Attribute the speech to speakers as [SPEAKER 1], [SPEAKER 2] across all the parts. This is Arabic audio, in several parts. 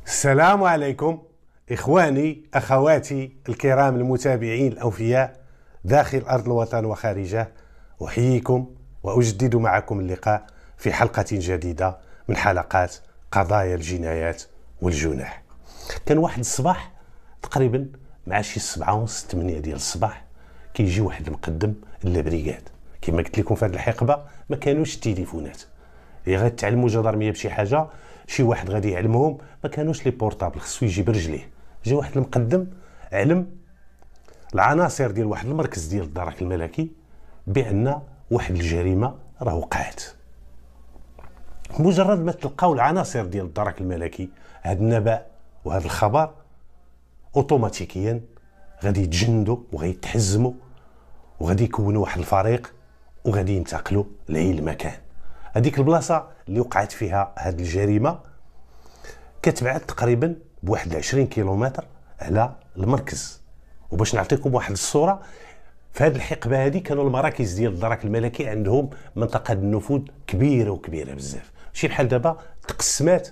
[SPEAKER 1] السلام عليكم إخواني أخواتي الكرام المتابعين الأوفياء داخل أرض الوطن وخارجه. أحييكم وأجدد معكم اللقاء في حلقة جديدة من حلقات قضايا الجنايات والجنح. كان واحد الصباح تقريبا مع شي 7:30 ديال الصباح كيجي واحد المقدم للبريغاد. كما قلت لكم في هذه الحقبة ما كانوش التليفونات اللي غتعلموا جدارميه بشي حاجه، شي واحد غادي يعلمهم، ما كانوش لي بورطابل، خصو يجي برجليه. جا واحد المقدم علم العناصر ديال واحد المركز ديال الدرك الملكي بان واحد الجريمه راه وقعت. مجرد ما تلقاو العناصر ديال الدرك الملكي هذا النبأ وهذا الخبر اوتوماتيكيا غادي يتجندوا وغيتحزموا وغادي يكونوا واحد الفريق وغادي ينتقلوا لاي المكان. هذيك البلاصه اللي وقعت فيها هذه الجريمه كتبعد تقريبا بواحد 20 كيلومتر على المركز. وباش نعطيكم واحد الصوره، في هذه الحقبه هذه كانوا المراكز ديال الدرك الملكي عندهم منطقه النفوذ كبيره وكبيره بزاف، ماشي بحال دابا تقسمات.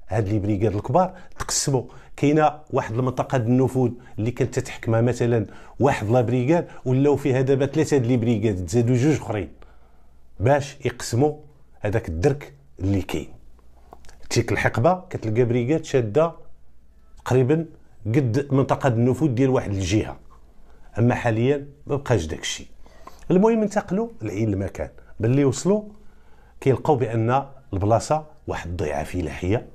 [SPEAKER 1] هاد لي بريغاد الكبار تقسموا، كاينه واحد المنطقه النفوذ اللي كانت تتحكمها مثلا واحد لا بريغاد، ولاو فيها دابا 3 لي بريغاد، تزادوا 2 اخرين باش يقسموا هذاك الدرك اللي كاين. تيك الحقبه كتلقى بريغاد شاده تقريبا قد منطقه النفوذ ديال واحد الجهه، اما حاليا ما بقاش داك الشيء. المهم انتقلوا لعين المكان، باللي وصلوا كيلقاو بان البلاصه واحد الضيعه فلاحيه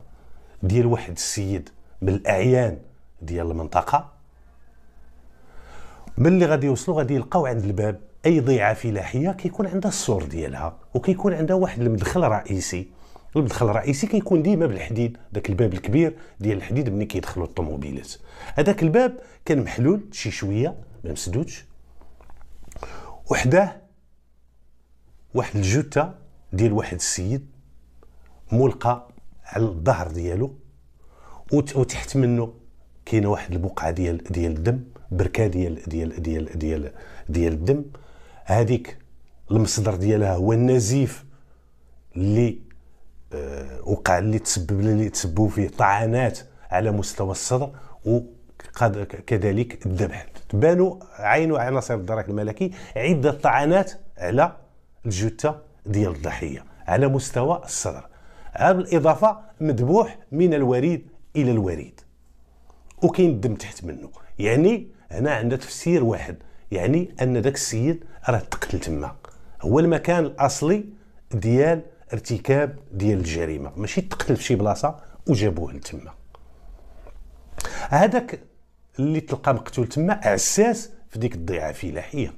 [SPEAKER 1] ديال واحد السيد من الاعيان ديال المنطقه. ملي غادي يوصلوا غادي يلقاو عند الباب اي ضيعه فلاحيه كيكون عندها السور ديالها وكيكون عندها واحد المدخل رئيسي. المدخل الرئيسي كيكون ديما بالحديد، داك الباب الكبير ديال الحديد ملي كيدخلوا الطوموبيلات. هذاك الباب كان محلول شي شويه ما مسدودش، وحداه واحد الجثه ديال واحد السيد ملقى على الظهر ديالو، وتحت منه كاينه واحد البقعه ديال الدم، بركه ديال الدم. هذيك المصدر ديالها هو النزيف اللي وقع، اللي تسببوا فيه طعنات على مستوى الصدر وكذلك الذبح. تبانوا عينوا عناصر الدرك الملكي عده طعنات على الجثه ديال الضحيه على مستوى الصدر، بالاضافه مذبوح من الوريد الى الوريد وكاين الدم تحت منه. يعني هنا عندنا تفسير واحد، يعني ان داك السيد راه تقتل تما، هو المكان الاصلي ديال ارتكاب ديال الجريمه، ماشي تقتل في شي بلاصه وجابوه لتما. هذاك اللي تلقى مقتول تما عساس في ديك الضيعه الفلاحيه.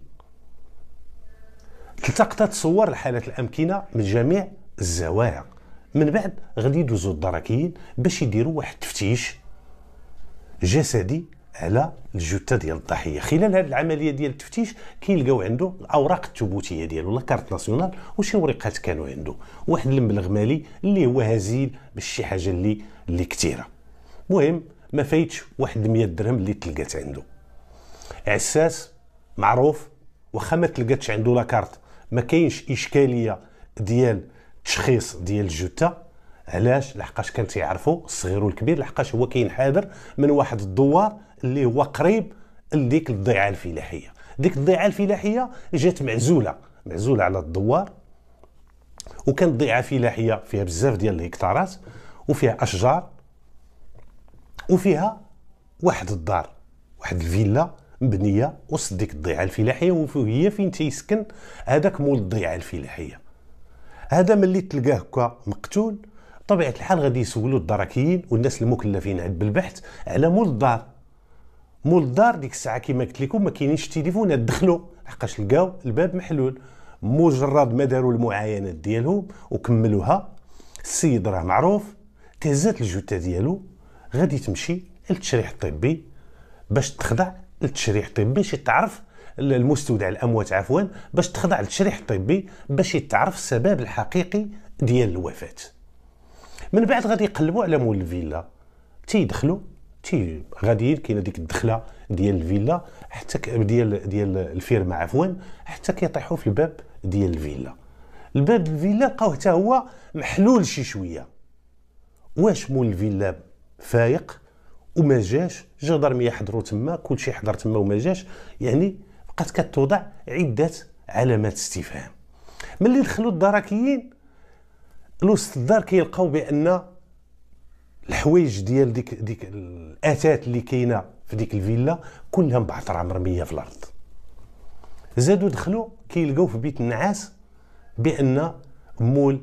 [SPEAKER 1] التقطت صور لحالة الامكنه من جميع الزوايا. من بعد غادي يدوزوا الدركيين باش يديروا واحد التفتيش جسدي على الجثه ديال الضحيه. خلال هذه العمليه ديال التفتيش كيلقاو عنده الاوراق الثبوتيه ديالو، لا كارت ناسيونال وشي ورقات كانوا عنده، واحد المبلغ مالي اللي هو هزيل باش شي حاجه اللي كثيره. المهم ما فايتش واحد 100 درهم اللي تلقات عنده. عساس معروف، واخا ما تلقاتش عنده لا كارت ما كاينش اشكاليه ديال التشخيص ديال الجثه. علاش؟ لحقاش كان تيعرفوا الصغير والكبير، لحقاش هو كاين حاضر من واحد الدوار اللي هو قريب لديك الضيعه الفلاحيه. ديك الضيعه الفلاحيه جات معزوله على الدوار، وكانت ضيعه فلاحيه فيها بزاف ديال الهكتارات وفيها اشجار وفيها واحد الدار، واحد الفيلا مبنيه وسط ديك الضيعه الفلاحيه، وهي فين تيسكن هذاك مول الضيعه الفلاحيه. هذا ملي تلقاه هكا مقتول بطبيعه الحال غادي يسولوا الدركيين والناس المكلفين عاد بالبحث على مول الدار. مول الدار ديك الساعه كما قلت لكم ما كاينينش التليفونات، دخلوا لحقاش لقاو الباب محلول. مجرد ما داروا المعاينات ديالهم وكملوها، السيد راه معروف، تهزات الجثه ديالو غادي تمشي للتشريح الطبي باش تخضع للتشريح الطبي، باش تعرف المستودع الاموات عفوا، باش تخضع للتشريح الطبي باش يتعرف السبب الحقيقي ديال الوفاه. من بعد غادي يقلبوا على مول الفيلا، تيدخلوا غاديين، كاينه ديك الدخله ديال الفيلا حتى ديال الفيرما عفوا، حتى كيطيحوا في الباب ديال الفيلا. الباب الفيلا لقاوه حتى هو محلول شي شويه. واش مول الفيلا فايق وما جاش. الجدرميه حضروا تما، كلشي حضر تما وما جاش. يعني بقات كتوضع عده علامات استفهام. ملي دخلوا الدركيين لوسط الدار كيلقاو بان الحوايج ديال ديك الاثاث اللي كاينه في ديك الفيلا كلها مبعثره مرميه في الارض. زادوا دخلوا كيلقاو في بيت النعاس بان مول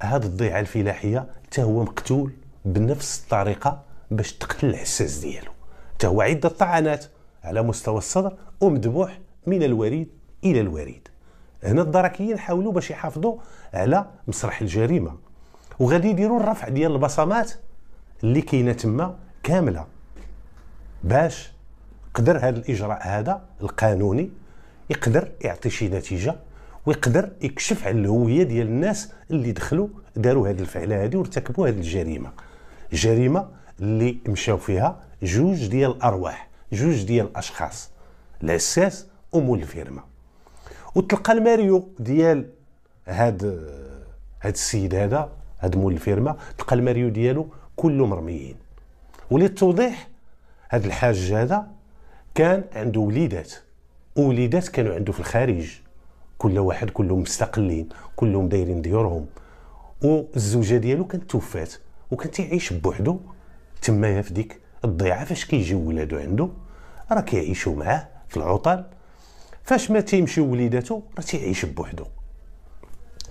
[SPEAKER 1] هاد الضيعه الفلاحيه حتى هو مقتول بنفس الطريقه باش تقتل العساس ديالو، حتى هو عده طعنات على مستوى الصدر ومذبوح من الوريد الى الوريد. هنا الدركيين حاولوا باش يحافظوا على مسرح الجريمه، وغادي يديروا الرفع ديال البصمات اللي كاينه تما كامله باش قدر هذا الاجراء هذا القانوني يقدر يعطي شي نتيجه، ويقدر يكشف على الهويه ديال الناس اللي دخلوا داروا هذه الفعله هذه وارتكبوا هذه الجريمه. جريمه اللي مشاو فيها جوج ديال الارواح، جوج ديال الاشخاص، العساس ومول الفيرما. وتلقى الماريو ديال هاد السيد هذا، هاد مول الفيرما، تلقى الماريو ديالو كله مرميين. وللتوضيح هاد الحاج هذا كان عنده وليدات، ووليدات كانوا عنده في الخارج، كل واحد كلهم مستقلين، كلهم دايرين ديورهم. والزوجه ديالو كانت توفات وكان تيعيش بوحدو تمايا في ديك الضيعه. فاش كيجيو ولادو عنده راه كيعيشوا معاه في العطل، فاش ما تيمشيو وليداتو راه تيعيش بوحدو،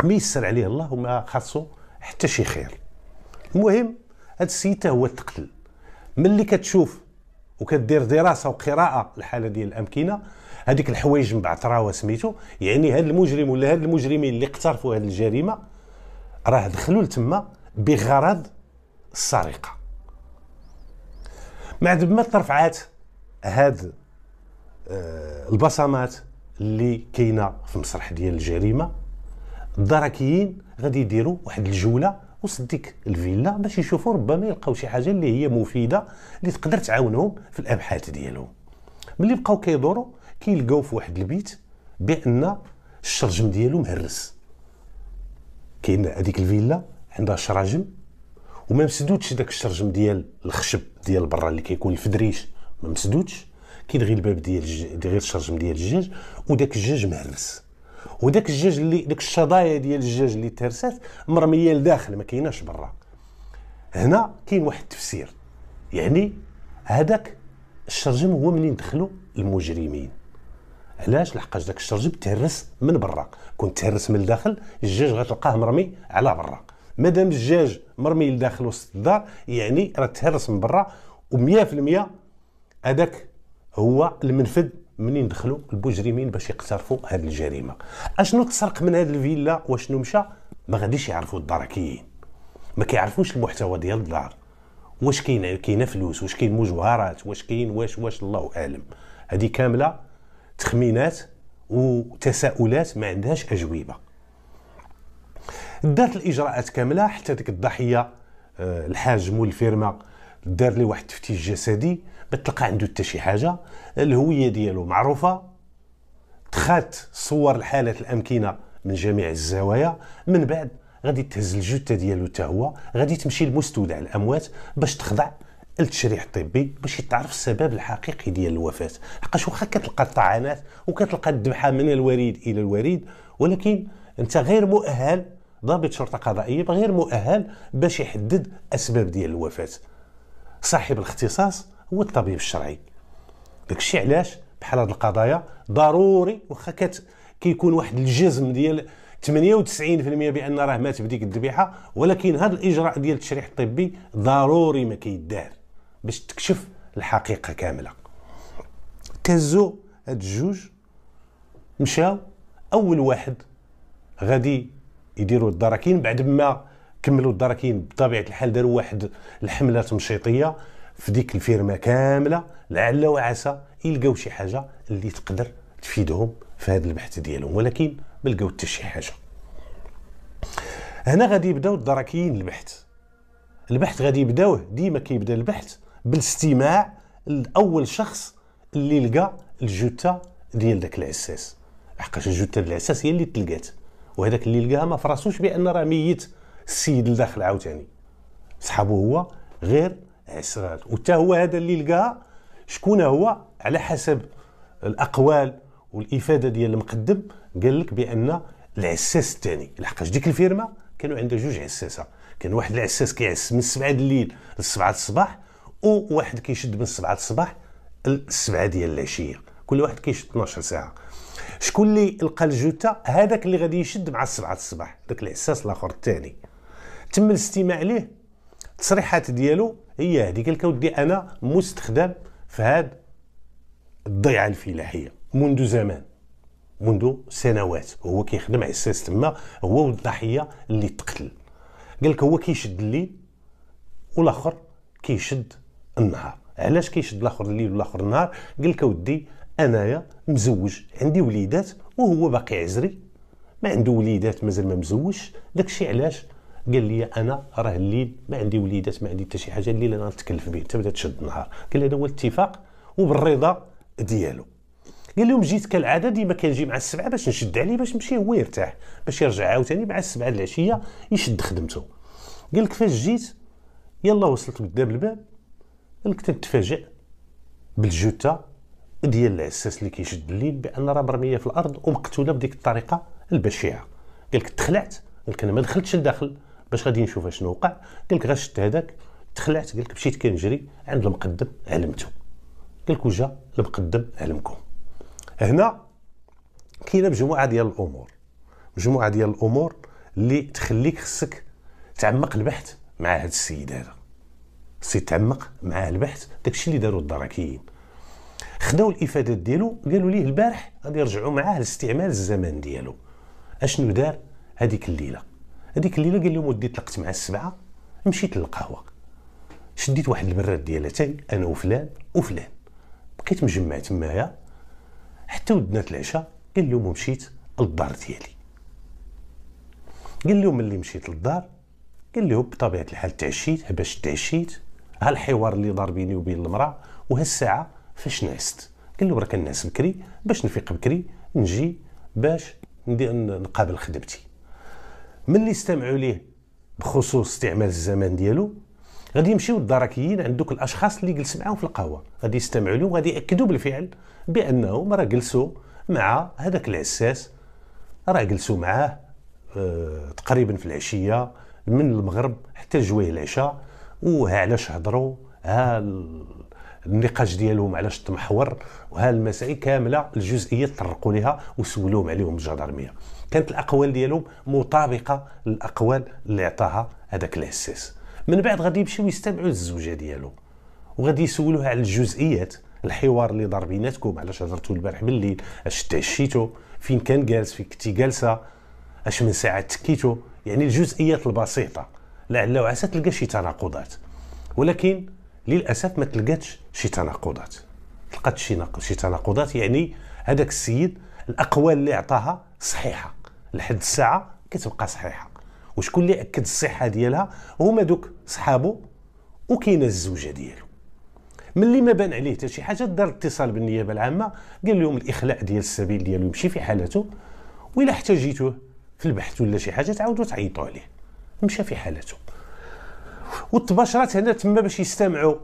[SPEAKER 1] ميسر عليه الله وما خاصو حتى شي خير. المهم هاد السيد هو تقتل. ملي كتشوف وكدير دراسه وقراءه الحاله ديال الامكنه، هذيك الحوايج مبعثره وسميتو، يعني هاد المجرم ولا هاد المجرمين اللي اقترفوا هاد الجريمه راه دخلوا لتما بغرض السرقه. بعد ما ترفعات هاد البصمات اللي كاينه في مسرح ديال الجريمه، الدركيين غادي يديروا واحد الجوله وسط ديك الفيلا باش يشوفوا ربما يلقاو شي حاجه اللي هي مفيده اللي تقدر تعاونهم في الابحاث ديالهم. ملي بقاو كيدوروا كيلقاو في واحد البيت بان الشرجم ديالو مهرس. كاين هذيك الفيلا عندها شراجم وما مسدودش داك الشرجم ديال الخشب ديال برا اللي كيكون الفدريش ما مسدودش، كاين غير الباب ديال غير الشرجم ديال الدجاج، وداك الدجاج مهرس. وداك الدجاج اللي داك الشظايا ديال الدجاج اللي تهرسات مرميه لداخل ما كايناش برا. هنا كاين واحد التفسير، يعني هذاك الشرجم هو منين دخلوا المجرمين. علاش؟ لحقاش داك الشرجم تهرس من برا، كنت تهرس من الداخل الدجاج غتلقاه مرمي على برا. مادام الدجاج مرمي لداخل وسط الدار يعني راه تهرس من برا، و100% هذاك هو المنفذ منين دخلوا المجرمين باش يقترفوا هذه الجريمه. اشنو تسرق من هذه الفيلا واشنو مشى ما غاديش يعرفوا الدركيين، ما كيعرفوش المحتوى ديال الدار، واش كاينه فلوس، واش كاين مجوهرات، واش كاين واش الله اعلم. هذه كامله تخمينات وتساؤلات ما عندهاش اجوبه. دارت الاجراءات كامله حتى ديك الضحيه الحاج مول الفيرما دار لي واحد التفتيش جسدي ما تلقى عنده حتى شي حاجه، الهويه ديالو معروفه، تخات صور الحالة الامكنه من جميع الزوايا. من بعد غادي تهز الجثه ديالو حتى هو غادي تمشي لمستودع الاموات باش تخضع للتشريح الطبي باش يتعرف السبب الحقيقي ديال الوفاه. حقاش واخا كتلقى الطعنات وكتلقى الذبحه من الوريد الى الوريد، ولكن انت غير مؤهل، ضابط شرطه قضائيه غير مؤهل باش يحدد اسباب ديال الوفاه. صاحب الاختصاص هو الطبيب الشرعي. داكشي علاش بحال هاد القضايا ضروري واخا كيكون واحد الجزم ديال 98% بان راه مات بديك الذبيحه، ولكن هذا الاجراء ديال التشريح الطبي ضروري ما كيدار باش تكشف الحقيقه كامله. تهزوا هاد الجوج مشاو، اول واحد غادي يديروا الدراكين. بعد ما كملوا الدراكين بطبيعه الحال داروا واحد الحمله تمشيطيه في ديك الفيرما كامله لعل وعسى يلقاو شي حاجه اللي تقدر تفيدهم في هذا البحث ديالهم، ولكن ما لقاو حتى شي حاجه. هنا غادي يبداو الدراكيين البحث غادي يبداوه ديما كيبدا البحث بالاستماع لاول شخص اللي لقى الجثه ديال داك العساس، حقاش الجثه ديال العساس هي اللي تلقات، وهذاك اللي لقاها ما فراسوش بان راه ميت السيد لداخل عاوتاني. صحابو هو غير عسرات. وتا هو هذا اللي لقاها شكون هو على حسب الاقوال والافاده ديال المقدم، قال لك بان العساس الثاني، لحقاش ديك الفيرما كانوا عندها جوج عساسه، كان واحد العساس كيعس من 7 الليل ل 7 الصباح، وواحد كيشد من 7 الصباح ل 7 ديال العشيه، كل واحد كيشد 12 ساعه. شكون اللي لقى الجوته؟ هذاك اللي غادي يشد مع 7 الصباح، داك العساس الاخر الثاني. تم الاستماع ليه، التصريحات ديالو هي هذه، قال لك اودي انا مستخدم في هذه الضيعه الفلاحيه منذ زمان، منذ سنوات، وهو كيخدم عساس تما، هو والضحيه اللي تقتل. قال لك هو كيشد الليل والاخر كيشد النهار. علاش كيشد الاخر الليل والاخر النهار؟ قال لك اودي انايا مزوج، عندي وليدات وهو باقي عزري، ما عنده وليدات، مازال ما مزوجش. داكشي علاش قال لي انا راه الليل ما عندي وليدات، ما عندي حتى شي حاجه، الليل انا نتكلف به، انت بدا تشد النهار. قال لي هذا هو الاتفاق وبالرضا ديالو. قال لهم جيت كالعاده ديما كنجي مع 7 باش نشد عليه، باش نمشي هو يرتاح، باش يرجع عاوتاني مع 7 العشيه يشد خدمته. قال لك فاش جيت يلا وصلت قدام الباب، قال لك تنتفاجئ بالجوته ديال العساس اللي كيشد الليل، بان راه مرميه في الارض ومقتوله بديك الطريقه البشعه. قال لك تخلعت، قال لك انا ما دخلتش لداخل باش غادي نشوف شنو وقع، قال لك غير شفت هذاك تخلعت، قال لك مشيت كنجري عند المقدم علمته. قال لك وجا المقدم علمكم. هنا كاينه مجموعه ديال الامور اللي تخليك خصك تعمق البحث مع هذا السيد هذا. تعمق معاه البحث. داكشي اللي داروا الدركيين، خداو الافادات ديالو، قالوا ليه البارح غادي يرجعوا معاه لاستعمال الزمان ديالو. اشنو دار هذيك الليله؟ قال لهم ودي طلقت مع 7 مشيت للقهوه، شديت واحد البراد ديال اتاي انا وفلان وفلان، بقيت مجمع تمايا حتى ودنات العشاء. قال لهم ومشيت للدار ديالي. قال لهم ملي مشيت للدار، قال لهم بطبيعه الحال تعشيت، باش تعشيت ها الحوار اللي دار بيني وبين المراه، وهالساعه فاش نعست. قال له راه كنعس بكري باش نفيق بكري نجي باش نقابل خدمتي. ملي استمعوا ليه بخصوص استعمال الزمان ديالو، غادي يمشيو الدركيين عند دوك الاشخاص اللي جلس معاهم في القهوه، غادي يستمعوا لهم، غادي ياكدوا بالفعل بانهم راه جلسوا مع هذاك العساس، راه جلسوا معاه تقريبا في العشيه من المغرب حتى لجويه العشاء، وها علاش هضروا، ها النقاش ديالهم علاش تمحور، وها المسائل كامله الجزئيات طرقوا لها وسولوهم عليهم الجدرميه. كانت الاقوال ديالهم مطابقه للاقوال اللي عطاها هذاك العساس. من بعد غادي يمشيو يستمعوا للزوجه ديالو، وغادي يسولوها على الجزئيات، الحوار اللي دار بيناتكم، علاش هضرتوا البارح بالليل، اش تعشيتوا، فين كان جالس، فين كنتي جالسه، اش من ساعه تكيتوا، يعني الجزئيات البسيطه. لعل وعسى تلقى شي تناقضات، ولكن للاسف ما تلقاتش شي تناقضات. لقات شي تناقضات، يعني هذاك السيد الاقوال اللي عطاها صحيحه لحد الساعه كتبقى صحيحه. وشكون اللي اكد الصحه ديالها؟ هما دوك صحابو وكاينه الزوجه ديالو. ملي ما بان عليه حتى شي حاجه، دار اتصال بالنيابه العامه، قال لهم الاخلاء ديال السبيل ديالو يمشي في حالته، وإلا احتاجيتوه في البحث ولا شي حاجه تعاودوا تعيطوا عليه، مشى في حالته. والتباشرات هنا تما باش يستمعوا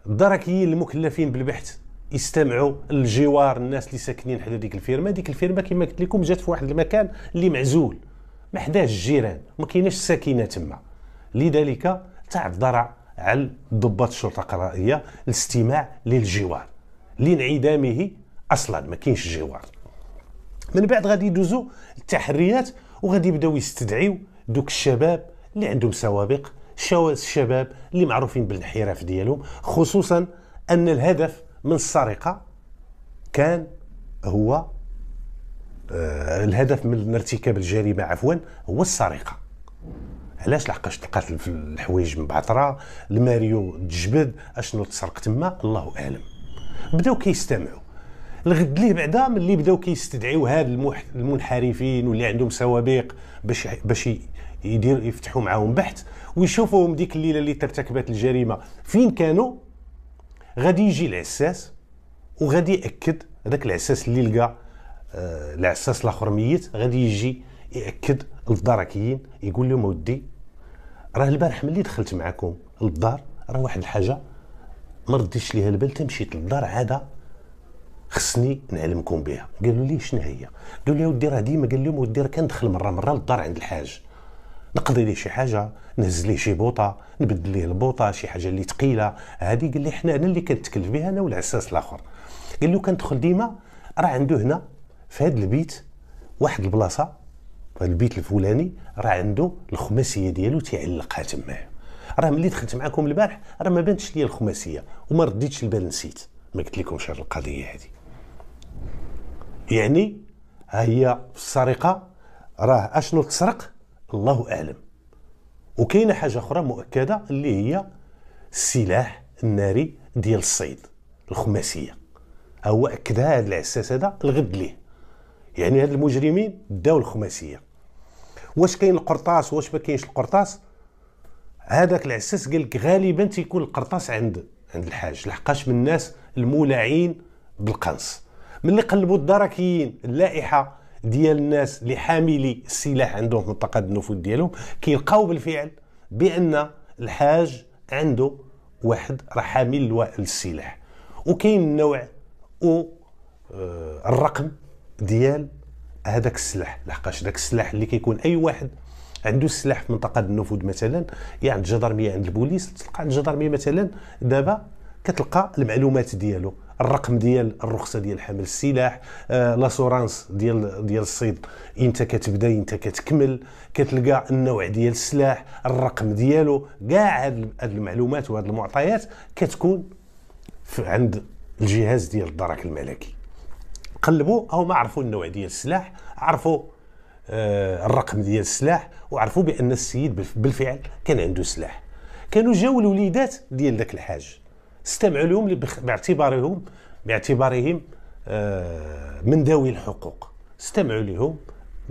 [SPEAKER 1] الدركيين المكلفين بالبحث، يستمعوا الجوار، الناس اللي ساكنين حدا ديك الفيرما. ديك الفيرما كما قلت لكم جات في واحد المكان اللي معزول، ما حداش الجيران، ما كايناش ساكنه تما، لذلك تعذر على ضباط الشرطه القضائيه الاستماع للجوار لانعدامه اصلا، ما كاينش جوار. من بعد غادي يدوزوا التحريات، وغادي يبداو يستدعيو دوك الشباب اللي عندهم سوابق، الشباب اللي معروفين بالانحراف ديالهم، خصوصا ان الهدف من السرقه كان هو الهدف من ارتكاب الجريمه عفوا هو السرقه. علاش؟ لحقاش تلقات الحوايج مبعثره، الماريو تجبد، اشنو تسرق تما الله اعلم. بداو كيستمعوا الغد ليه بعدا، ملي بداو كيستدعيو هاد المنحرفين واللي عندهم سوابق باش يفتحوا معاهم بحث ويشوفوهم ديك الليله اللي ترتكبت الجريمه فين كانوا. غادي يجي العساس وغادي ياكد، هذاك العساس اللي لقى العساس الاخر ميت، غادي يجي ياكد للدركيين، يقول لهم ودي راه البارح ملي دخلت معكم للدار راه واحد الحاجه ما رديتش ليها البال، تمشيت للدار عاده خصني نعلمكم بها. قالوا لي شنو هي؟ قالوا لي ودي راه ديما، قال لهم ودي راه كندخل مره للدار عند الحاج، نقضي ليه شي حاجه، نهز ليه شي بوطه، نبدل ليه البوطه، شي حاجه اللي ثقيله هذه. قال لي حنا انا اللي كنتكلف بها انا والعساس الاخر. قال له كندخل ديما، راه عنده هنا في هذا البيت واحد البلاصه، في البيت الفلاني راه عنده الخماسيه ديالو تيعلقها تماه. راه ملي دخلت معكم البارح راه ما بانتش ليا الخماسيه وما رديتش البال، نسيت ما قلت لكمش هذه القضيه هذه. يعني ها هي في السرقه راه اشنو تسرق الله اعلم. وكاينه حاجه اخرى مؤكده اللي هي السلاح الناري ديال الصيد الخماسيه، هو اكدها هذا العساس هذا الغد ليه. يعني هاد المجرمين داو الخماسيه. واش كاين القرطاس واش ما كاينش القرطاس؟ هذاك العساس قال لك غالبا تيكون القرطاس عند الحاج، لحقاش من الناس المولعين بالقنص. ملي قلبوا الدركيين اللائحه ديال الناس اللي حاملي السلاح عندهم في منطقه النفوذ ديالهم، كيلقاو بالفعل بان الحاج عنده واحد راه حامل السلاح، وكاين النوع و الرقم ديال هذاك السلاح. لحقاش داك السلاح اللي كيكون اي واحد عنده السلاح في منطقه النفوذ مثلا، يعني عند الجدرميه عند البوليس، تلقى عند الجدرميه مثلا دابا كتلقى المعلومات ديالو، الرقم ديال الرخصه ديال حمل السلاح، لاسورانس ديال الصيد، انت كتبدا انت كتكمل، كتلقى النوع ديال السلاح، الرقم ديالو، كاع هاد المعلومات وهاد المعطيات كتكون عند الجهاز ديال الدرك الملكي. قلبوا او ما عرفوا النوع ديال السلاح، عرفوا الرقم ديال السلاح، وعرفوا بان السيد بالفعل كان عنده سلاح. كانوا جاوا الوليدات ديال داك الحاج، استمعوا لهم باعتبارهم من ذوي الحقوق، استمعوا لهم،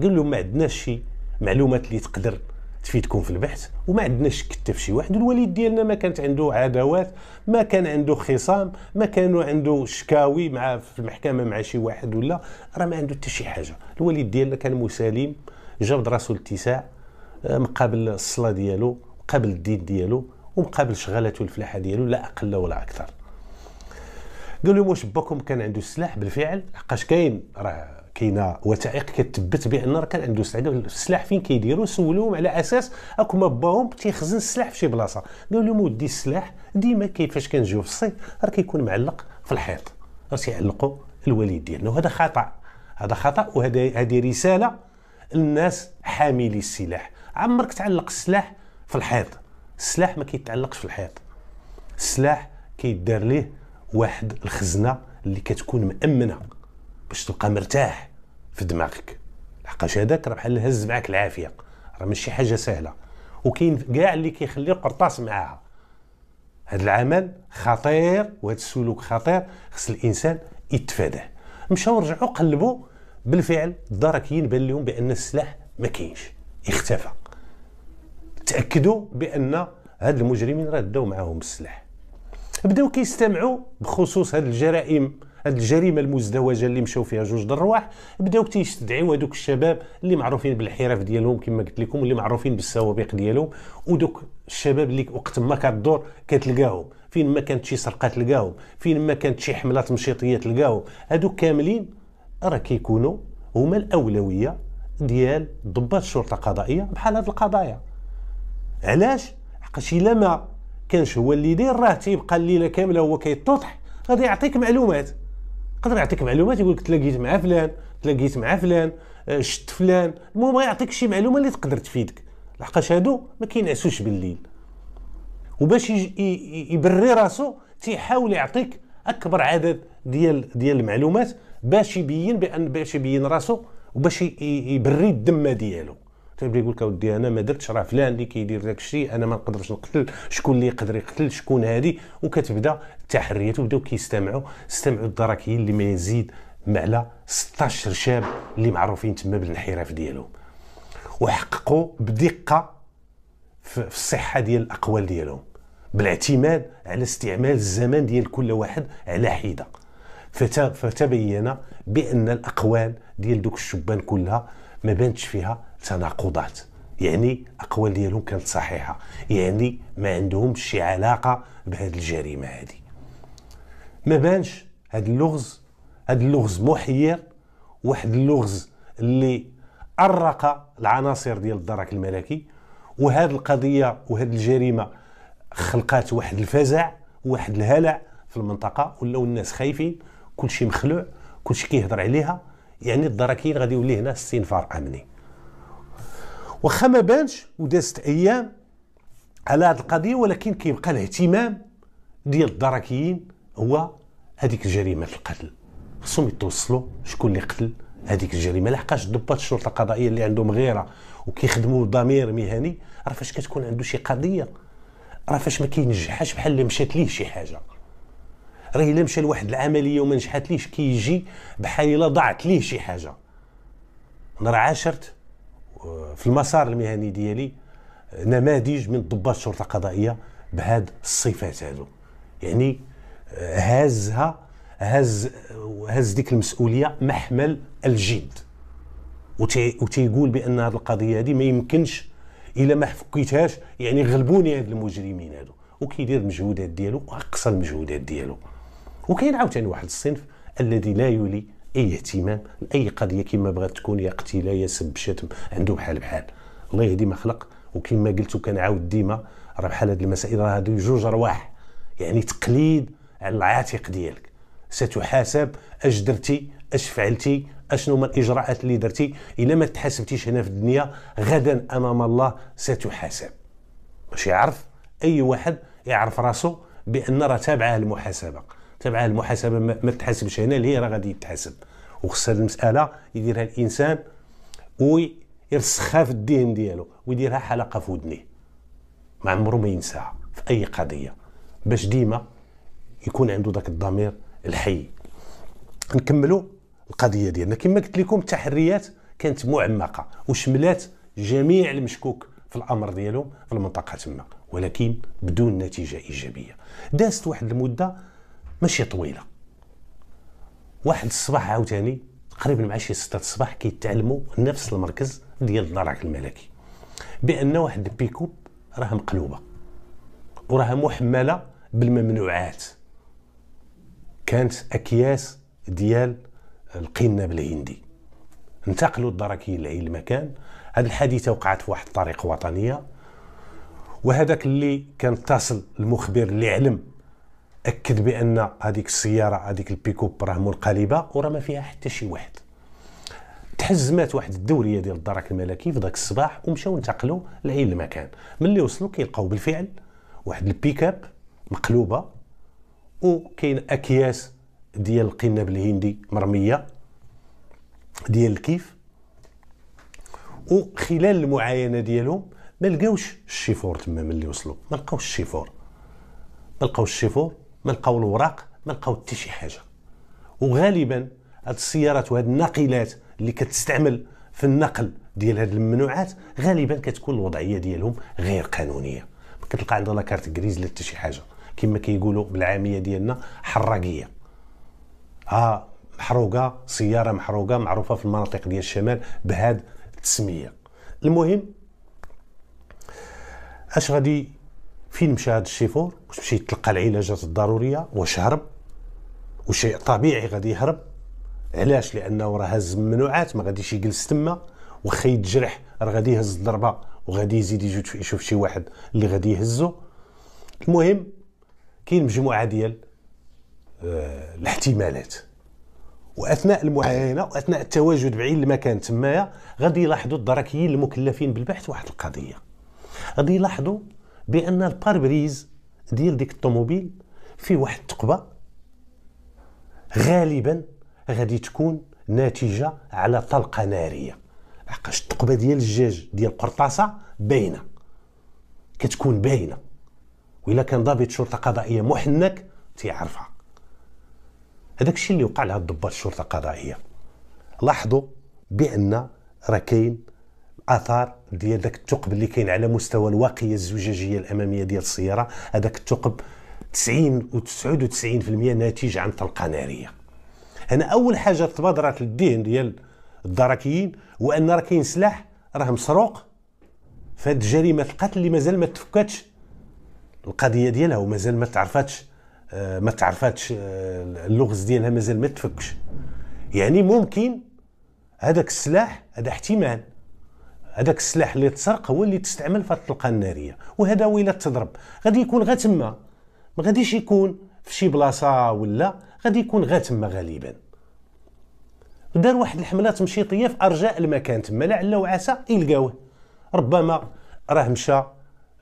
[SPEAKER 1] قال لهم ما عندناش شي معلومات اللي تقدر تفيدكم في البحث، وما عندناش كتف شي واحد. الوليد ديالنا ما كانت عنده عداوات، ما كان عنده خصام، ما كانوا عنده شكاوي مع في المحكمه مع شي واحد، ولا راه ما عنده حتى شي حاجه. الوليد ديالنا كان مسالم، جاب راسو الاتساع مقابل الصلاه ديالو، مقابل الدين ديالو، ومقابل شغالته الفلاحه ديالو، لا اقل ولا اكثر. قال لهم واش باكم كان عنده السلاح بالفعل؟ لحقاش كاينه وثائق كتثبت بان راه كان عنده السلاح. فين كيديروا؟ سولوهم على اساس اكما باهم تيخزن السلاح في شي بلاصه. قال لهم ودي السلاح ديما كيفاش كنجيو في الصيف راه كيكون معلق في الحيط، راه تيعلقوا الوليد ديالنا، وهذا خطا، هذا خطا. وهذه رساله للناس حاملي السلاح. عمرك تعلق السلاح في الحيط؟ السلاح ما كيتعلقش في الحيط، السلاح كيدار ليه واحد الخزنه اللي كتكون مأمنه باش تبقى مرتاح في دماغك، لحقاش هذاك راه بحال هز معاك العافيه، راه ماشي حاجه سهله. وكاين كاع اللي كيخلي القرطاس معاها. هذا العمل خطير وهذا السلوك خطير، خص الانسان يتفاداه. مشاو رجعوا قلبوا، بالفعل الدركيين بان لهم بان السلاح ما كاينش، اختفى. تاكدوا بان هاد المجرمين راه داو معاهم السلاح. بداو كيستمعوا بخصوص هاد الجرائم، هاد الجريمه المزدوجه اللي مشاو فيها جوج د الرواح. بداو تيستدعيو هذوك الشباب اللي معروفين بالانحراف ديالهم كما قلت لكم، واللي معروفين بالسوابق ديالهم، ودوك الشباب اللي وقت ما كتدور كتلقاهم، فين ما كانت شي سرقه تلقاهم، فين ما كانت شي حمله تمشيطيه تلقاهم. هذوك كاملين راه كيكونوا هما الاولويه ديال ضباط الشرطه القضائيه بحال هاد القضايا. علاش؟ حقاش الا ما كانش هو اللي يدير راه تيبقى الليله كامله هو كيطوطح، غادي يعطيك معلومات، يقدر يعطيك معلومات، يقول لك تلاقيت مع فلان، تلاقيت مع فلان، شت فلان، المهم يعطيك شي معلومه اللي تقدر تفيدك، لحقاش هادو ما كينعسوش بالليل. وباش يبري راسو تيحاول يعطيك اكبر عدد ديال المعلومات باش يبين راسو، وباش يبري الذمه ديالو. تيبدا يقول لك اودي انا ما درتش، راه فلان اللي كيدير داك الشيء، انا ما نقدرش نقتل، شكون اللي يقدر يقتل، شكون هادي. وكتبدا التحريات، وبداو كيستمعوا الدركيين اللي ما يزيد على 16 شاب اللي معروفين تما بالانحراف ديالهم، وحققوا بدقه في الصحه ديال الاقوال ديالهم، بالاعتماد على استعمال الزمان ديال كل واحد على حده. فتبين بان الاقوال ديال دوك الشبان كلها ما بانتش فيها تناقضات. يعني الاقوال ديالهم كانت صحيحه، يعني ما عندهمش شي علاقه بهذه الجريمه هذه. ما بانش هذا اللغز محير، واحد اللغز اللي أرق العناصر ديال الدرك الملكي. وهذه القضيه وهذه الجريمه خلقات واحد الفزع واحد الهلع في المنطقه، ولاو الناس خايفين، كلشي مخلوع، كلشي كيهضر عليها. يعني الدركيين غادي يولي هنا استنفار امني. واخا ما بانش ودازت ايام على هذه القضيه، ولكن كيبقى الاهتمام ديال الدركيين هو هذيك جريمه القتل. خصهم يتوصلوا شكون اللي قتل هذيك الجريمه، لحقاش ضباط الشرطه القضائيه اللي عندهم غيره وكيخدموا ضمير مهني، راه فاش كتكون عنده شي قضيه، راه فاش ما كينجحش بحال اللي مشات ليه شي حاجه. راه الا مشى لواحد العمليه وما نجحتليش كيجي بحال الا ضاعت ليه شي حاجه. انا راه عاشرت في المسار المهني ديالي نماذج من ضباط الشرطه القضائيه بهاد الصفات هذو، يعني هز ديك المسؤوليه محمل الجد، وتيقول بان هذه القضيه هذه ما يمكنش الا ما فكيتهاش، يعني غلبوني هاد المجرمين هادو، وكيدير المجهودات ديالو واقصى المجهودات ديالو. وكاين عاوتاني واحد الصنف الذي لا يولي اي اهتمام لاي قضيه كما بغات تكون، يا قتيله يا سب شتم، عنده بحال الله يهدي ما خلق. وكما قلت وكنعاود ديما، راه بحال هاد المسائل راه هادو جوج ارواح، يعني تقليد على العاتق ديالك. ستحاسب اش درتي، اش فعلتي، اشنو هما الاجراءات اللي درتي. الا ما تحاسبتيش هنا في الدنيا، غدا امام الله ستحاسب. باش يعرف اي واحد يعرف راسو بان راه تابعه المحاسبه، ما تحاسبش هنا، اللي هي راه غادي يتحاسب. وخص هذه المساله يديرها الانسان ويرسخها في الذهن ديالو ويديرها حلقه في ودنيه، ما عمره ما ينساها في اي قضيه، باش ديما يكون عنده ذاك الضمير الحي. نكملوا القضيه ديالنا. كما قلت لكم، التحريات كانت معمقه وشملات جميع المشكوك في الامر ديالهم في المنطقه تما، ولكن بدون نتيجه ايجابيه. دازت واحد المده ماشي طويله، واحد الصباح عاوتاني تقريبا مع شي 6 الصباح كيتعلموا نفس المركز ديال الدرك الملكي بان واحد البيكوب راه مقلوبه وراها محمله بالممنوعات. كانت اكياس ديال القنب الهندي. انتقلوا الدركيين لأي المكان. هذه الحادثه وقعت في واحد الطريق وطنيه، وهذاك اللي كان اتصل المخبر اللي علم اكد بان هذيك السياره هذيك البيكوب راه منقلبه وراه ما فيها حتى شي واحد. تحزمات واحد الدوريه ديال الدرك الملكي في ذاك الصباح ومشاو انتقلوا لاي المكان. ملي وصلوا كيلقاو بالفعل واحد البيكاب مقلوبه، وكاين اكياس ديال القنب الهندي مرميه ديال الكيف. وخلال المعاينه ديالهم ما لقاوش الشيفور تما. ملي وصلوا ما لقاوش الشيفور، ما لقاو الوراق، ما لقاو حتى شي حاجه. وغالبا هاد السيارات وهاد الناقلات اللي كتستعمل في النقل ديال هاد الممنوعات غالبا كتكون الوضعيه ديالهم غير قانونيه، ما كتلقى عندها لا كارت غريز لا حتى شي حاجه، كما كيقولوا بالعاميه ديالنا حراقيه. محروقه، سياره محروقه معروفه في المناطق ديال الشمال بهاد التسميه. المهم، اش غادي فين مشى هذا الشيفور؟ واش مشى يتلقى العلاجات الضروريه؟ واش هرب؟ وشيء طبيعي غادي يهرب. علاش؟ لانه راه هز ممنوعات، ما غاديش يجلس تما، واخا يتجرح راه غادي يهز الضربه وغادي يزيد يشوف شي واحد اللي غادي يهزو. المهم، كاين مجموعه ديال الاحتمالات، واثناء المعاينه واثناء التواجد بعين المكان تمايا غادي يلاحظوا الدركيين المكلفين بالبحث واحد القضيه. غادي يلاحظوا بان الباربريز ديال ديك الطوموبيل فيه واحد الثقبه، غالبا غادي تكون ناتجه على طلقه ناريه، لحقاش الثقبه ديال الجاج ديال القرطاسه باينه، كتكون باينه، وإلا كان ضابط شرطه قضائيه محنك تيعرفها. هذاك الشيء اللي وقع لهاد ضباط الشرطه القضائيه. لاحظوا بان راه كاين اثار ديال داك الثقب اللي كاين على مستوى الواقيه الزجاجيه الاماميه ديال السياره. هذاك الثقب 90 و 99% ناتج عن طلقه ناريه. هنا اول حاجه تبادرت للذهن ديال الدركيين هو ان راه كاين سلاح راه مسروق في هذه جريمه القتل اللي مازال ما تفكاتش القضيه ديالها ومازال ما تعرفاتش اللغز ديالها مازال ما تفكش. يعني ممكن هذاك السلاح، هذا احتمال هذاك السلاح اللي تسرق هو اللي تستعمل في الطلقه الناريه، وهذا ويلا تضرب غادي يكون غير تما، ما غاديش يكون في شي بلاصه ولا غادي يكون غير تما غالبا. دار واحد الحمله تمشيطيه في ارجاء المكان تما، لعل وعسى يلقاوه. ربما راه مشى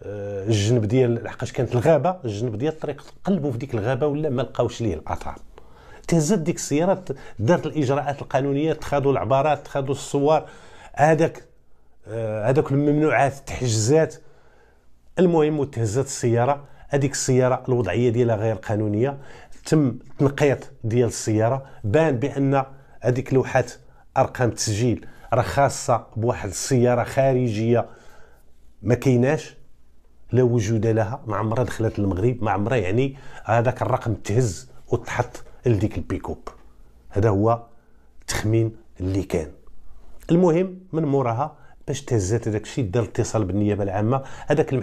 [SPEAKER 1] الجنب ديال لحقاش كانت الغابه، الجنب ديال الطريق قلبوا في ديك الغابه ولا ما لقاوش ليه الاثار. تهزت ديك السياره، دارت الاجراءات القانونيه، اتخذوا العبارات، اتخذوا الصور، هذاك الممنوعات تحجزات. المهم وتهزت السياره، هذيك السياره الوضعيه ديالها غير قانونيه، تم تنقيط ديال السياره، بان بان هذيك لوحات ارقام التسجيل راه خاصه بواحد السياره خارجيه ما كايناش، لا وجود لها، ما عمرها دخلت للمغرب، ما عمرها يعني هذاك الرقم تهز وتحط لديك البيكوب. هذا هو التخمين اللي كان. المهم من موراها باش تهزات هذاك الشيء دار اتصال بالنيابه العامه، هذاك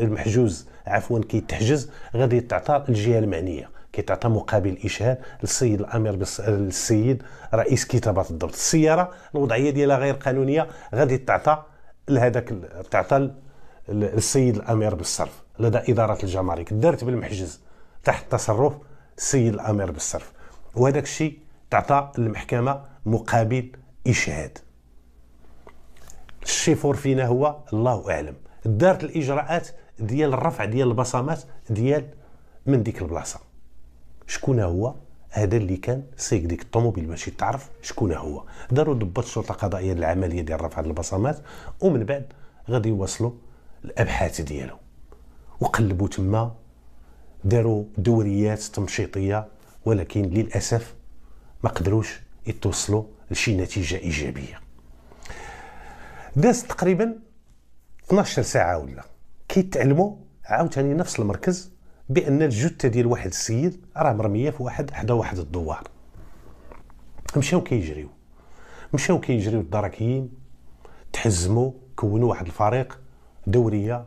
[SPEAKER 1] المحجوز عفوا كيتحجز غادي تعطى الجهه المعنيه، كيتعطى مقابل اشهاد للسيد الامير السيد رئيس كتابه الضبط. السياره الوضعيه ديالها غير قانونيه غادي تعطى لهذاك، تعطى السيد الامير بالصرف لدى اداره الجمارك، دارت بالمحجز تحت تصرف السيد الامير بالصرف، وهذاك الشيء تعطى المحكمه مقابل اشهاد. الشيفور فينا هو الله اعلم. دارت الاجراءات ديال الرفع ديال البصمات ديال من ديك البلاصه. شكون هو هذا اللي كان سيق ديك الطوموبيل باش يتعرف شكون هو؟ داروا ضباط الشرطه قضائيه العمليه ديال رفع البصمات، ومن بعد غادي يوصلوا الابحاث ديالهم، وقلبوا تما، داروا دوريات تمشيطيه، ولكن للاسف ما قدروش يتوصلوا لشي نتيجه ايجابيه. داز تقريبا 12 ساعه ولا كيتعلموا عاوتاني نفس المركز بان الجثه ديال واحد السيد راه مرميه في حدا واحد الدوار. مشاو كيجريو الدركيين، تحزموا، كونوا واحد الفريق، دوريه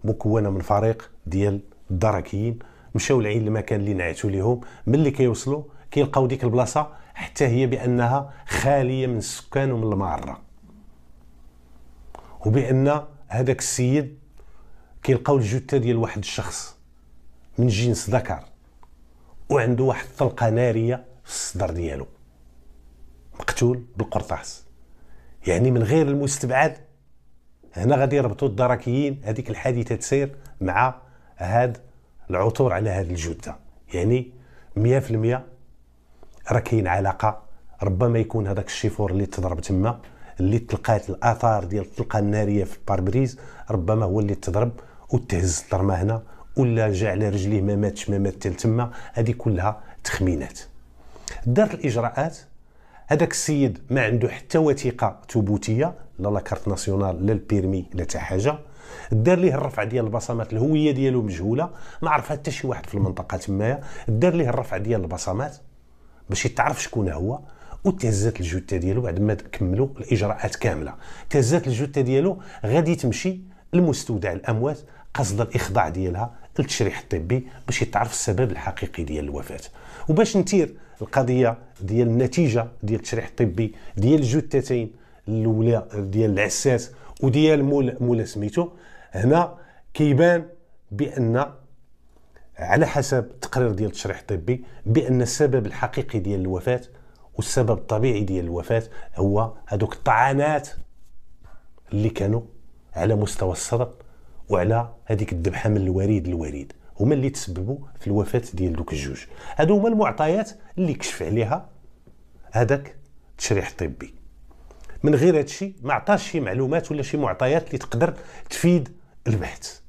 [SPEAKER 1] مكونه من فريق ديال الدركيين، مشاو لعين المكان اللي نعتوا ليهم. ملي كيوصلوا كيلقاو ديك البلاصه حتى هي بانها خاليه من السكان ومن المعره، وبان هذاك السيد كيلقاو الجثه ديال واحد الشخص من جنس ذكر، وعنده واحد الطلقه ناريه في الصدر ديالو، مقتول بالقرطاس. يعني من غير المستبعد هنا غادي يربطوا الدركيين هذيك الحادثه تسير مع هاد العثور على هذه الجثه. يعني 100% راه كاين علاقه. ربما يكون هذاك الشيفور اللي تضرب تما، اللي تلقات الاثار ديال الطلقه الناريه في الباربريز، ربما هو اللي تضرب وتهز الطرمه هنا، ولا جا على رجليه ما مات تما. هذه كلها تخمينات. دارت الاجراءات. هذاك السيد ما عنده حتى وثيقه ثبوتيه، لا لاكارت ناسيونال لا البيرمي لا حتى حاجه. دار ليه الرفع ديال البصمات، الهويه ديالو مجهوله، ما عرفها حتى شي واحد في المنطقه تمايا. دار ليه الرفع ديال البصمات باش يتعرف شكون هو، وتهزات الجثه ديالو بعد ما كملوا الاجراءات كامله. تهزات الجثه ديالو غادي تمشي لمستودع الاموات قصد الاخضاع ديالها للتشريح الطبي باش يتعرف السبب الحقيقي ديال الوفاه. وباش نتير القضيه ديال النتيجه ديال التشريح الطبي ديال الجثتين الاولى ديال العساس وديال مولا سميتو، هنا كيبان بان على حسب التقرير ديال التشريح الطبي بان السبب الحقيقي ديال الوفاه والسبب الطبيعي ديال الوفاه هو هذوك الطعنات اللي كانوا على مستوى الصدر وعلى هذيك الذبحه من الوريد هما اللي تسببوا في الوفاه ديال دوك الجوج. هادو هما المعطيات اللي كشف عليها هذاك التشريح الطبي. من غير هذا الشيء ما عطاش شي معلومات ولا شي معطيات اللي تقدر تفيد البحث.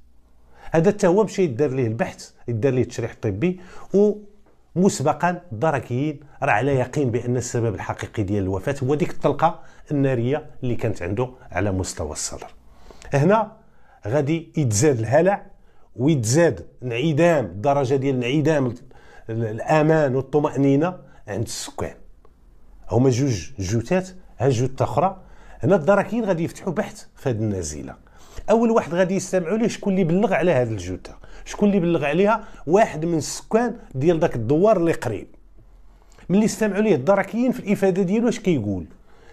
[SPEAKER 1] هذا حتى هو مشى يدار ليه البحث، يدار ليه التشريح الطبي، ومسبقا الدركيين راه على يقين بان السبب الحقيقي ديال الوفاه هو ديك الطلقه الناريه اللي كانت عنده على مستوى الصدر. هنا غادي يتزاد الهلع ويتزاد انعدام، الدرجه ديال انعدام الامان والطمانينه عند السكان. هما جوج جثات، ها جثه اخرى. هنا الدركيين غادي يفتحوا بحث في هذه النازله. اول واحد غادي يستمعوا ليه شكون اللي بلغ على هذه الجثه، شكون اللي بلغ عليها؟ واحد من السكان ديال داك الدوار اللي قريب. ملي استمعوا ليه الدركيين في الافاده ديالو اش كيقول؟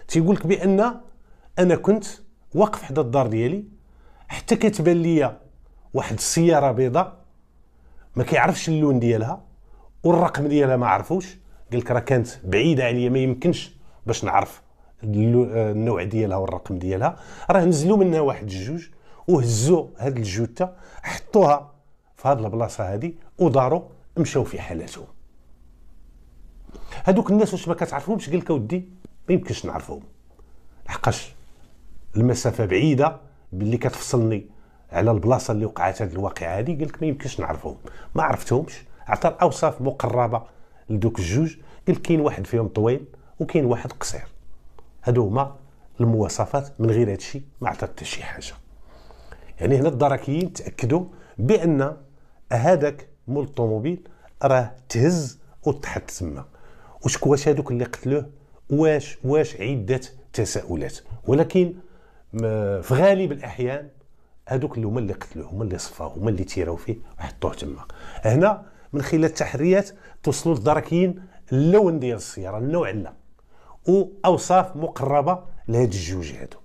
[SPEAKER 1] تيقول لك بان انا كنت واقف حدا الدار ديالي حتى كتبان ليا واحد السياره بيضاء ما كيعرفش اللون ديالها والرقم ديالها ما عرفوش. قال لك راه كانت بعيده عليا ما يمكنش باش نعرف النوع ديالها والرقم ديالها. راه نزلوا منها واحد الجوج وهزوا هاد الجثه حطوها في هاد البلاصه هادي وداروا مشاو في حالاتهم. هادوك الناس واش ما كتعرفهمش؟ قال لك اودي ما يمكنش نعرفهم لحقاش المسافه بعيده باللي كتفصلني على البلاصه اللي وقعت هاد الواقعه هادي. قال لك ما يمكنش نعرفهم، ما عرفتهمش. عطى اوصاف مقربه لدوك الجوج، قال كاين واحد فيهم طويل وكاين واحد قصير. هادو هما المواصفات، من غير هادشي ما عطى حتى شي حاجه. يعني هنا الدركيين تاكدوا بان هذاك مول الطوموبيل راه تهز وطحت تما. واش هادوك اللي قتلوه؟ واش عده تساؤلات، ولكن في غالب الاحيان هادوك اللي هما اللي قتلوه، هما اللي صفاوه، هما اللي تيراو فيه وحطوه تما. هنا من خلال التحريات توصلوا للدركيين اللون ديال السياره، النوع لا، واوصاف مقربه لهاد الجوج هادو.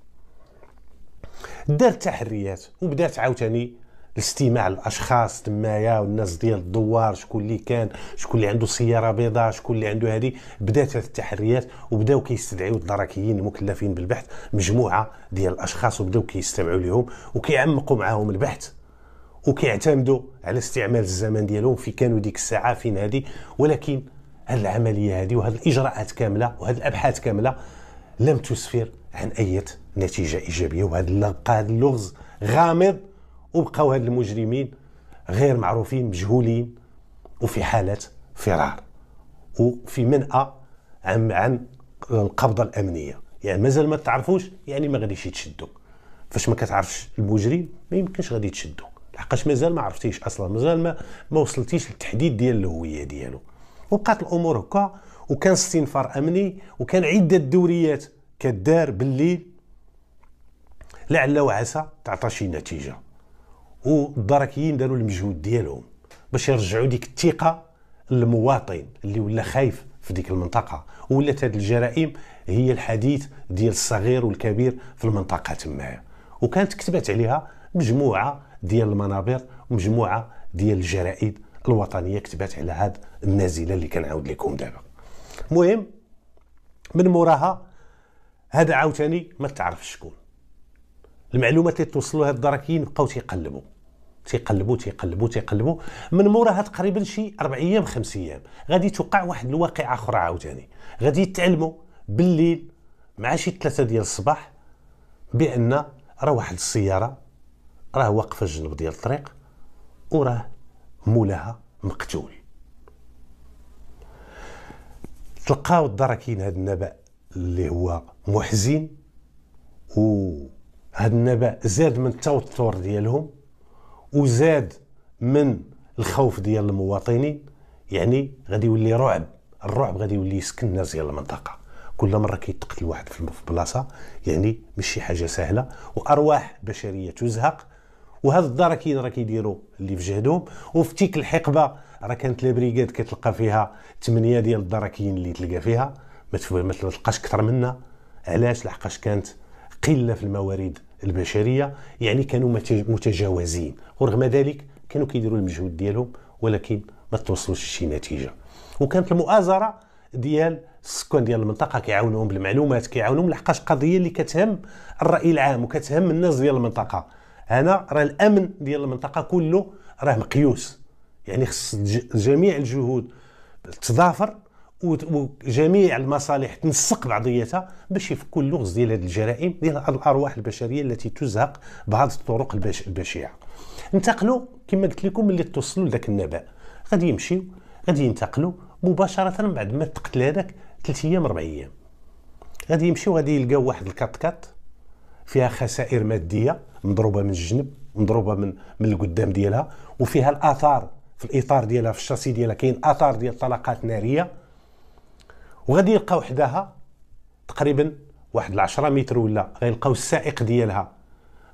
[SPEAKER 1] دارت تحريات وبدات عاوتاني الاستماع للاشخاص تمايا والناس ديال الدوار، شكون اللي كان، شكون اللي عنده سياره بيضاء، شكون اللي عنده هذه. بدات هذه التحريات وبداو كيستدعيو الدركيين المكلفين بالبحث مجموعه ديال الاشخاص وبداو كيستمعوا لهم وكيعمقوا معاهم البحث وكيعتمدوا على استعمال الزمن ديالهم في كانوا ديك الساعه فين هذه. ولكن هذه العمليه هذه وهذه الاجراءات كامله وهذه الابحاث كامله لم تسفر عن اي نتيجه ايجابيه. وهذا اللغز غامض، وبقاو هاد المجرمين غير معروفين مجهولين وفي حالة فرار وفي منأى عن القبضة الأمنية. يعني مازال ما تعرفوش، يعني ما غاديش يتشدوا. فاش ما كتعرفش المجرم ما يمكنش غادي تشدوا، لحقاش مازال ما عرفتيش اصلا، مازال ما وصلتيش للتحديد ديال الهوية ديالو. وبقات الامور هكا، وكان استنفار امني وكان عدة دوريات كدار بالليل لعل وعسى تعطى شي نتيجة. والدركيين داروا المجهود ديالهم باش يرجعوا ديك الثقه للمواطن اللي ولا خايف في ديك المنطقه، ولات هذه الجرائم هي الحديث ديال الصغير والكبير في المنطقه تمايا. وكانت كتبت عليها مجموعه ديال المنابر ومجموعه ديال الجرائد الوطنيه كتبت على هذه النازله اللي كنعاود لكم دابا. المهم من موراها هذا عاوتاني ما تعرفش شكون. المعلومات اللي توصلوا هاد الدركيين بقاو تيقلبوا من موراها تقريبا شي 4 ايام 5 ايام غادي توقع واحد الواقعه اخرى عاوتاني. غادي يتعلموا بالليل مع شي 3 ديال الصباح بان راه واحد السياره راه واقفه جنب ديال الطريق وراه مولاها مقتول. تلقاو الدركيين هذا النبأ اللي هو محزن، وهذا النبأ زاد من التوتر ديالهم وزاد من الخوف ديال المواطنين. يعني غادي يولي رعب، الرعب غادي يولي يسكن الناس ديال المنطقه. كل مره كيتقتل واحد في بلاصه يعني ماشي حاجه سهله، وارواح بشريه تزهق. وهذا الدركيين راه كيديروا اللي في جهدهم. وفي تيك الحقبه راه كانت لابريغاد كتلقى فيها 8 ديال الدركيين اللي تلقى فيها، ما تلقاش اكثر منها. علاش؟ لحقاش كانت قله في الموارد البشريه، يعني كانوا متجاوزين. ورغم ذلك كانوا كيديروا المجهود ديالهم ولكن ما توصلوش لشي نتيجه. وكانت المؤازره ديال السكان ديال المنطقه كيعاونوهم بالمعلومات، كيعاونوهم لحقاش قضيه اللي كتهم الراي العام وكتهم الناس ديال المنطقه. هنا راه الامن ديال المنطقه كله راه مقيوس، يعني خص جميع الجهود تضافر وجميع المصالح تنسق بعضياتها باش يفكوا اللغز ديال هذه الجرائم ديال الارواح البشريه التي تزهق بهذه الطرق البشعه. انتقلوا كما قلت لكم ملي توصلوا لذاك النبأ، غادي ينتقلوا مباشره بعد ما تقتل هذاك 3 ايام 4 ايام. غادي يمشيو غادي يلقاو واحد الكاط فيها خسائر ماديه مضروبه من الجنب مضروبه من القدام ديالها، وفيها الاثار في الاطار ديالها في الشاسي ديالها كاين اثار ديال طلقات ناريه. وغادي يلقاو حداها تقريبا واحد 10 متر ولا غيلقاو السائق ديالها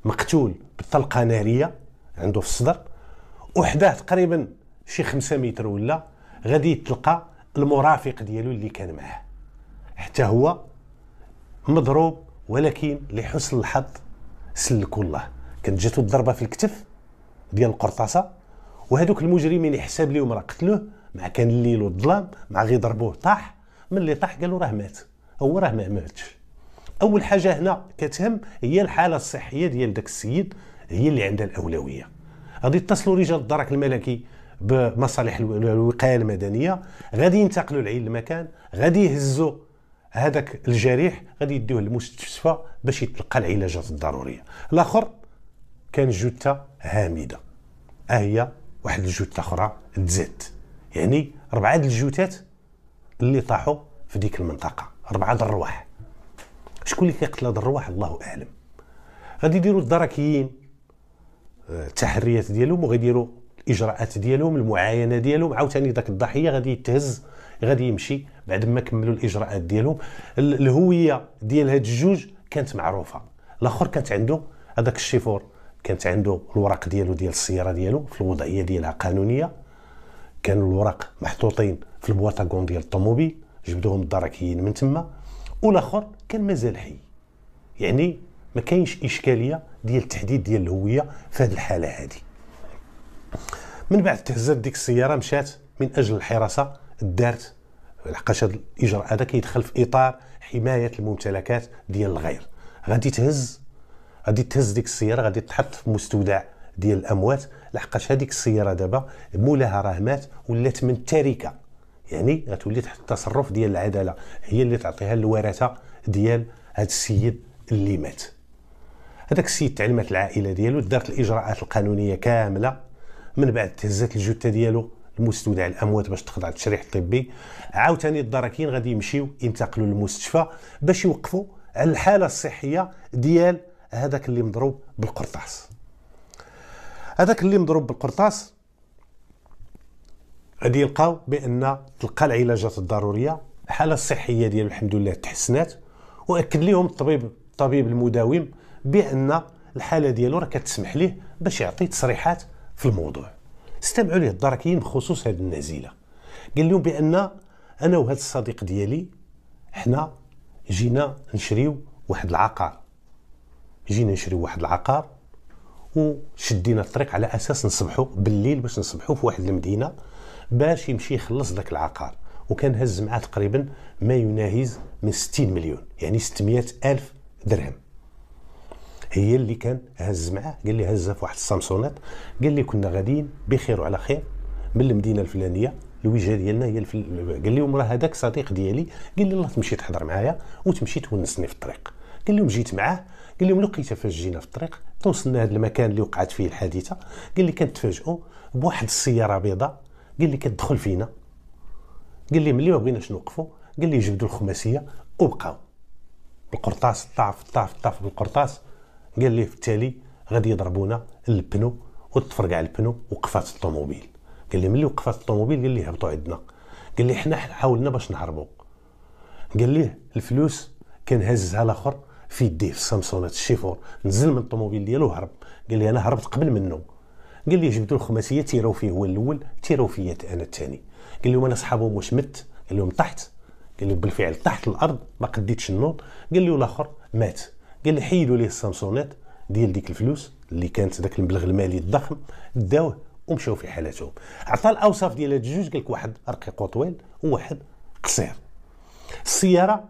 [SPEAKER 1] مقتول بطلقه ناريه عنده في الصدر، وحداه تقريبا شي 5 متر ولا غادي تلقى المرافق ديالو اللي كان معاه حتى هو مضروب، ولكن لحسن الحظ سلكوا الله، كانت جاتو الضربه في الكتف ديال القرطاسه، وهذوك المجرمين يحسب ليهم راه قتلوه، مع كان الليل والظلام، مع غير ضربوه طاح، من اللي طاح قالوا راه مات، هو راه ما ماتش. اول حاجه هنا كتهم هي الحاله الصحيه ديال داك السيد، هي اللي عندها الاولويه. غادي يتصلوا رجال الدرك الملكي بمصالح الوقايه المدنيه، غادي ينتقلوا العين المكان، غادي يهزوا هذاك الجريح، غادي يديوه للمستشفى باش يتلقى العلاجات الضروريه. الاخر كان جثه هامده، هي واحد الجثه اخرى تزاد، يعني 4 الجثات اللي طاحوا في ديك المنطقه، 4 الرواح. شكون اللي كيقتل هاد الرواح الله اعلم. غادي يديروا الدركيين التحريات ديالهم، وغادي يديروا الاجراءات ديالهم، المعاينه ديالهم، عاوتاني داك الضحيه غادي يتهز، غادي يمشي بعد ما كملوا الاجراءات ديالهم. الهويه ديال هاد الجوج كانت معروفه، الاخر كانت عنده هذاك الشيفور، كانت عنده الورق ديالو ديال السياره ديالو في الوضعيه ديالها قانونيه، كانوا الورق محطوطين في البواطاكون ديال الطوموبيل، جبدوهم الدركيين من تما، والاخر كان مازال حي. يعني ما كاينش اشكاليه ديال التحديد ديال الهويه في هذه الحاله هذه. من بعد تهزت ديك السياره، مشات من اجل الحراسه دارت، لحقاش هذا الاجراء هذا كيدخل في اطار حمايه الممتلكات ديال الغير. غادي تهز ديك السياره، غادي تحط في مستودع ديال الاموات، لحقاش هذيك السياره دابا مولاها راه مات، ولات من التركه، يعني غتولي تحت التصرف ديال العداله، هي اللي تعطيها الورثه ديال هذا السيد اللي مات. هذاك السيد تعلمت العائله ديالو، دارت الاجراءات القانونيه كامله، من بعد تهزت الجثه ديالو لمستودع الاموات باش تخضع للتشريح الطبي. عاوتاني الدركين غادي يمشيو ينتقلوا للمستشفى باش يوقفوا على الحاله الصحيه ديال هذاك اللي مضروب بالقرطاس. هذاك اللي مضروب بالقرطاس غادي يلقاو بان تلقى العلاجات الضروريه، الحاله الصحيه ديالو الحمد لله تحسنات، واكد لهم الطبيب المداوم بان الحاله ديالو راه كتسمح ليه باش يعطي تصريحات في الموضوع. استمعوا ليه الدركيين بخصوص هذه النزيله، قال لهم بان انا وهذا الصديق ديالي حنا جينا نشريو واحد العقار، وشدينا الطريق على اساس نصبحوا بالليل باش نصبحوا في واحد المدينه باش يمشي يخلص ذاك العقار، وكان هز معاه تقريبا ما يناهز من 60 مليون، يعني 600 ألف درهم هي اللي كان هز معاه. قال لي هزها في واحد السامسونات، قال لي كنا غاديين بخير وعلى خير من المدينه الفلانيه، الوجهه ديالنا هي قال لهم راه هذاك صديق ديالي، قال لي الله تمشي تحضر معايا وتمشي تونسني في الطريق. قال لهم جيت معاه، قال لهم لقيت فاش جينا في الطريق توصلنا هذا المكان اللي وقعت فيه الحادثه، قال لي كنتفاجئوا بواحد السياره بيضاء، قال لي كتدخل فينا، قال لي ملي ما بغيناش نوقفوا، قال لي جبدوا الخماسيه وبقاو بالقرطاس، طاف بالقرطاس، قال لي في التالي غادي يضربونا البنو وتفرقع البنو، وقفات الطوموبيل. قال لي ملي وقفات الطوموبيل قال لي هبطوا عندنا، قال لي حنا حاولنا باش نهربوا، قال لي الفلوس كان هزها الاخر في يديه في السامسونات الشيفور، نزل من الطوموبيل ديالو وهرب. قال لي انا هربت قبل منه، قال لي جبدوا الخماسيه تيراو فيه هو الاول، تيراو فيا انا الثاني. قال لهم انا صحابهم واش مت؟ قال لهم طحت، قال لي بالفعل طحت الارض ما قديتش النوض، قال لي الاخر مات. قال لي حيدوا ليه السامسونات ديال ديك الفلوس اللي كانت ذاك المبلغ المالي الضخم، داوه ومشاو في حالتهم. عطى الاوصاف ديال هاد الجوج، قال لك واحد رقيق طويل وواحد قصير، السياره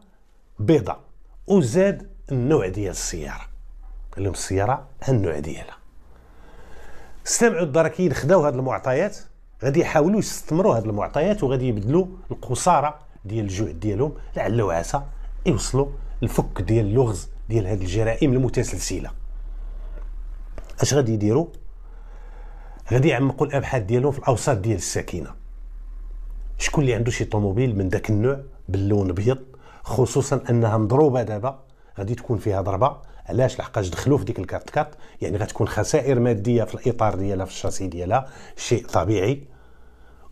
[SPEAKER 1] بيضاء، وزاد النوع ديال السياره، قال لهم السياره النوع ديالها. استمعوا الدركيين، خداو هاد المعطيات، غادي يحاولوا يستثمروا هاد المعطيات، وغادي يبدلوا القصاره ديال الجهد ديالهم لعل وعسى يوصلوا الفك ديال اللغز ديال هاد الجرائم المتسلسله. اش غادي يديروا؟ غادي يعمقوا الابحاث ديالهم في الاوساط ديال الساكنه، شكون اللي عنده شي طوموبيل من داك النوع باللون ابيض، خصوصا انها مضروبه دابا، غادي تكون فيها ضربه. علاش؟ لحقاش دخلوا في ديك الكارت، يعني غتكون خسائر ماديه في الاطار ديالها في الشاسي ديالها، شيء طبيعي.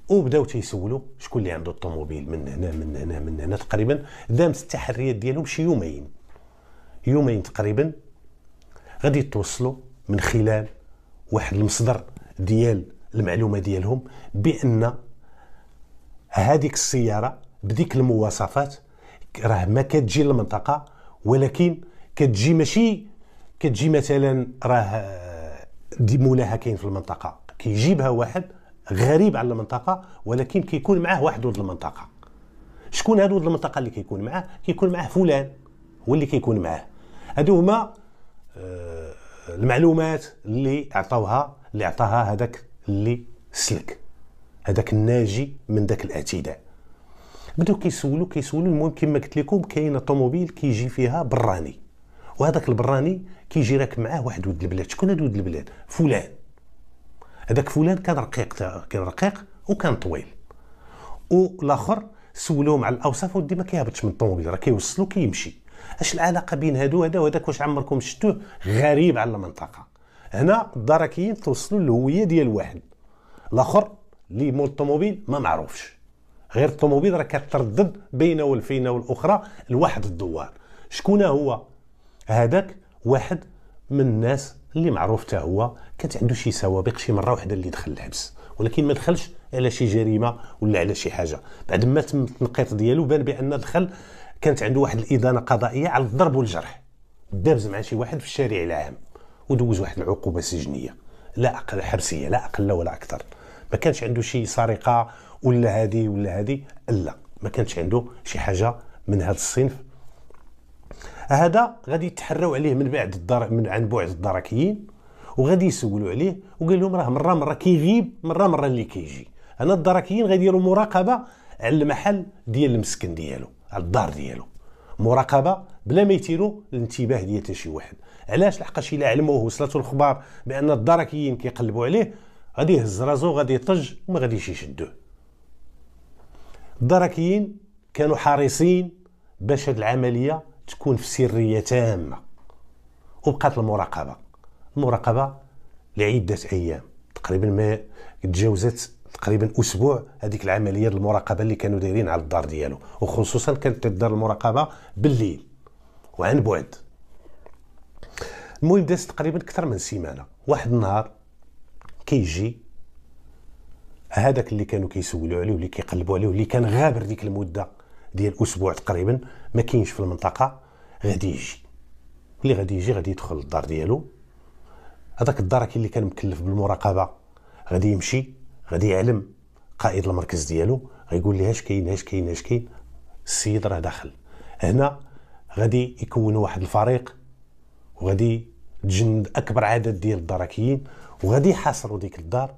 [SPEAKER 1] وبداو تيسولوا شكون اللي عنده الطوموبيل من هنا من هنا من هنا. تقريبا دامت التحريات ديالهم شي يومين تقريبا، غادي توصلوا من خلال واحد المصدر ديال المعلومه ديالهم بان هذيك السياره بديك المواصفات راه ما كتجي للمنطقه، ولكن كتجي ماشي كتجي مثلا راه دي مولاها كاين في المنطقه، كيجيبها واحد غريب على المنطقه ولكن كيكون معاه واحد ولد المنطقه. شكون هذا ولد المنطقه اللي كيكون معاه؟ كيكون معاه فلان هو اللي كيكون معاه. هادو هما المعلومات اللي عطاها هذاك اللي سلك، هذاك الناجي من ذاك الاعتداء. بداو كيسولوا المهم كما قلت لكم كاينه طوموبيل كيجي فيها براني، وهذاك البراني كيجي راكب معاه واحد ولد البلاد. شكون هذا ولد البلاد؟ فلان. هذاك فلان كان رقيق وكان طويل. والاخر سولوهم على الاوصاف ودي ما كيهبطش من الطوموبيل، راه كيوصلوا كيمشي. اش العلاقه بين هذا وهذاك؟ واش عمركم شفتوه؟ غريب على المنطقه. هنا الدركيين توصلوا للهويه ديال واحد، الاخر اللي مول الطوموبيل ما معروفش، غير الطوموبيل راه كتردد بينه والفينه والاخرى لواحد الدوار. شكون هو هذاك؟ واحد من الناس اللي معروف حتى هو كانت عنده شي سوابق، شي مره واحده اللي دخل الحبس، ولكن ما دخلش على شي جريمه ولا على شي حاجه. بعد ما تم التنقيط ديالو بان بان دخل كانت عنده واحد الادانه قضائيه على الضرب والجرح، دابز مع شي واحد في الشارع العام ودوز واحد العقوبه سجنيه لا اقل، حبسيه لا اقل ولا اكثر. ما كانش عنده شي سرقه ولا هذه لا، ما كانش عنده شي حاجه من هذا الصنف. هذا غادي يتحروا عليه من بعد عن بعد الدركيين، وغادي يسولوا عليه وقال لهم راه مره كيغيب، مره اللي كيجي. انا الدركيين غيديروا مراقبه على المحل ديال المسكن ديالو، على الدار ديالو، مراقبه بلا ما يثيروا الانتباه ديال حتى شي واحد. علاش؟ لحقاش الا علموه وصلته الخبار بان الدركيين كيقلبوا عليه غادي يهز راسو، غادي يطج وما غاديش يشدوه. الدركيين كانوا حريصين باش هذه العمليه تكون في سريه تامه، وبقات المراقبه لعده ايام تقريبا، ما تجاوزت تقريبا اسبوع هذيك العمليه المراقبه اللي كانوا دايرين على الدار ديالو، وخصوصا كانت تدار المراقبه بالليل وعن بعد. المهم دازت تقريبا اكثر من سيمانه. واحد النهار كيجي هذاك اللي كانوا كيسولوا عليه واللي كيقلبوا عليه واللي كان غابر ديك المده ديال اسبوع تقريبا ما كاينش في المنطقه، غادي يجي. اللي غادي يجي غادي يدخل للدار ديالو. هذاك الدركي اللي كان مكلف بالمراقبه غادي يمشي، غادي يعلم قائد المركز ديالو، غيقول ليه اش كاين. السيد راه داخل. هنا غادي يكونوا واحد الفريق وغادي تجند اكبر عدد ديال الدركيين وغادي يحاصروا ديك الدار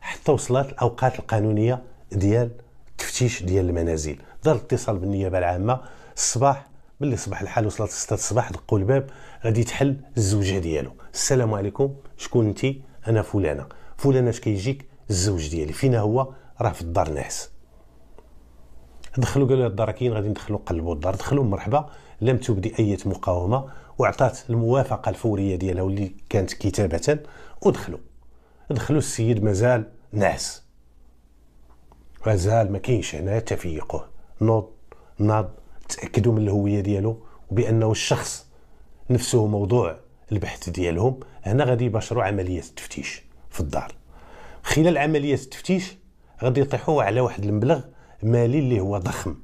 [SPEAKER 1] حتى وصلت الاوقات القانونيه ديال التفتيش ديال المنازل. دار الاتصال بالنيابه العامه الصباح، ملي صباح الحال وصلت 6 الصباح دقوا الباب، غادي تحل الزوجه ديالو. السلام عليكم، شكون انت؟ انا فلانه اش كيجيك؟ الزوج ديالي. فينا هو؟ راه في الدار ناعس. دخلوا قالوا الدركيين غادي ندخلوا قلبوا الدار، دخلوا مرحبا، لم تبدي اي مقاومه وعطات الموافقه الفوريه ديالها واللي كانت كتابه، ودخلوا السيد مازال ناعس، مازال ما كاينش هنا تفيقه. ناض تاكدوا من الهويه ديالو وبانه الشخص نفسه موضوع البحث ديالهم. هنا غادي يباشروا عمليه التفتيش في الدار. خلال عمليه التفتيش غادي يطيحوا على واحد المبلغ مالي اللي هو ضخم،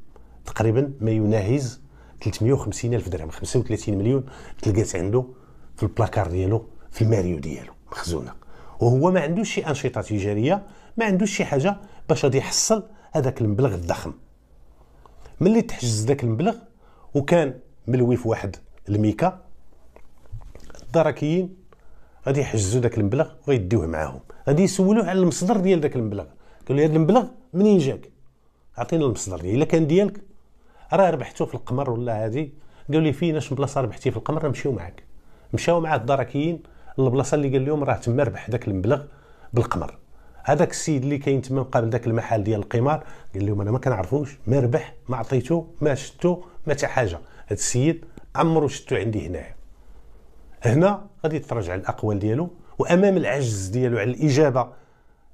[SPEAKER 1] تقريبا ما يناهز 350 ألف درهم، 35 مليون تلقات عنده في البلاكار ديالو في الماريو ديالو مخزونه، وهو ما عندوش شي انشطه تجاريه، ما عندوش شي حاجه باش غادي يحصل هذاك المبلغ الضخم. ملي تحجز ذاك المبلغ وكان ملوي في واحد الميكا، الدركيين غادي يحجزوا ذاك المبلغ وغيديوه معاهم. غادي يسولوه على المصدر ديال ذاك المبلغ، قالوا له هذا المبلغ منين جاك؟ عطينا المصدر ديالو. الا كان ديالك راه ربحتو في القمر ولا هذه، قالوا لي فين اش بلاصه ربحتي في القمر، نمشيو معاك. مشاو مع الدركيين للبلاصه اللي قال لهم راه تما ربح ذاك المبلغ بالقمر. هذاك السيد اللي كاين تما مقابل ذاك المحل ديال القمار قال لهم انا ما كنعرفوش، ما ربح، ما عطيتو، ما شتو، ما حتى حاجه. هذا السيد عمرو شتو عندي هنايا. هنا غادي تراجع الاقوال ديالو، وامام العجز ديالو على الاجابه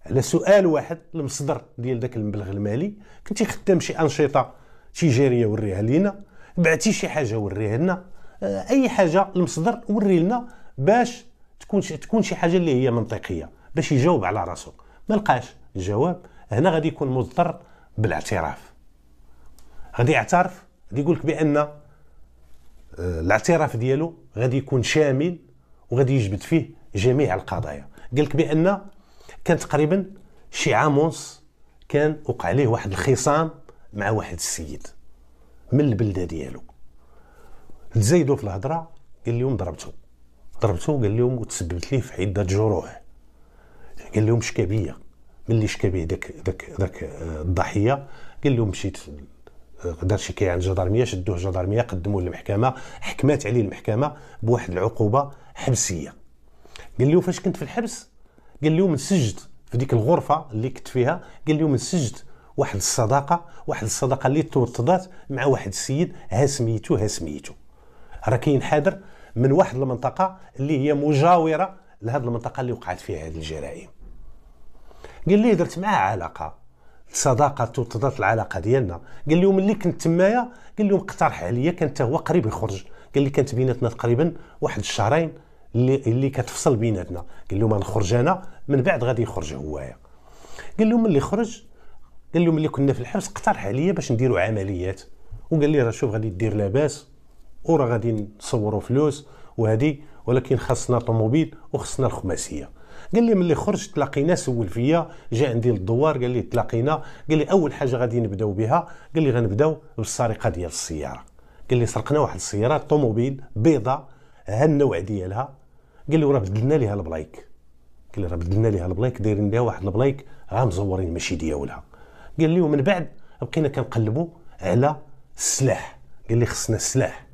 [SPEAKER 1] على سؤال واحد، المصدر ديال ذاك المبلغ المالي. كنتي خدام شي انشطه تجاريه وريها لينا، بعتي شي حاجه وريها لنا، اي حاجه المصدر وري لنا باش تكون شي حاجه اللي هي منطقيه باش يجاوب على راسو. ما لقاش الجواب، هنا غادي يكون مضطر بالاعتراف. غادي يعترف، غادي يقول لك بان الاعتراف ديالو غادي يكون شامل وغادي يجبد فيه جميع القضايا. قال لك بان كان تقريبا شي عام ونص كان وقع عليه واحد الخصام مع واحد السيد من البلده ديالو. تزايدوا في الهضره، قال لهم ضربته، قال لهم وتسببت ليه في عده جروح. قال لهم شكا بيا، ملي شكا بيه داك الضحيه، قال لهم مشيت دار شكايه عند الجدرميه، شدوه الجدرميه، قدموه للمحكمه، حكمات عليه المحكمه بواحد العقوبه حبسيه. قال لهم فاش كنت في الحبس، قال لهم نسجت في ديك الغرفه اللي كنت فيها، قال لهم نسجت واحد الصداقه اللي توطدات مع واحد السيد ها سميتو راه كاين حاضر من واحد المنطقه اللي هي مجاوره لهذه المنطقه اللي وقعت فيها هذه الجرائم. قال لي درت معاه علاقه صداقه توطدات العلاقه ديالنا. قال لهم ملي كنت تمايا، قال لهم اقترح عليا، كان هو قريب يخرج، قال لي كانت بيناتنا تقريبا واحد الشهرين اللي كتفصل بيناتنا. قال لهم نخرج انا من بعد غادي يخرج هوايا. قال لهم ملي خرج، قال لهم ملي كنا في الحبس اقترح عليا باش نديروا عمليات، وقال لي راه شوف غادي دير لاباس وراه غادي نصوروا فلوس وهذه، ولكن خاصنا طوموبيل وخصنا الخماسيه. قال لي ملي خرجت تلاقينا، سول فيا، جا عندي للدوار، قال لي تلاقينا، قال لي اول حاجه غادي نبداو بها، قال لي غنبداو بالسرقه ديال السياره. قال لي سرقنا واحد السياره طوموبيل بيضاء ها النوع ديالها، قال لي وراه بدلنا ليها البلايك، قال لي راه بدلنا ليها البلايك، دايرين ليها واحد البلايك غا مزورين ماشي ديالها. قال لي ومن بعد بقينا كنقلبوا على السلاح، قال لي خصنا السلاح.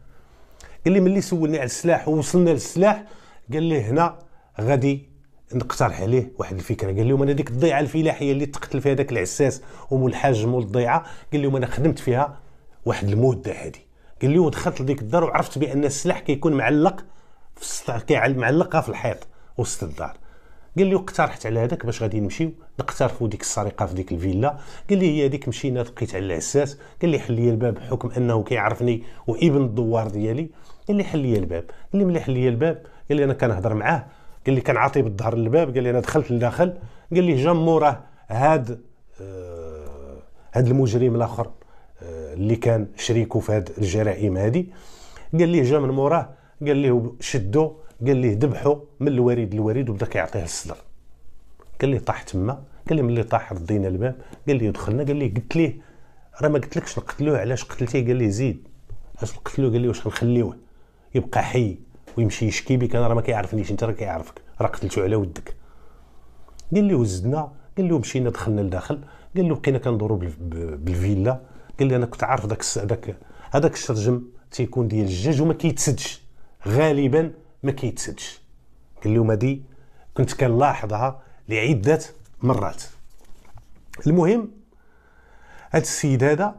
[SPEAKER 1] قال لي ملي سولني على السلاح ووصلنا للسلاح، قال لي هنا غادي نقترح عليه واحد الفكره. قال لهم انا ديك الضيعه الفلاحيه اللي تقتل فيها داك العساس ومول الحاج مول الضيعه، قال لهم انا خدمت فيها واحد المده هذه. قال لي ودخلت لديك الدار وعرفت بان السلاح كيكون معلق معلقه في الحيط وسط الدار. قال لي واقترحت على هذاك باش غادي نمشيو نقترفوا ديك السرقه في ديك الفيلا. قال لي هي هذيك مشينا لقيت على العساس، قال لي حل لي الباب بحكم انه كيعرفني وابن الدوار ديالي. قال لي حل لي الباب، قال لي ملي حل لي الباب، قال لي انا كنهضر معاه، قال لي كان عاطي بالظهر للباب، قال لي انا دخلت لداخل، قال لي جا موراه هاد المجرم الاخر اللي كان شريكه في هاد الجرائم هذه، قال لي جا من موراه، قال لي شدو، قال لي ذبحوا من الوريد للوريد وبدا كيعطيه الصدر. قال لي طاح تما، قال لي ملي طاح ردينا الباب، قال لي دخلنا، قال لي قلت ليه راه ما قلتلكش نقتلوه، علاش قتلتيه؟ قال لي زيد اش نقتلوه؟ قال لي واش نخليوه يبقى حي ويمشي يشكي بك؟ انا راه ما كيعرفنيش، انت راه كيعرفك، راه قتلتو على ودك. قال لي وزدنا، قال له مشينا دخلنا لداخل، قال له بقينا كندوروا بالفيلا، قال لي انا كنت عارف هذاك الشرجم تيكون ديال الدجاج وما كيتسدش، غالبا ما كيتسدش. قال لهم هذه كنت كنلاحظها لعده مرات. المهم هذا السيد هذا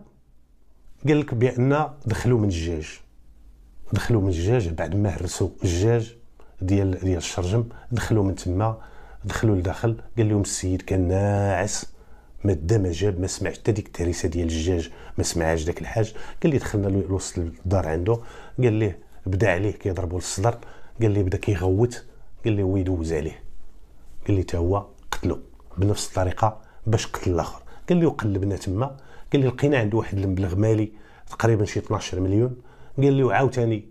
[SPEAKER 1] قال لك بان دخلوا من الدجاج بعد ما هرسوا الدجاج ديال الشرجم، دخلوا من تما، دخلوا لداخل. قال لهم السيد كان ناعس، ما دا ما جاب، ما سمع حتى ديك التريسه ديال الدجاج، ما سمعهاش داك الحاج. قال لي دخلنا لوسط الدار عنده، قال ليه بدا عليه كيضربوا للصدر، قال لي بدا كيغوت، قال لي هو يدوز عليه، قال لي حتى هو قتلو بنفس الطريقه باش قتل الاخر. قال لي وقلبنا تما، قال لي لقينا عنده واحد المبلغ مالي تقريبا شي 12 مليون. قال لي وعاوتاني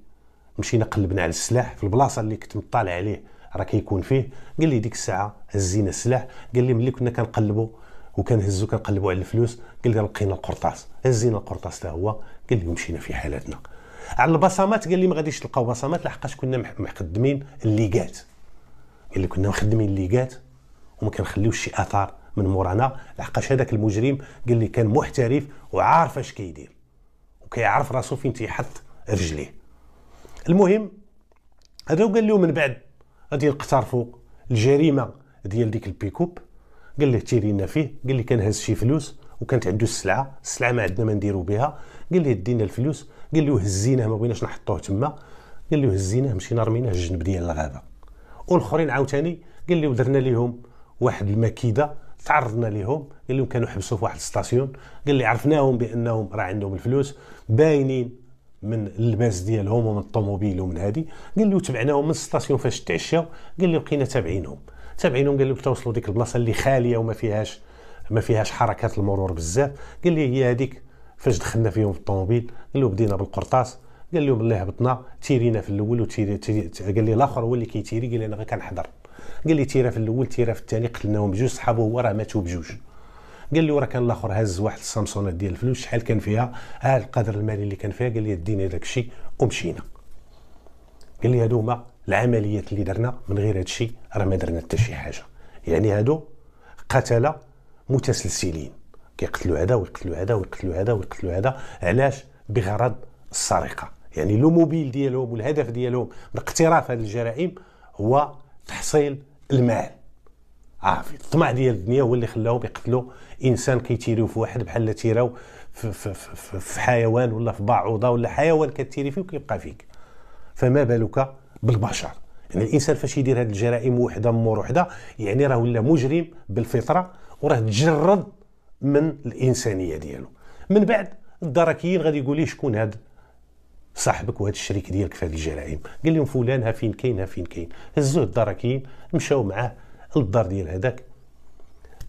[SPEAKER 1] مشينا قلبنا على السلاح في البلاصه اللي كنت مطالع عليه راه كيكون فيه. قال لي ديك الساعه هزينا السلاح، قال لي ملي كنا كنقلبوا وكنهزوا كنقلبوا على الفلوس، قال لي لقينا القرطاس، هزينا القرطاس حتى هو، قال لي ومشينا في حالاتنا. على البصمات قال لي ما غاديش تلقاو بصمات لحقاش كنا مقدمين الليغات، قال لي كنا مخدمين الليغات وما كنخليوش شي اثار من مورانا، لحقاش هذاك المجرم قال لي كان محترف وعارف اش كيدير وكيعرف راسو فين تيحط رجليه. المهم هذا قال له من بعد غادي نقترفوا الجريمه ديال ديك البيكوب. قال لي تيرينا فيه، قال لي كان هز شي فلوس وكانت عنده السلعه ما عندنا ما نديروا بها، قال لي دينا الفلوس، قال لي وهزيناه ما بغيناش نحطوه تما، قال لي هزيناه مشينا رميناه الجنب ديال الغابه. والاخرين عاوتاني قال لي ودرنا ليهم واحد المكيده، تعرضنا ليهم، قال لهم كانوا حبسوا في واحد الستاسيون، قال لي عرفناهم بانهم راه عندهم الفلوس، باينين من اللباس ديالهم ومن الطوموبيل ومن هذه. قال له تبعناهم من الستاسيون فاش تعشاو، قال لي بقينا تابعينهم. قال له توصلوا ديك البلاصه اللي خاليه وما فيهاش حركات المرور بزاف. قال لي هي هذيك. فاش دخلنا فيهم في الطوموبيل قال له بدينا بالقرطاس، قال لهم ملي هبطنا تيرينا في الاول قال لي الاخر هو اللي كيتيري، قال لي انا غير كنحضر. قال لي تيرا في الاول تيرا في الثاني، قتلناهم بجوج، صحابه هو راه ماتوا بجوج. قال لي وراه كان الاخر هز واحد السامسونات ديال الفلوس، شحال كان فيها القدر المالي اللي كان فيها، قال لي دينا داك الشيء ومشينا. قال لي هادو هما العمليات اللي درنا، من غير هاد الشيء راه ما درنا حتى شي حاجه. يعني هادو قتله متسلسلين كيقتلوا هذا ويقتلوا هذا ويقتلوا هذا ويقتلوا هذا. علاش؟ بغرض السرقه. يعني لو موبيل ديالهم والهدف ديالهم من اقتراف هذه الجرائم هو تحصيل المال. عارفين الطمع ديال الدنيا هو اللي خلاهم يقتلوا انسان كيتيريو في واحد بحال تيراو في حيوان ولا في بعوضه ولا حيوان كتيري فيه وكيبقى فيك، فما بالك بالبشر. يعني الانسان فاش يدير هذه الجرائم وحده مور وحده، يعني راه ولا مجرم بالفطره وراه تجرد من الانسانيه ديالو. من بعد الدركيين غادي يقول لي شكون هذا صاحبك وهذا الشريك ديالك في هذه الجرائم؟ قال لهم فلان، ها فين كاين ها فين كاين. هزوه الدركيين مشاو معاه للدار ديال هذاك،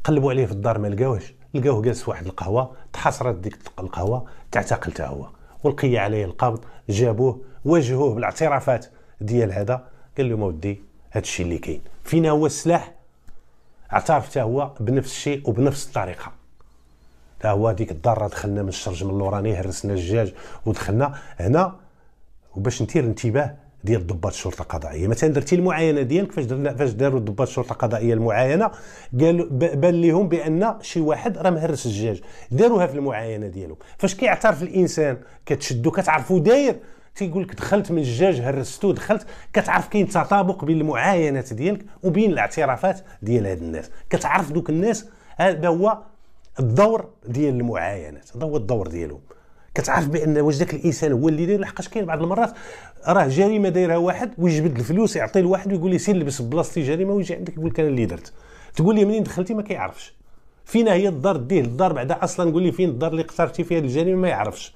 [SPEAKER 1] قلبوا عليه في الدار ما لقاوهش، لقاوه جالس في واحد القهوه، تحصرت ديك القهوه، تعتقل حتى هو ولقي عليه القبض. جابوه واجهوه بالاعترافات ديال هذا، قال لهم اودي هذا الشيء اللي كاين. فين هو السلاح؟ اعترف حتى هو بنفس الشيء وبنفس الطريقه. تا هو ديك الدار دخلنا من الشرج من اللوراني، هرسنا الدجاج ودخلنا هنا. وباش نثير انتباه ديال ضباط الشرطه القضائيه، مثلا درتي المعاينه ديالك، فاش داروا ضباط الشرطه القضائيه المعاينه، قالوا بان لهم بان شي واحد راه مهرس الدجاج، داروها في المعاينه ديالهم. فاش كيعترف الانسان كتشدو كتعرفوا داير، تيقول لك دخلت من الدجاج هرستو دخلت، كتعرف كاين تطابق بين المعاينات ديالك وبين الاعترافات ديال هاد الناس، كتعرف دوك الناس. هذا هو الدور ديال المعاينات، هذا هو الدور ديالهم. كتعرف بان واش داك الانسان هو اللي داير، لحقاش كاين بعض المرات راه جريمه دايرها واحد ويجبد الفلوس يعطي لواحد ويقول لي سير لبس بلاصتي جريمه، ويجي عندك يقول لك انا اللي درت. تقول لي منين دخلتي؟ ما كيعرفش. فين هي الدار؟ ديه الدار بعدا اصلا قول لي فين الدار اللي اقترفتي فيها الجريمه، ما يعرفش.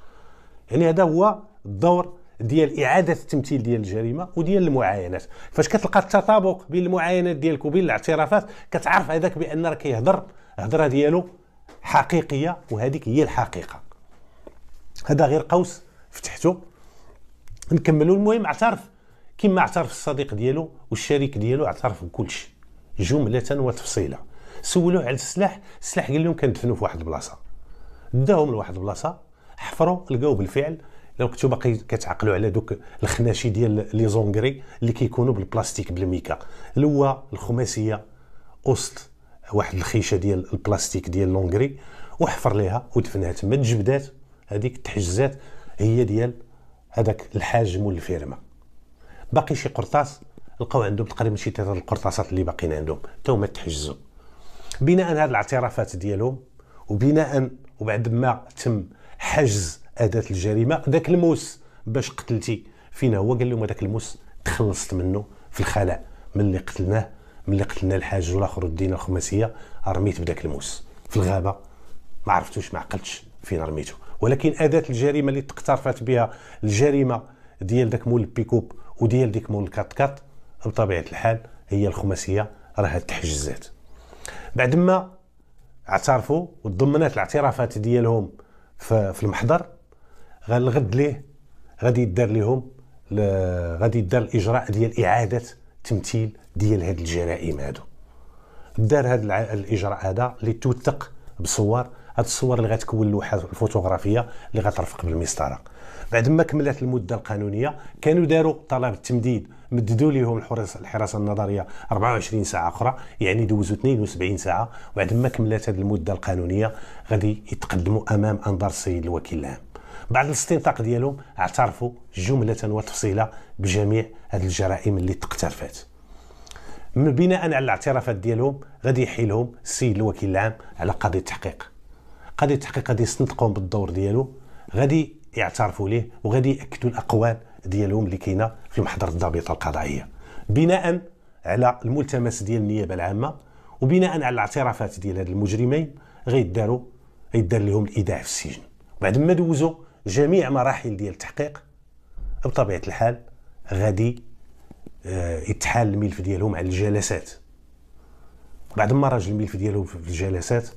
[SPEAKER 1] يعني هذا هو الدور ديال اعاده التمثيل ديال الجريمه وديال المعاينات. فاش كتلقى التطابق بين المعاينات ديالك وبين الاعترافات، كتعرف هذاك بان راه كيهضر هضره ديالو حقيقيه، وهذيك هي الحقيقه. هذا غير قوس فتحته. نكملوا. المهم اعترف كما اعترف الصديق ديالو والشريك ديالو، اعترف بكل شيء جمله وتفصيلا. سولوه على السلاح قال لهم كندفنوا في واحد البلاصه. داهم لواحد البلاصه، حفروا لقاو بالفعل. لو كنتو باقي كتعقلوا على دوك الخناشي ديال لي زونغري اللي كيكونوا بالبلاستيك بالميكا، اللي هو الخماسيه وسط واحد الخيشه ديال البلاستيك ديال لونغري، وحفر ليها ودفنها تما. تجبدات هذيك التحجزات هي ديال هذاك الحاجم والفيرما. باقي شي قرطاس لقاو عندهم تقريبا شي 3 القرطاسات اللي باقيين عندهم حتى هما تحجزوا. بناء على الاعترافات ديالهم وبناء وبعد ما تم حجز اداه الجريمه، ذاك الموس باش قتلتي فينا هو؟ قال لهم هذاك الموس تخلصت منه في الخلاء ملي قتلنا الحاج والاخر ودينا الخماسيه، رميت بداك الموس في الغابه، ما عرفتوش، ما عقلتش فين رميته. ولكن اداه الجريمه اللي تقترفت بها الجريمه ديال داك مول البيكوب وديال ديك مول الكاط بطبيعه الحال هي الخماسيه، راه تحجزات. بعد ما اعترفوا وضمنات الاعترافات ديالهم في المحضر، الغد ليه غادي يدار لهم غادي يدار الاجراء ديال اعاده تمثيل ديال هاد الجرائم هادو. دار هذا الاجراء هذا اللي توثق بصور، هاد الصور اللي غتكون اللوحه الفوتوغرافيه اللي غترفق بالمسطره. بعد ما كملت المده القانونيه كانوا داروا طلب التمديد، مددوا لهم الحراسه النظريه 24 ساعه اخرى، يعني دوزوا 72 ساعه. وبعد ما كملت هذه المده القانونيه غادي يتقدموا امام انظار السيد الوكيل العام. بعد الاستنطاق ديالهم اعترفوا جمله وتفصيلا بجميع هذه الجرائم اللي تقترفت. بناء على الاعترافات ديالهم غادي يحيلهم السيد الوكيل العام على قضيه التحقيق. قضيه التحقيق غادي يستنطقهم بالدور ديالو، غادي يعترفوا ليه وغادي ياكدوا الاقوال ديالهم اللي كاينه في محضر الضابطه القضائيه، بناء على الملتمس ديال النيابه العامه وبناء على الاعترافات ديال هاد المجرمين. يدار لهم الايداع في السجن. بعد ما دوزوا جميع مراحل ديال التحقيق بطبيعه الحال غادي يتحال الملف ديالهم على الجلسات. بعد ما راجل الملف ديالهم في الجلسات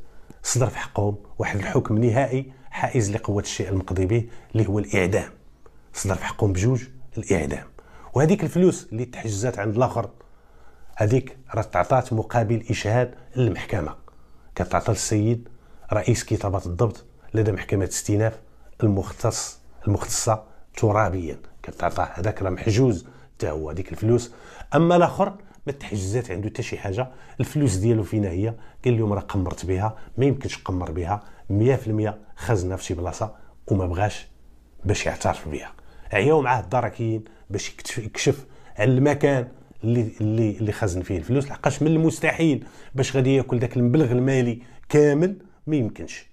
[SPEAKER 1] صدر في حقهم واحد الحكم نهائي حائز لقوه الشيء المقضي به اللي هو الاعدام. صدر في حقهم بجوج الاعدام. وهذيك الفلوس اللي تحجزات عند الاخر هذيك راه تعطات مقابل اشهاد للمحكمه، كتعطى للسيد رئيس كتابه الضبط لدى محكمه الاستئناف المختصه ترابيا، كتعطى هذاك راه محجوز حتى هو هذيك الفلوس. اما الاخر ما تحجزات عنده حتى شي حاجه، الفلوس ديالو فين هي؟ قال لهم راه قمرت بها، ما يمكنش نقمر بها 100%، خزنها في شي بلاصه وما بغاش باش يعترف بها. عياو معاه الدركيين باش يكشف على المكان اللي خزن فيه الفلوس، لحقاش من المستحيل باش غادي ياكل داك المبلغ المالي كامل، ما يمكنش.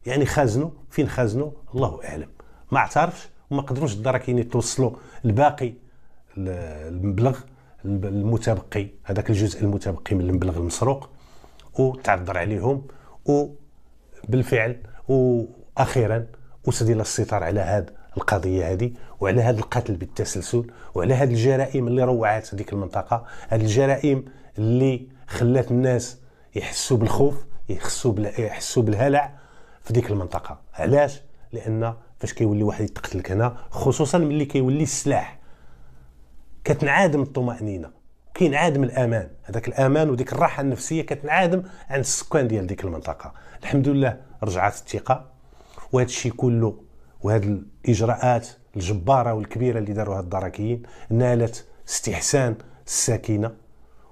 [SPEAKER 1] يعني خازنه فين خازنه الله اعلم، ما اعترفش وما قدروش الدركيين يتوصلوا الباقي المبلغ المتبقي، هذاك الجزء المتبقي من المبلغ المسروق، وتعذر عليهم. وبالفعل واخيرا اسدل الستار على هذه القضيه هذه وعلى هذا القتل بالتسلسل وعلى هذه الجرائم اللي روعت هذيك المنطقه، هذه الجرائم اللي خلات الناس يحسوا بالخوف، يحسوا بالهلع في ديك المنطقه. علاش؟ لان فاش كيولي واحد يتقتلك هنا، خصوصا ملي كيولي السلاح، كتنعدم الطمأنينة، كينعدم الأمان، هذاك الأمان وديك الراحة النفسية كتنعدم عند السكان ديال ديك المنطقة. الحمد لله رجعت الثقة، وهذا الشيء كله وهذه الإجراءات الجبارة والكبيرة اللي داروها الدركيين نالت استحسان الساكنة،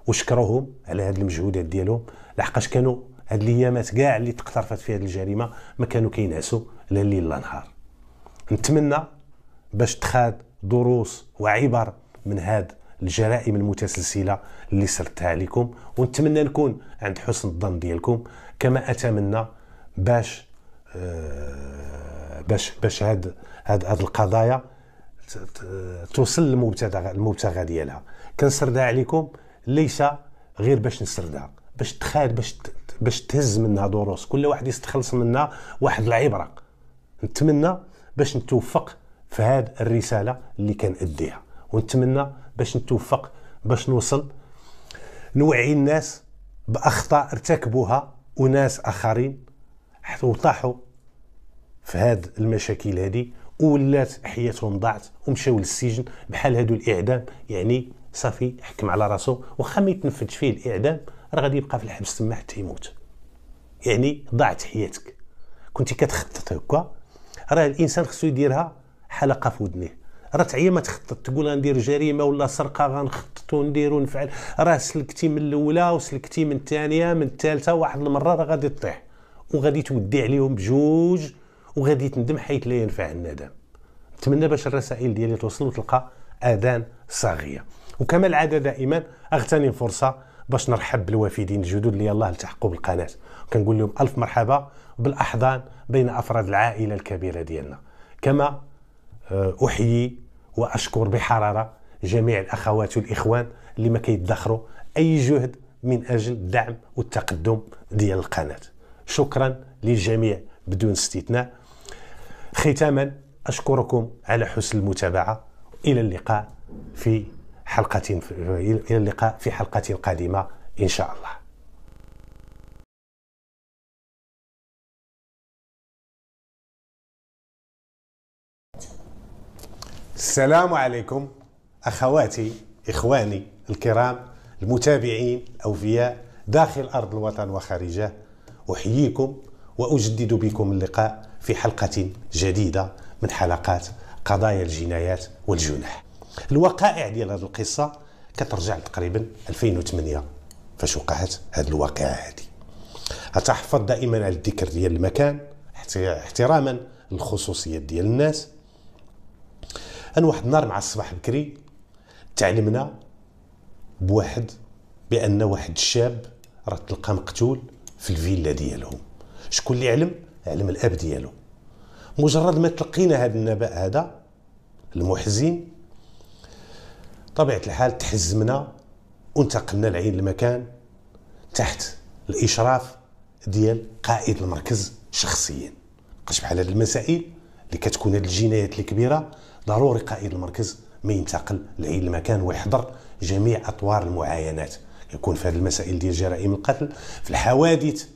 [SPEAKER 1] وشكرهم على هذه المجهودات ديالهم، لحقاش كانوا هذه الايامات كاع اللي تقترفت فيها هذه الجريمة ما كانوا كينعسوا لا الليل لا نهار. نتمنى باش تخاد دروس وعبر من هذه الجرائم المتسلسله اللي سردتها عليكم، ونتمنى نكون عند حسن الظن ديالكم، كما اتمنى باش هاد القضايا توصل للمبتغى ديالها. كنسردها عليكم ليس غير باش نسردها، باش تخاد باش تهز منها دروس، كل واحد يستخلص منها واحد العبره. نتمنى باش نتوفق في هذه الرساله اللي كنأديها، ونتمنى باش نتوفق باش نوصل نوعي الناس باخطاء ارتكبوها وناس اخرين حتى وطاحوا في هذه المشاكل هذه ولات حياتهم ضاعت ومشاو للسجن. بحال هادو الاعدام، يعني صافي حكم على راسو، واخا ما يتنفذش فيه الاعدام راه غادي يبقى في الحبس تما حتى يموت. يعني ضاعت حياتك. كنتي كتخطط هكا، راه الانسان خصو يديرها حلقه في ودنيه. راه تعيا ما تخطط تقول غندير جريمه ولا سرقه غنخطط وندير ونفعل، راه سلكتي من الاولى وسلكتي من الثانيه من الثالثه، واحد المره راه غادي تطيح وغادي تودي عليهم بجوج وغادي تندم حيث لا ينفع الندم. نتمنى باش الرسائل ديالي توصل وتلقى اذان صاغيه. وكما العاده دائما اغتنم فرصه باش نرحب بالوافدين الجدد اللي يلاه التحقوا بالقناه، وكنقول لهم الف مرحبا بالاحضان بين افراد العائله الكبيره ديالنا. كما احيي واشكر بحراره جميع الاخوات والاخوان اللي ما كيدخروا اي جهد من اجل الدعم والتقدم ديال القناه. شكرا للجميع بدون استثناء. ختاما اشكركم على حسن المتابعه. الى اللقاء في حلقه قادمه ان شاء الله. السلام عليكم اخواتي اخواني الكرام المتابعين الاوفياء داخل ارض الوطن وخارجه. احييكم واجدد بكم اللقاء في حلقه جديده من حلقات قضايا الجنايات والجنح. الوقائع ديال هذه القصه كترجع تقريبا 2008 فاش وقعت هذه الواقعه هذه. اتحفظ دائما على الذكر ديال المكان احتراما للخصوصيات ديال الناس. أنا واحد النهار مع الصباح بكري تعلمنا بأن واحد الشاب راه تلقى مقتول في الفيلا ديالهم. شكون اللي علم الأب ديالو. مجرد ما تلقينا هذا النبأ هذا المحزن، طبيعة الحال تحزمنا وانتقلنا لعين المكان تحت الإشراف ديال قائد المركز شخصيا. بحال هذه المسائل اللي كتكون هذه الجنايات الكبيره ضروري قائد المركز ما ينتقل لعين المكان ويحضر جميع اطوار المعاينات. يكون في هذه المسائل ديال جرائم القتل، في الحوادث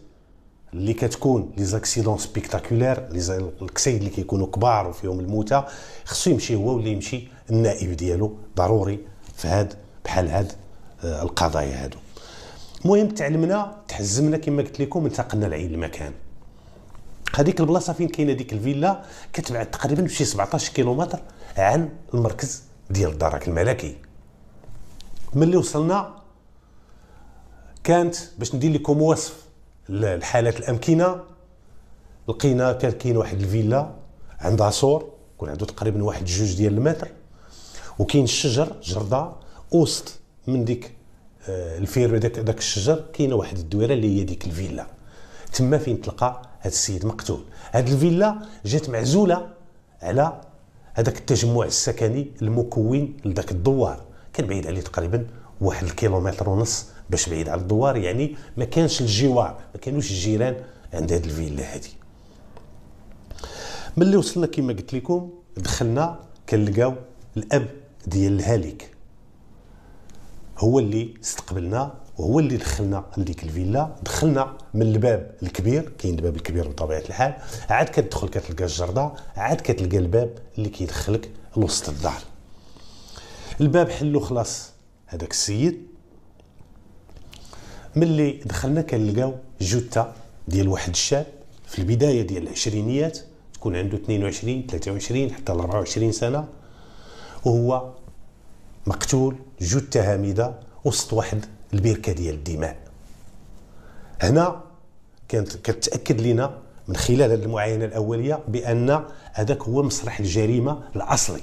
[SPEAKER 1] اللي كتكون لي زاكسيدون سبيكتاكولير، الكسيد اللي كيكونوا كبار وفيهم الموتى، خصو يمشي هو ولا يمشي النائب ديالو ضروري في هاد بحال هاد القضايا هادو. المهم تعلمنا تحزمنا كما قلت لكم، انتقلنا لعين المكان. هذيك البلاصه فين كاينه ديك الفيلا كتبعد تقريبا بشي 17 كيلومتر عن المركز ديال الدرك الملكي. ملي وصلنا كانت باش ندير لكم وصف الحالات الامكنه، لقينا كان كاين واحد الفيلا عندها سور يكون عنده تقريبا واحد 2 ديال المتر، وكاين الشجر جرده وسط من ديك الفير داك الشجر كاينه واحد الدويره اللي هي ديك الفيلا. تما فين تلقى هذا السيد مقتول. هذه الفيلا جات معزوله على هذاك التجمع السكني المكون لذاك الدوار، كان بعيد عليه تقريبا 1.5 كيلومتر باش بعيد على الدوار، يعني ما كانش الجوار، ما كانوش الجيران عند هذه الفيلا هذه. ملي وصلنا كما قلت لكم دخلنا كنلقاو الاب ديال الهالك هو اللي استقبلنا وهو اللي دخلنا لديك الفيلا. دخلنا من الباب الكبير، كاين الباب الكبير بطبيعه الحال، عاد كتدخل كتلقى الجرده، عاد كتلقى الباب اللي كيدخلك لوسط الدار. الباب حلو خلاص هذاك السيد. ملي دخلنا كنلقاو جثه ديال واحد الشاب في البدايه ديال العشرينيات، تكون عنده 22 23 حتى ل 24 سنه، وهو مقتول جثه هامده وسط واحد البركه ديال الدماء. هنا كانت كتاكد لنا من خلال هذه المعاينه الاوليه بان هذاك هو مسرح الجريمه الاصلي.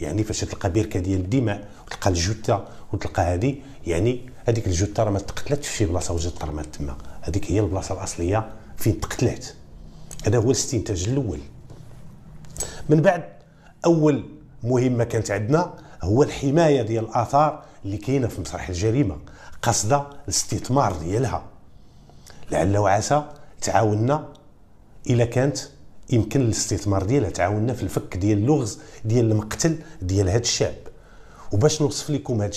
[SPEAKER 1] يعني فاش تلقى بركه ديال الدماء وتلقى الجثه وتلقى هذه، يعني هذيك الجثه راه ما تقتلاتش في شي بلاصه وجات رمات تما، هذيك هي البلاصه الاصليه فين تقتلات. هذا هو الاستنتاج الاول. من بعد اول مهمه كانت عندنا هو الحمايه ديال الاثار اللي كاينه في مسرح الجريمه، قصد الاستثمار ديالها. لعل وعسى تعاوننا الا كانت يمكن الاستثمار ديالها، تعاوننا في الفك ديال اللغز ديال المقتل ديال هذا الشاب. وباش نوصف لكم هذا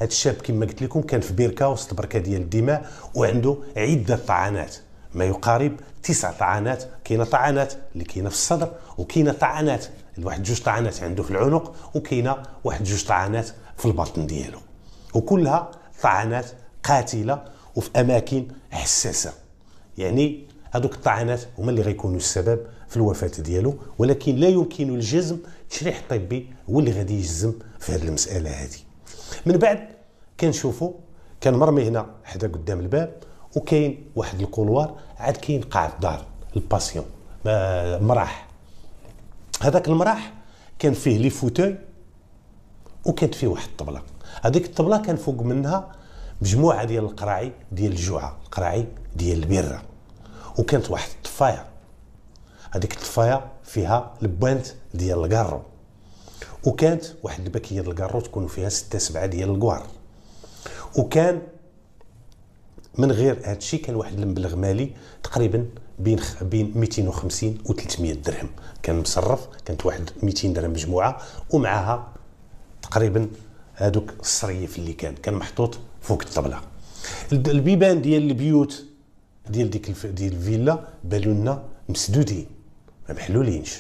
[SPEAKER 1] الشاب كما قلت لكم كان في بركه وسط بركه ديال الدماء وعنده عده طعنات، ما يقارب 9 طعنات. كاينه طعنات اللي كاينه في الصدر، وكاينه طعنات واحد 2 طعنات عنده في العنق، وكاينه واحد 2 طعنات في البطن ديالو، وكلها طعنات قاتله وفي اماكن حساسه. يعني هذوك الطعنات هما اللي غيكونوا السبب في الوفاه ديالو، ولكن لا يمكن الجزم. التشريح الطبي هو اللي غادي يجزم في هذه المساله هذه. من بعد كنشوفوا كان مرمي هنا حدا قدام الباب، وكاين واحد الكولوار، عاد كاين قاع الدار الباسيون مراح. هذاك المراح كان فيه لي فوتوي وكانت فيه واحد الطبله. هذيك الطبله كان فوق منها مجموعه ديال القراعي ديال الجوعه، القراعي ديال البره، وكانت واحد الطفايه. هذيك الطفايه فيها البوانت ديال الكارو، وكانت واحد الباكيه ديال الكارو تكون فيها 6 7 ديال الكوار، وكان من غير هذا الشيء كان واحد المبلغ مالي تقريبا بين 250 و 300 درهم كان مصرف. كانت واحد 200 درهم مجموعه، ومعها تقريبا هذوك الصريف اللي كان محطوط فوق الطبله. البيبان ديال البيوت ديال ديال الفيلا بانوا لنا مسدودين ما محلولينش.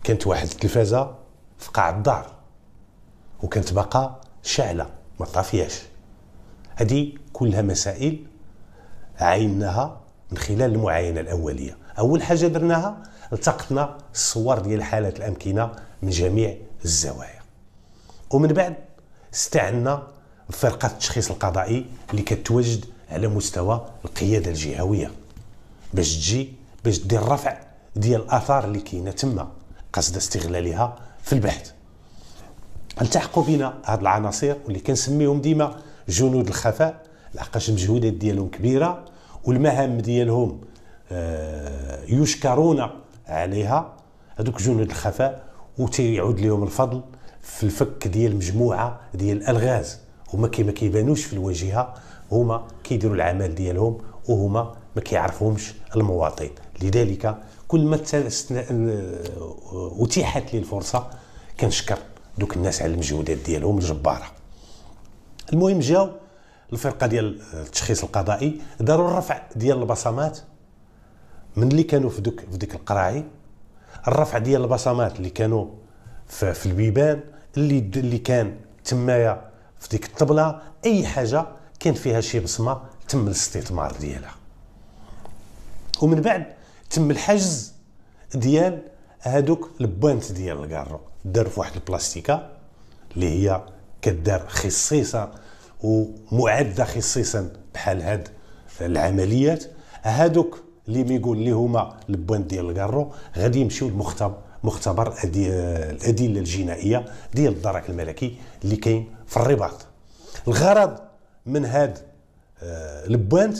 [SPEAKER 1] كانت واحد التلفازه في قاع الدار وكانت باقا شاعله ما طافياش. هذه كلها مسائل عيناها من خلال المعاينه الاوليه. اول حاجه درناها التقطنا الصور ديال حالات الامكنه من جميع الزوايا، ومن بعد استعنا بفرقه التشخيص القضائي اللي كتواجد على مستوى القياده الجهويه باش دير رفع ديال الاثار اللي كاينه تما قصد استغلالها في البحث. التحقوا بنا هاد العناصر واللي كنسميهم ديما جنود الخفاء، لحقاش المجهودات ديالهم كبيره والمهام ديالهم يشكرون عليها. هذوك جنود الخفاء وتيعود لهم الفضل في الفك ديال مجموعه ديال الالغاز. هما ما كيبانوش في الواجهه، هما كيديروا العمل ديالهم وهما ما كيعرفهمش المواطن. لذلك كل ما اتيحت لي الفرصه كنشكر دوك الناس على المجهودات ديالهم الجباره. المهم جاو الفرقه ديال التشخيص القضائي داروا الرفع ديال البصمات من اللي كانوا في ديك القراعي، الرفع ديال البصمات اللي كانوا في البيبان اللي كان تمايا في ديك الطبله، اي حاجه كان فيها شي بصمه تم الاستثمار ديالها. ومن بعد تم الحجز ديال هادوك البوانت ديال الكارو، داروا في واحد البلاستيكه اللي هي كدار خصيصه ومعده خصيصا بحال هاد العمليات. هادوك اللي ميقول اللي هما البوانت ديال الكارو غادي يمشيو لمختبر الادله الجنائيه ديال الدرك الملكي اللي كاين في الرباط. الغرض من هاد البوانت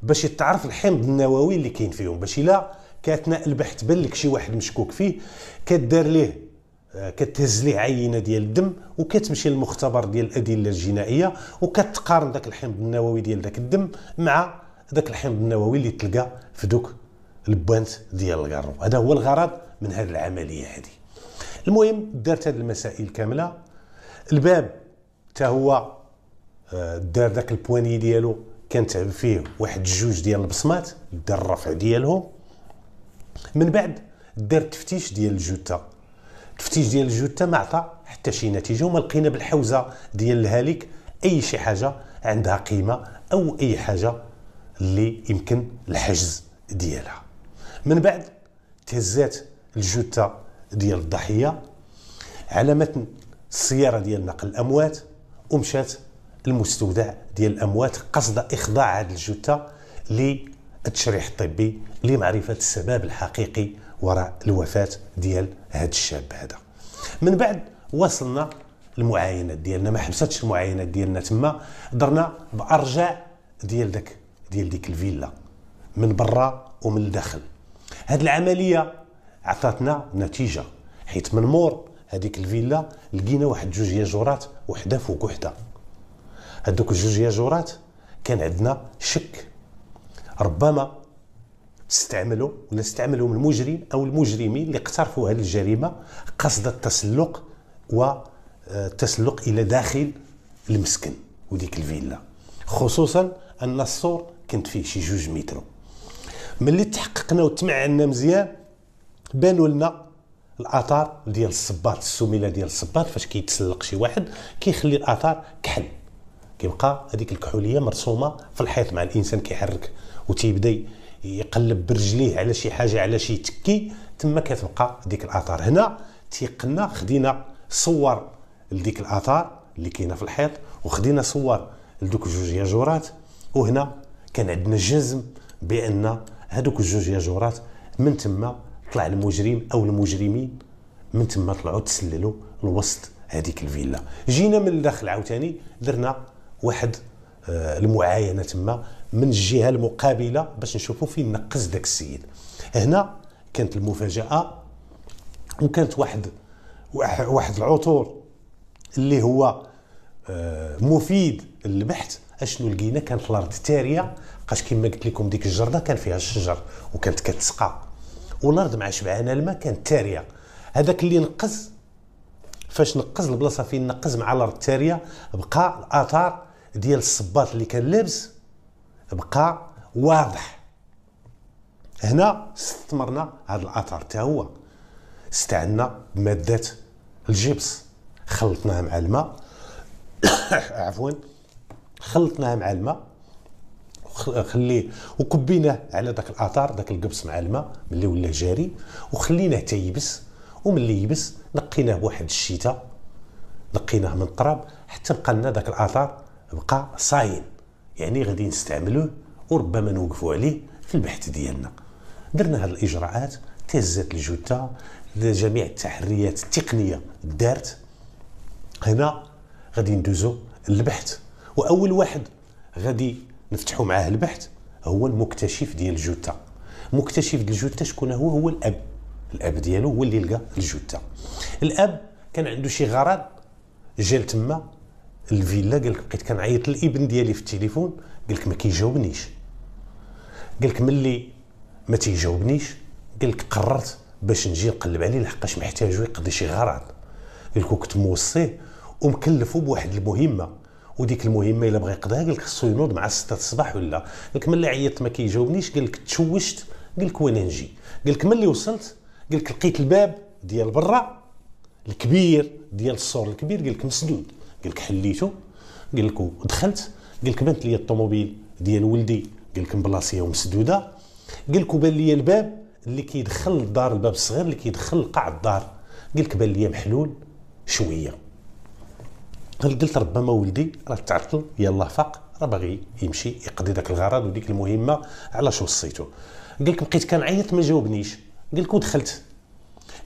[SPEAKER 1] باش يتعرف الحمض النووي اللي كاين فيهم، باش الا كاثناء البحث بان لك شي واحد مشكوك فيه كدار ليه كتهز ليه عينه ديال الدم وكتمشي للمختبر ديال الادله الجنائيه وكتقارن داك الحمض النووي ديال داك الدم مع داك الحمض النووي اللي تلقى في دوك البوانت ديال الكارو. هذا هو الغرض من هذه العمليه هذه. المهم دارت هذه المسائل كامله. الباب حتى هو دار داك البواني ديالو كانت فيه واحد جوج ديال البصمات، دار الرفع ديالهم. من بعد دار التفتيش ديال الجثه. التفتيش ديال الجثه ما عطى حتى شي نتيجه، وما لقينا بالحوزه ديال الهالك اي شي حاجه عندها قيمه او اي حاجه اللي يمكن الحجز ديالها. من بعد تهزات الجثه ديال الضحيه على متن السياره ديال نقل الاموات ومشات المستودع ديال الاموات قصد اخضاع هذه الجثه للتشريح الطبي لمعرفه السبب الحقيقي وراء الوفاه ديال هذا الشاب هذا. من بعد وصلنا المعاينات ديالنا، ما حبستش المعاينات ديالنا تما، درنا بارجاع ديال ديك الفيلا من برا ومن الداخل. هذه العمليه عطاتنا نتيجه، حيت من مور هذيك الفيلا لقينا واحد جوج ياجورات وحده فوق وحده. هذوك الجوج ياجورات كان عندنا شك ربما استعملهم المجرم او المجرمين اللي اقترفوا هذه الجريمه قصد التسلق والتسلق الى داخل المسكن وديك الفيلا، خصوصا ان السور كانت فيه شي 2 متر. ملي تحققنا وتمعنا مزيان بانوا لنا الاثار ديال الصباط، السميله ديال الصباط فاش كيتسلق شي واحد كيخلي الاثار كحل، كيبقى هذيك الكحوليه مرسومه في الحيط مع الانسان كيحرك وتيبدا يقلب برجليه على شي حاجه على شي تكي، تما كتبقى ديك الاثار. هنا تيقنا خدينا صور لديك الاثار اللي كاينه في الحيط وخدينا صور لدوك جوج ياجورات، وهنا كان عندنا جزم بان هذوك الجوج ياجورات من تما طلع المجرم او المجرمين، من تما طلعوا تسللوا لوسط هذيك الفيلا. جينا من الداخل عاوتاني درنا واحد المعاينه تما من الجهه المقابله باش نشوفوا فين نقز داك السيد. هنا كانت المفاجاه وكانت واحد العطور اللي هو مفيد للبحث. اشنو لقينا؟ كانت الارض تاريه، بقاش كما قلت لكم ديك الجرده كان فيها الشجر وكانت كتسقى، والارض مع شبعانه الماء كانت تاريه. هذاك اللي نقز فاش نقز البلاصه فين نقز مع الارض التاريه بقى الاثار ديال الصباط اللي كان لابس بقى واضح. هنا استثمرنا هذا الاثار حتى هو، استعنا بمادات الجبس خلطناها مع الماء عفوا خلطناها مع الماء وكبيناه على داك الاثار، داك القبس مع الماء ملي ولا جاري، وخليناه حتى يبس. وملي يبس نقيناه بواحد الشتاء، نقيناه من التراب حتى بقى لنا داك الاثار بقى صاين، يعني غادي نستعملوه وربما نوقفوا عليه في البحث ديالنا. درنا هذه الاجراءات، تهزت الجثه، جميع التحريات التقنيه دارت. هنا غادي ندوزو للبحث، واول واحد غادي نفتحوا معاه البحث هو المكتشف ديال الجثه. مكتشف ديال الجثه شكون هو؟ هو الاب ديالو هو اللي لقى الجثه. الاب كان عنده شي غرض، جا لتما الفيلا قال لك بقيت كنعيط للابن ديالي في التليفون، قال لك ما كيجاوبنيش. قال لك ملي ما تيجاوبنيش قال لك قررت باش نجي نقلب عليه لحقاش محتاجو يقضي شي غرض. قال لك كنت موصيه ومكلفو بواحد المهمه، وديك المهمه الا بغى يقضيها قال لك خصو ينوض مع 6 الصباح ولا. قال لك ملي عيطت ما كيجاوبنيش، قال لك تشوشت، قال لك وانا نجي. قال لك ملي وصلت قال لك لقيت الباب ديال برا الكبير ديال السور الكبير قال لك مسدود. قال لك حليته، قال لك ودخلت، قال لك بانت لي الطوموبيل ديال ولدي قال لك مبلاصيه ومسدوده. قال لك وبان لي الباب اللي كيدخل للدار، الباب الصغير اللي كيدخل لقاع الدار، قال لك بان لي محلول شويه. قلت ربما ولدي راه تعطل يلاه فاق، راه باغي يمشي يقضي داك الغرض وديك المهمه علاش وصيته. قال لك بقيت كنعيط ما جاوبنيش. قال لك ودخلت،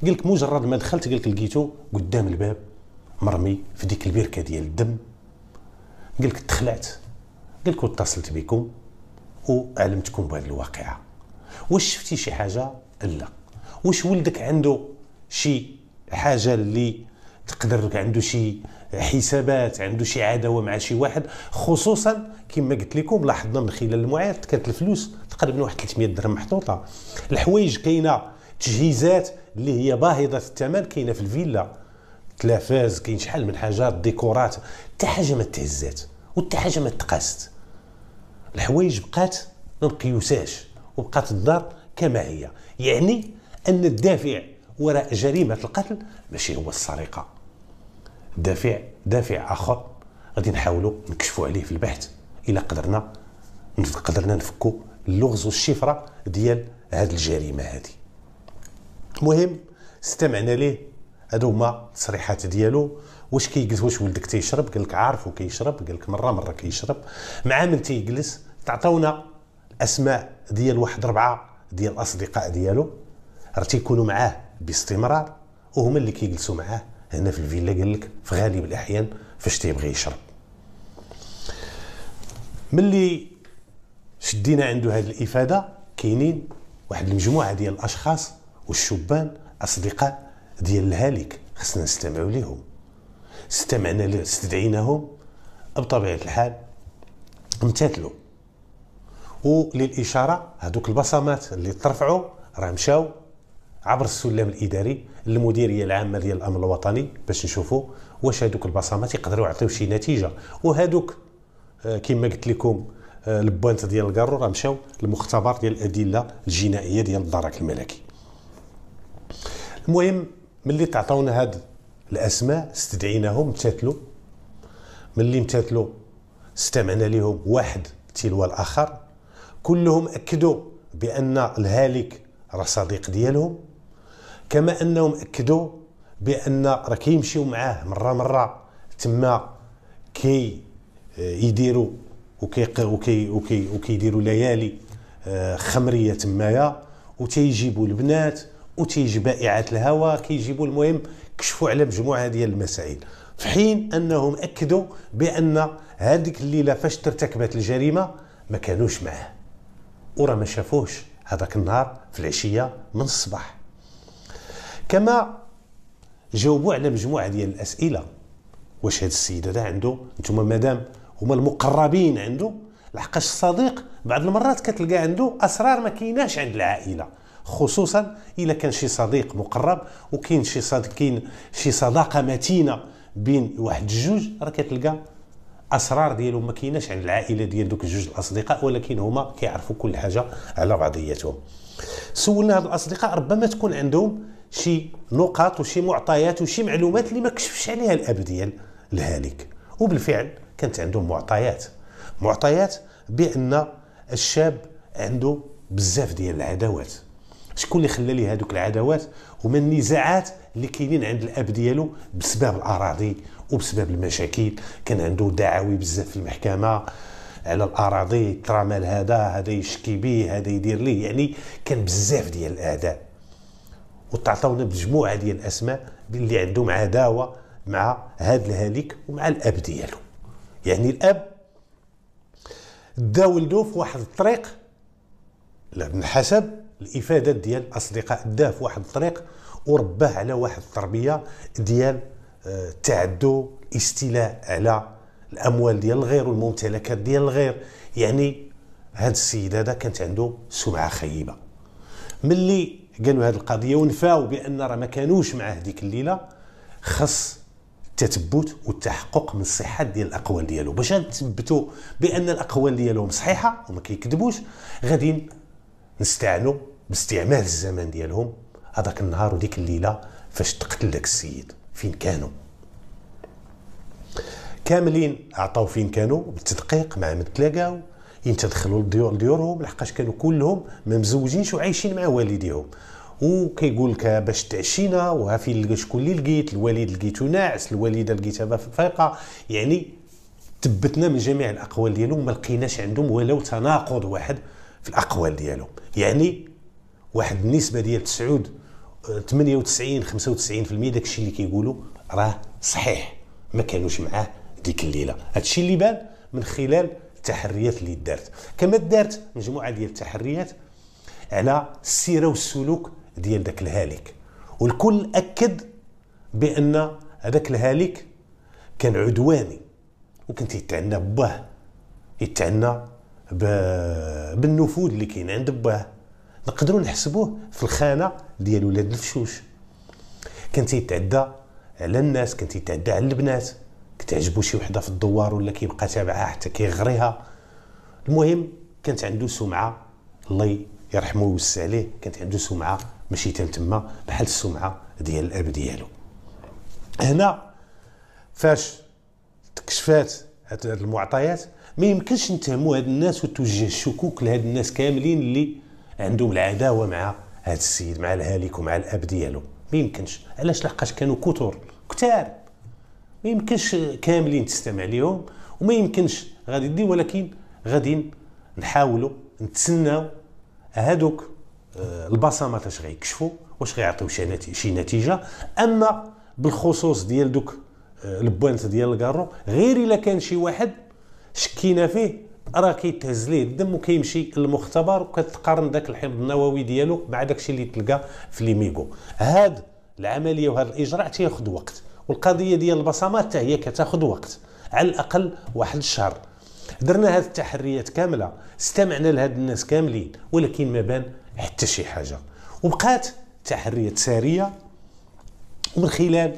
[SPEAKER 1] قال لك مجرد ما دخلت قال لك لقيته قدام الباب مرمي في ديك البركه ديال الدم. قال لك تخلعت، قال لك واتصلت بكم وعلمتكم بهذه الواقعه. واش شفتي شي حاجه؟ لا. واش ولدك عنده شي حاجه اللي تقدر، عنده شي حسابات، عنده شي عداوه مع شي واحد؟ خصوصا كما قلت لكم لاحظنا من خلال المعايير كانت الفلوس تقريبا واحد 300 درهم محطوطه، الحوايج كاينه، تجهيزات اللي هي باهظه الثمن كاينه في الفيلا، تلافاز، كاين شحال من حاجات، ديكورات، حتى حاجه ما تهزات وحتى حاجه ما تقاست. الحوايج بقات ما مقيوساش وبقات الدار كما هي. يعني ان الدافع وراء جريمه القتل ماشي هو السرقه، دافع اخر غادي نحاولوا نكشفوا عليه في البحث الا قدرنا نفكوا اللغز والشفره ديال هذه الجريمه هذه. المهم استمعنا ليه، هادو هما التصريحات ديالو. واش كيجلس، واش ولدك تيشرب؟ قال لك عارفو كيشرب، قال لك مره كيشرب. مع من تيجلس؟ تعطونا اسماء ديال واحد 4 ديال الاصدقاء ديالو راه تيكونوا معاه باستمرار وهما اللي كيجلسوا معاه هنا في الفيلا. قال لك في غالب الاحيان فاش تيبغي يشرب. ملي شدينا عنده هذه الافاده كاينين واحد المجموعه ديال الاشخاص والشبان اصدقاء ديال الهالك خصنا نستمعوا ليهم. استدعيناهم بطبيعه الحال امتثلوا، وللاشاره هذوك البصمات اللي ترفعوا راه مشاو عبر السلم الاداري للمديريه العامه ديال الامن الوطني باش نشوفوا واش هذوك البصمات يقدروا يعطيو شي نتيجه. وهذوك كما قلت لكم البوانت ديال الكارو راه مشاو للمختبر ديال الادله الجنائيه ديال الدرك الملكي. المهم ملي تعطونا هاد الاسماء استدعيناهم امتثلوا. ملي امتثلوا استمعنا لهم واحد تلو الاخر، كلهم اكدوا بان الهالك راه صديق ديالهم، كما انهم اكدوا بان راه كيمشيو معاه مره تما كي يديروا وكيديروا ليالي خمريه تمايا، وتيجيبوا البنات وتيجي بائعات الهواء، كيجيبوا المهم كشفوا على مجموعه ديال المسائل، في حين انهم اكدوا بان هذيك الليله فاش ارتكبت الجريمه ما كانوش معاه وراه ما شافوش هذاك النهار في العشيه من الصباح. كما جاوبوا على مجموعه ديال الاسئله، واش هذا السيد هذا عنده، نتوما مادام هما المقربين عنده، لحقاش الصديق بعض المرات كتلقى عنده اسرار ما كايناش عند العائله، خصوصا الا كان شي صديق مقرب وكاين شي صديق، كاين شي صداقه متينه بين واحد الجوج، راه كتلقى اسرار ديالهم ما كايناش عند العائله ديال دوك الجوج الاصدقاء، ولكن هما كيعرفوا كل حاجه على بعضياتهم. سولنا هاد الاصدقاء ربما تكون عندهم شي نقاط وشي معطيات وشي معلومات اللي ما كشفش عليها الاب ديال الهالك، وبالفعل كانت عندهم معطيات بان الشاب عنده بزاف ديال العداوات. شكون اللي خلى ليه هذوك العداوات؟ هما النزاعات اللي كاينين عند الاب ديالو بسبب الاراضي وبسبب المشاكل. كان عنده دعاوي بزاف في المحكمه على الاراضي، ترامل هذا يشكي به، هذا يدير ليه، يعني كان بزاف ديال الاعداء. وتعطونا بمجموعه ديال الاسماء اللي عندهم عداوه مع هذا الهالك ومع الاب ديالو. يعني الاب دا ولدو في واحد الطريق، لا حسب الافادات ديال الاصدقاء، دا في واحد الطريق ورباه على واحد التربيه ديال التعدي، استيلاء على الاموال ديال الغير والممتلكات ديال الغير. يعني هذا السيد هذا كانت عنده سمعه خيبه. ملي قالوا هذه القضيه ونفاو بان راه ما كانوش معاه ديك الليله، خص التثبت والتحقق من الصحه ديال الاقوال ديالو. باش نثبتوا بان الاقوال ديالهم صحيحه وما كيكذبوش، غادي نستعنوا باستعمال الزمن ديالهم هذاك النهار وديك الليله فاش تقتل داك السيد. فين كانوا كاملين؟ عطاو فين كانوا بالتدقيق، مع متلاقاو يتدخلوا لديورهم، لحقاش كانوا كلهم ما مزوجينش وعايشين مع والديهم. وكيقول لك باش تعشينا وها فين لقى شكون اللي لقيت، الوالد لقيتو ناعس، الوالده لقيتها فايقه. يعني تبتنا من جميع الاقوال ديالهم، ما لقيناش عندهم ولو تناقض واحد في الاقوال ديالهم. يعني واحد النسبه ديال 98 95% داكشي اللي كيقولوا راه صحيح، ما كانوش معاه ديك الليله. هادشي اللي بان من خلال التحريات اللي دارت. كما دارت مجموعه ديال التحريات على السيره والسلوك ديال داك الهالك، والكل اكد بان هذاك الهالك كان عدواني، وكان تيتعنى باه، يتعنى بالنفوذ اللي كاين عند باه. نقدروا نحسبوه في الخانه ديال ولاد الفشوش. كان تيتعدى على الناس، كان تيتعدى على البنات، كتعجبو شي وحده في الدوار ولا كيبقى تابعها حتى كيغريها. المهم كانت عنده سمعه، الله يرحمه ويوسع عليه، كانت عنده سمعه ماشي تما بحال السمعه ديال الاب ديالو. هنا فاش تكشفات هاد المعطيات ما يمكنش نتهموا هاد الناس وتوجه الشكوك لهاد الناس كاملين اللي عندهم العداوه مع هاد السيد، مع الهالك ومع الاب ديالو. ما يمكنش. علاش؟ لحقاش كانوا كتار، ما يمكنش كاملين تستمع ليهم، وما يمكنش غادي دي، ولكن غادي نحاولوا نتسناو هادوك البصمات اش غيكشفوا، واش غيعطيو شي نتيجه. اما بالخصوص ديال دوك البوانت ديال الكارو، غير الا كان شي واحد شكينا فيه راه كيتهز ليه الدم وكيمشي للمختبر وكتقارن داك الحمض النووي ديالو مع داكشي اللي تلقى في ليميغو. هاد العمليه وهذا الاجراء تياخذ وقت، والقضيه ديال البصمات حتى هي كتاخذ وقت، على الاقل واحد الشهر. درنا هاد التحريات كامله، استمعنا لهاد الناس كاملين، ولكن ما بان حتى شي حاجه. وبقات تحريات ساريه، ومن خلال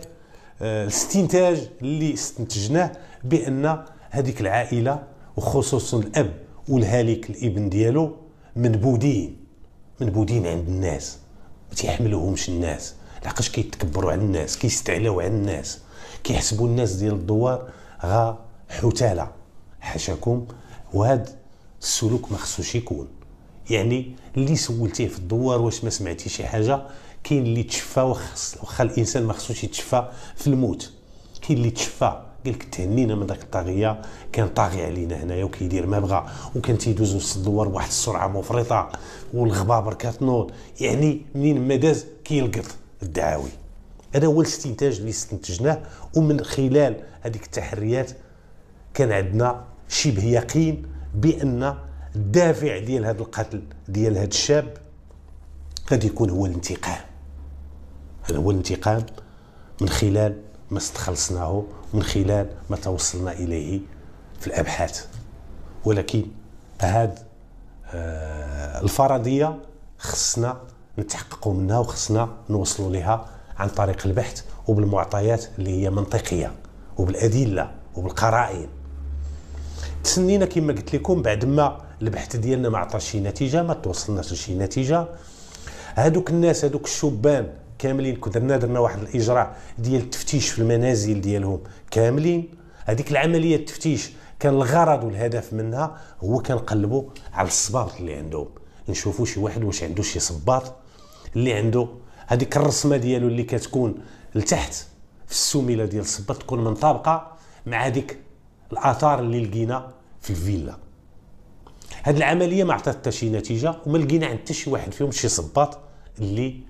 [SPEAKER 1] الاستنتاج اللي استنتجناه بان هذيك العائله وخصوصا الاب والهالك الابن ديالو منبودين عند الناس، ما تيحملوهمش الناس، لحقاش كيتكبروا على الناس، كيستعلاو على الناس، كيحسبوا الناس ديال الدوار غا حتاله. حاشاكم، وهذا السلوك ما خصوش يكون. يعني اللي سولتيه في الدوار واش ما سمعتي شي حاجه، كاين اللي تشفى واخا الانسان ما خصوش يتشفى في الموت، كاين اللي تشفى قال لك تهنينا من داك الطاغيه، كان طاغي علينا هنايا وكيدير ما بغى، وكان تيدوز وسط الدوار بواحد السرعه مفرطه والغبابر كتنوض. يعني منين ما داز كيلقط الدعاوي. هذا هو الاستنتاج اللي استنتجناه، ومن خلال هذيك التحريات كان عندنا شبه يقين بان الدافع ديال هذا القتل ديال هذا الشاب غادي يكون هو الانتقام. هذا هو الانتقام من خلال ما استخلصناه، من خلال ما توصلنا اليه في الابحاث. ولكن هاد الفرضيه خصنا نتحققوا منها، وخصنا نوصلوا لها عن طريق البحث وبالمعطيات اللي هي منطقيه وبالادله وبالقرائن. تسنينا كما قلت لكم، بعد ما البحث ديالنا ما عطاش شي نتيجه، ما توصلناش لشي نتيجه. هادوك الناس، هادوك الشبان كاملين درنا واحد الاجراء ديال التفتيش في المنازل ديالهم كاملين. هذيك العمليه التفتيش كان الغرض والهدف منها هو كنقلبوا على الصباط اللي عندهم، نشوفوا شي واحد واش عنده شي صباط اللي عنده هذيك الرسمه ديالو اللي كتكون لتحت في السميله ديال الصباط تكون منطبقه مع ديك الاثار اللي لقينا في الفيلا. هذه العمليه ما عطات حتى شي نتيجه، وما لقينا عند حتى شي واحد فيهم شي صباط اللي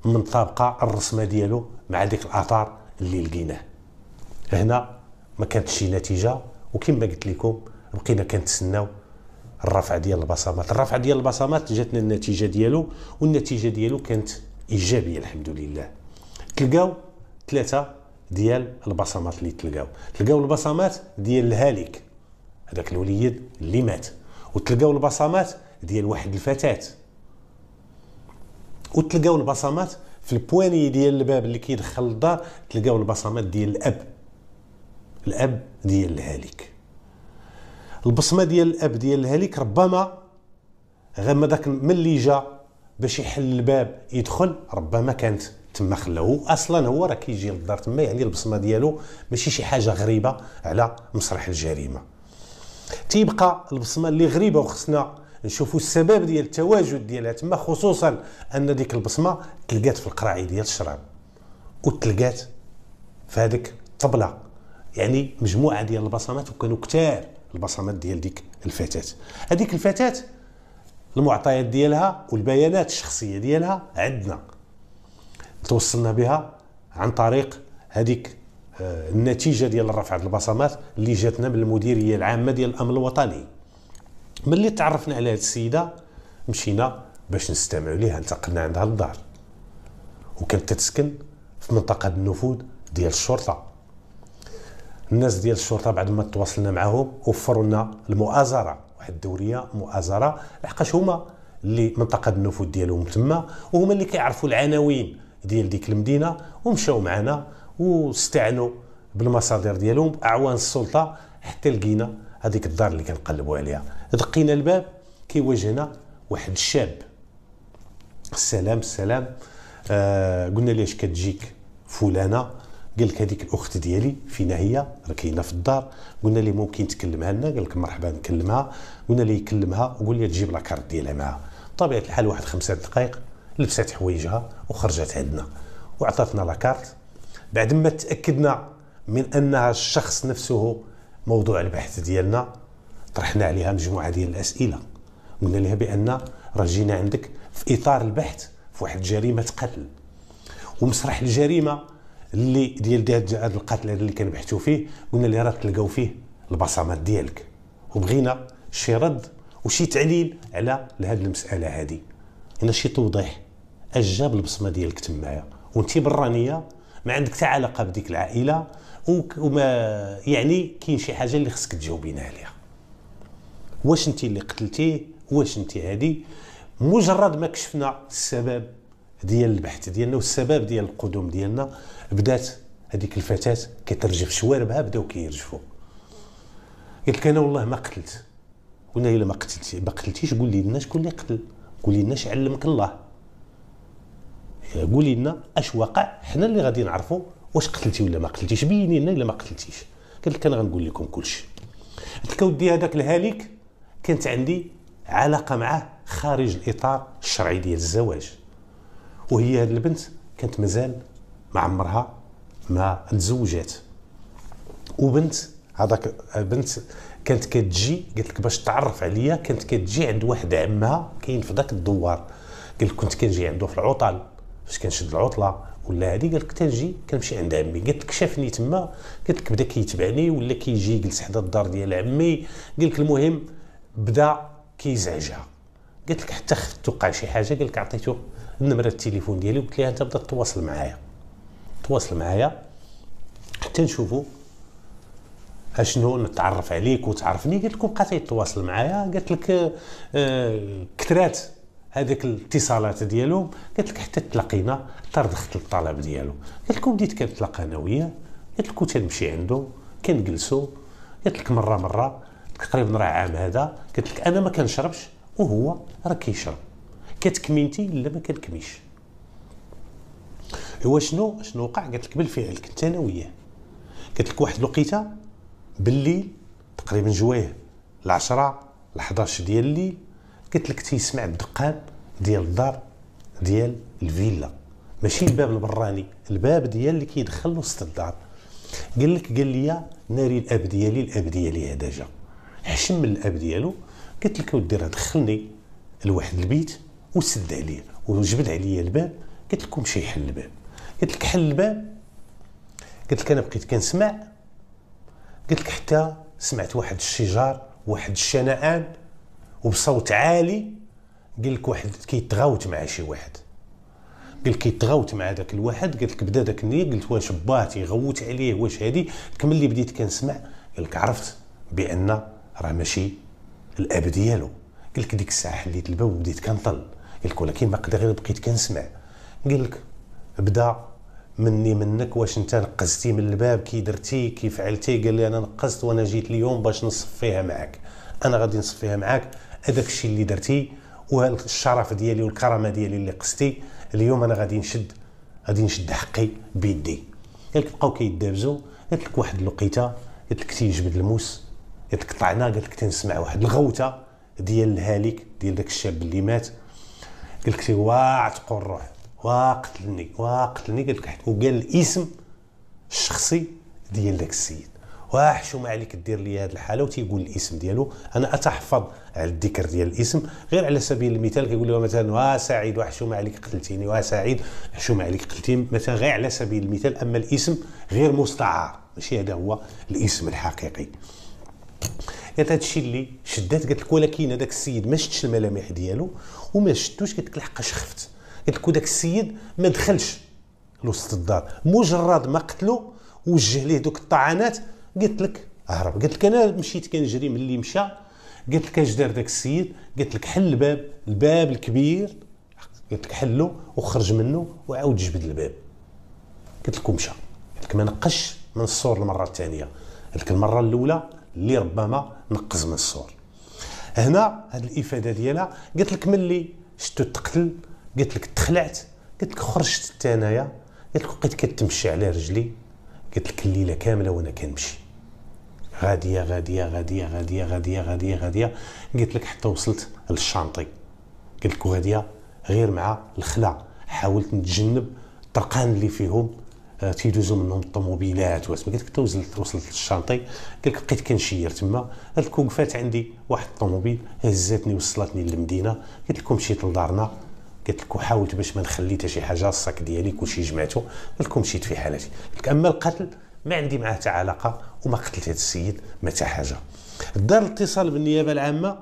[SPEAKER 1] منطبقه الرسمه ديالو مع ديك الاثار اللي لقيناه. هنا ما كانتش شي نتيجه، وكما قلت لكم بقينا كنتسناو الرفع ديال البصمات. الرفع ديال البصمات جاتنا النتيجه ديالو، والنتيجه ديالو كانت ايجابيه الحمد لله. تلقاو 3 ديال البصمات اللي تلقاو البصمات ديال الهالك هذاك الوليد اللي مات، وتلقاو البصمات ديال واحد الفتاه وتلقاو البصمات في البواني ديال الباب اللي كيدخل للدار، تلقاو البصمات ديال الاب ديال الهالك. البصمه ديال الاب ديال الهالك ربما غير داك ملي جا باش يحل الباب يدخل، ربما كانت تما خلاو اصلا هو راه كيجي للدار تما، يعني البصمه ديالو ماشي شي حاجه غريبه على مسرح الجريمه. تيبقى البصمه اللي غريبه وخصنا نشوفوا السبب ديال التواجد ديالها تما، خصوصا ان ديك البصمه تلقات في القراعي ديال الشراب وتلقات في هذيك الطبله، يعني مجموعه ديال البصمات وكانوا كثار البصمات ديال ديك الفتاه. هذيك الفتاه المعطيات ديالها والبيانات الشخصيه ديالها عندنا توصلنا بها عن طريق هذيك النتيجه ديال رفع البصمات اللي جاتنا من المديريه العامه ديال الامن الوطني. ملي تعرفنا على هذه السيده مشينا باش نستمعوا ليها، انتقلنا عندها للدار وكانت تتسكن في منطقه النفوذ ديال الشرطه. الناس ديال الشرطه بعد ما تواصلنا معهم وفروا لنا المؤازره، واحد الدوريه مؤازره، لحقاش هما اللي منطقه النفوذ ديالهم تما وهما اللي كيعرفوا العناوين ديال ديك المدينه، ومشاو معنا واستعنوا بالمصادر ديالهم اعوان السلطه حتى لقينا هذيك الدار اللي كنقلبوا عليها. دقينا الباب كيواجهنا واحد الشاب. السلام قلنا ليه اش كتجيك فلانه؟ قال لك هذيك الاخت ديالي فينا هي، راه كاينه في الدار. قلنا ليه ممكن تكلمها لنا؟ قال لك مرحبا نكلمها. قلنا ليه يكلمها وقول لي تجيب لاكارت ديالها معها. بطبيعه الحال واحد 5 دقائق لبست حوايجها وخرجت عندنا وعطاتنا لاكارت. بعد ما تاكدنا من انها الشخص نفسه موضوع البحث ديالنا، طرحنا عليها مجموعه ديال الاسئله. قلنا لها بان راه جينا عندك في اطار البحث في واحد جريمه قتل، ومسرح الجريمه اللي ديال هذا القتل اللي كنبحثوا فيه قلنا لها راه تلقاو فيه البصمات ديالك، وبغينا شي رد وشي تعليل على هذه المساله هذه، هنا شي توضيح اش جاب البصمه ديالك تمايا وانت برانيه ما عندك حتى علاقه بديك العائله، وما يعني كاين شي حاجه اللي خصك تجاوبينا عليها. واش انت اللي قتلتيه؟ واش انت هذه؟ مجرد ما كشفنا السبب ديال البحث ديالنا والسبب ديال القدوم ديالنا، بدات هذيك الفتاه كترجف شواربها بداو كيرجفوا. قالت لك انا والله ما قتلت. قلنا الا ما قتلتيش قولي لنا شكون اللي قتل، قولي لنا اش علمك الله، قولي لنا اش وقع، حنا اللي غادي نعرفوا واش قتلتي ولا ما قتلتيش، بيني لنا الا ما قتلتيش. قالت لك انا غنقول لكم كلشي. قلت لك اودي هذاك الهالك كانت عندي علاقه معاه خارج الاطار الشرعي ديال الزواج، وهي هذه البنت كانت مازال ما عمرها ما تزوجات، وبنت هذاك بنت كانت كتجي، قالت لك باش تعرف عليا كانت كتجي عند واحد عمها كاين في ذاك الدوار. قال لك كنت كنجي عنده في العطل فاش كنشد العطله ولا هذه، قال لك تنجي كنمشي عند عمي. قالت لك شافني تما، قالت لك بدا كيتبعني ولا كيجي يجلس حدا الدار ديال عمي. قال لك المهم بدا كيزعجها. قالت لك حتى خفت توقع شي حاجه. قال لك عطيته النمره التليفون ديالي وقلت لها انت بدا تواصل معايا حتى نشوفوا اشنو نتعرف عليك وتعرفني. قالت لكم بقات يتواصل معايا. قالت لك كثرات هذيك الاتصالات ديالهم. قالت لك حتى تلاقينا حتى رضخت الطلب ديالو. قالت لكم بديت كنتلاقى انا وياه. قالت لكم تنمشي عنده كنجلسوا. قالت لك مره تقريبا راه عام هذا. قالت لك انا ما كنشربش وهو راه كيشرب. كتكمينتي لا ما كنكميش. هو شنو وقع؟ قالت لك بالفعل كنت انا وياه. قالت لك واحد الوقيته بالليل تقريبا جويه 10 ل 11 ديال الليل، قلت لك تيسمع الدقان ديال الدار ديال الفيلا، ماشي الباب البراني، الباب ديال اللي كيدخل لوسط الدار. قال لي ناري الاب ديالي هذا جا حشم من الاب ديالو. قلت لك ودي راه دخلني لواحد البيت وسد عليه وجبد عليا الباب. قلت لكم مشي يحل الباب. قلت لك حل الباب. قلت لك انا بقيت كنسمع. قلت لك حتى سمعت واحد الشجار واحد الشنآن وبصوت عالي. قال لك واحد كيتغاوت مع شي واحد. قال لك كيتغاوت مع داك الواحد. قلت لك بدا داك النية. قلت واش باه تيغوت عليه واش هادي؟ ملي بديت كنسمع قال لك عرفت بان راه ماشي الاب ديالو. قال لك ديك الساعه حليت الباب وبديت كنطل. قال لك ولكن باقي غير بقيت كنسمع. قال لك بدا مني منك، واش انت نقزتي من الباب، كي درتي كي فعلتي؟ قال لي انا نقزت وانا جيت اليوم باش نصفيها معاك، انا غادي نصفيها معاك. هذاك الشيء اللي درتي والشرف ديالي والكرامه ديالي اللي قزتي اليوم انا غادي نشد حقي بيدي. قال لك بقاو كيدابزوا. قالت لك واحد الوقيته، قالت لك تيجبد الموس، قالت لك طلعنا، قالت لك تنسمع واحد الغوته ديال الهالك ديال داك الشاب اللي مات. قالت لك واعتقوا الروح وقتلني. قالت لك وقال الاسم الشخصي ديال داك السيد. وحشومه عليك دير لي هذه الحاله، وتيقول الاسم ديالو. انا اتحفظ على الذكر ديال الاسم غير على سبيل المثال. كيقول له مثلا سعيد وحشومه عليك قتلتيني، سعيد حشومه عليك قتلتيني، مثلا غير على سبيل المثال. اما الاسم غير مستعار، ماشي هذا هو الاسم الحقيقي. قالت هذا الشيء اللي شدات. قالت لك ولكن هذاك السيد ما شدش الملامح ديالو وما شدوش. قالت لك لحقاش خفت. قالت لك وداك السيد ما دخلش لوسط الدار، مجرد ما قتلو وجه ليه دوك الطعنات قالت لك هرب. قالت لك انا مشيت كنجري ملي مشى. قالت لك اش دار داك السيد؟ قالت لك حل الباب الكبير، قالت لك حلو وخرج منه وعاود جبد الباب. قالت لك ومشى. قالت لك ما نقش من السور المره الثانيه. قالت لك المره الاولى اللي ربما نقز من السور. هنا هذه الافاده ديالها. قالت لك ملي شتو تقتل، قالت لك تخلعت. قالت لك خرجت حتى انايا. قالت لك بقيت كتمشي على رجلي. قالت لك الليله كامله وانا كنمشي غاديه غاديه غاديه غاديه غاديه غاديه غاديه. قالت لك حتى وصلت للشانطي. قالت لك غاديه غير مع الخلا، حاولت نتجنب الطرقان اللي فيهم تيدوزوا منهم الطوموبيلات واسمه. قالت لك وصلت للشانطي. قالت لك بقيت كنشير تما. قالت لك وقفات عندي واحد الطوموبيل هزاتني وصلتني للمدينه. قالت لك مشيت لدارنا. قالت لك وحاولت باش ما نخلي حتى شي حاجه الصاك ديالي كلشي جمعته. قالت لك مشيت في حالتي. قالت لك اما القتل ما عندي معاه حتى علاقه وما قتلت هذا السيد ما حتى حاجه. دار الاتصال بالنيابه العامه،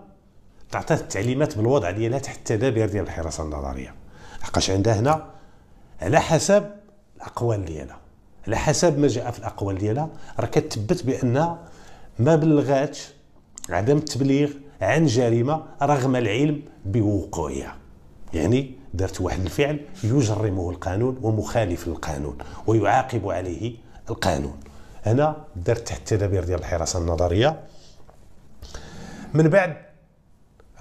[SPEAKER 1] تعطات التعليمات بالوضع ديالها تحت التدابير ديال الحراسه النظريه، لحقاش عندها هنا على حسب الاقوال ديالها، على حسب ما جاء في الاقوال ديالها راه كتثبت بانها ما بلغاتش عدم التبليغ عن جريمه رغم العلم بوقوعها. يعني دارت واحد الفعل يجرمه القانون ومخالف للقانون ويعاقب عليه القانون. هنا دارت تحت التدابير ديال الحراسه النظريه. من بعد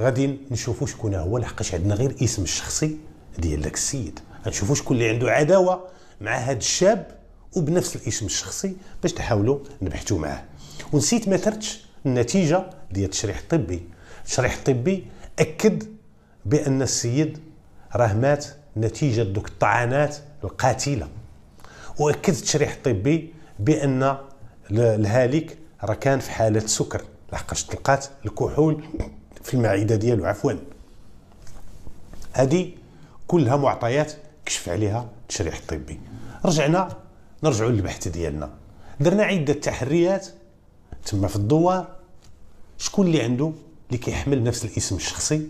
[SPEAKER 1] غادي نشوفوا شكون هو، لحقاش عندنا غير اسم الشخصي ديال داك السيد. غنشوفوا شكون اللي عنده عداوه مع هذا الشاب وبنفس الاسم الشخصي باش نحاولوا نبحثوا معاه. ونسيت ما درتش النتيجه ديال التشريح الطبي. التشريح الطبي اكد بان السيد راه مات نتيجه دوك الطعنات القاتله، واكد التشريح الطبي بان الهالك راه كان في حاله سكر لحقاش تلقات الكحول في المعده ديالو. عفوا، هذه كلها معطيات كشف عليها التشريح الطبي. نرجعوا للبحث ديالنا. درنا عده تحريات تما في الدوار. شكون اللي عنده اللي كيحمل نفس الاسم الشخصي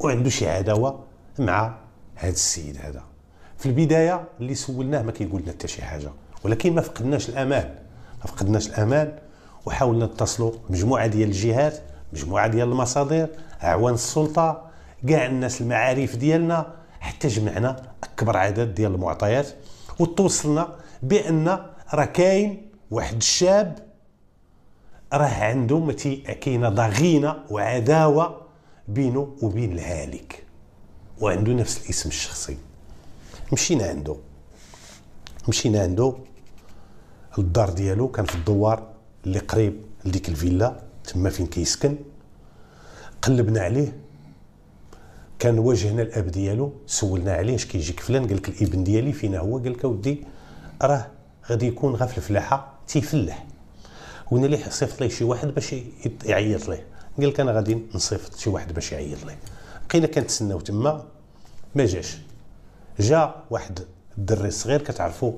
[SPEAKER 1] وعنده شي عداوه مع هذا السيد هذا؟ في البدايه اللي سولناه ما كيقول لنا حتى شي حاجه، ولكن ما فقدناش الامان وحاولنا نتصلوا بمجموعه ديال الجهات، مجموعه ديال المصادر، اعوان السلطه، كاع الناس المعارف ديالنا، حتى جمعنا اكبر عدد ديال المعطيات وتوصلنا بان راه كاين واحد الشاب راه عنده كاينه ضغينه وعداوه بينه وبين الهالك وعنده نفس الاسم الشخصي. مشينا عنده الدار ديالو، كان في الدوار اللي قريب لديك الفيلا تما فين كيسكن. قلبنا عليه، كان واجهنا الاب ديالو، سولنا عليه اش كيجيك فلان. قال لك الابن ديالي فينا هو؟ قال لك اودي راه غادي يكون غا في الفلاحه تيفلح. قلنا ليه صيفط ليه شي واحد باش يعيط ليه. قال لك انا غادي نصيفط شي واحد باش يعيط ليه. بقينا كنتسناو تما ما جاش. جا واحد الدري صغير، كتعرفوا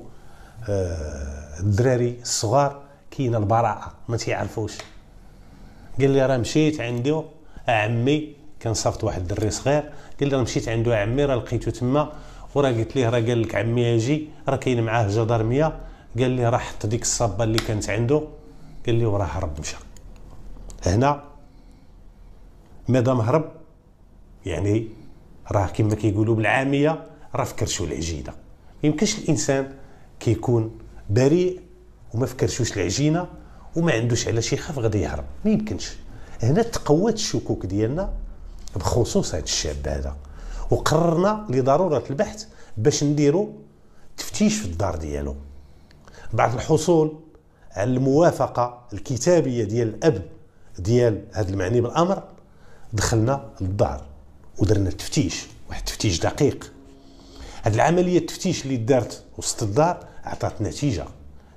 [SPEAKER 1] الدراري الصغار كاينه البراءه ما تيعرفوش. قال لي راه مشيت عنده عمي، كان صافط واحد الدري صغير، قال لي راه مشيت عنده عمي راه لقيته تما، وراه قلت ليه راه قال لك عمي اجي راه كاين معاه جدارميه. قال لي راه حط ديك الصابه اللي كانت عنده، قال لي وراه هرب مشى. هنا مادام هرب يعني راه كما كيقولوا بالعاميه راه فكرشو العجينه. ما يمكنش الانسان كيكون بريء وما فكرشوش العجينه وما عندوش علاش يخاف غادي يهرب، ما يمكنش. هنا تقوات الشكوك ديالنا بخصوص هذا الشاب هذا، وقررنا لضروره البحث باش نديروا تفتيش في الدار ديالو. بعد الحصول على الموافقه الكتابيه ديال الاب ديال هذا المعني بالامر، دخلنا للدار ودرنا التفتيش، واحد التفتيش دقيق. هذه العمليه التفتيش اللي دارت وسط الدار عطات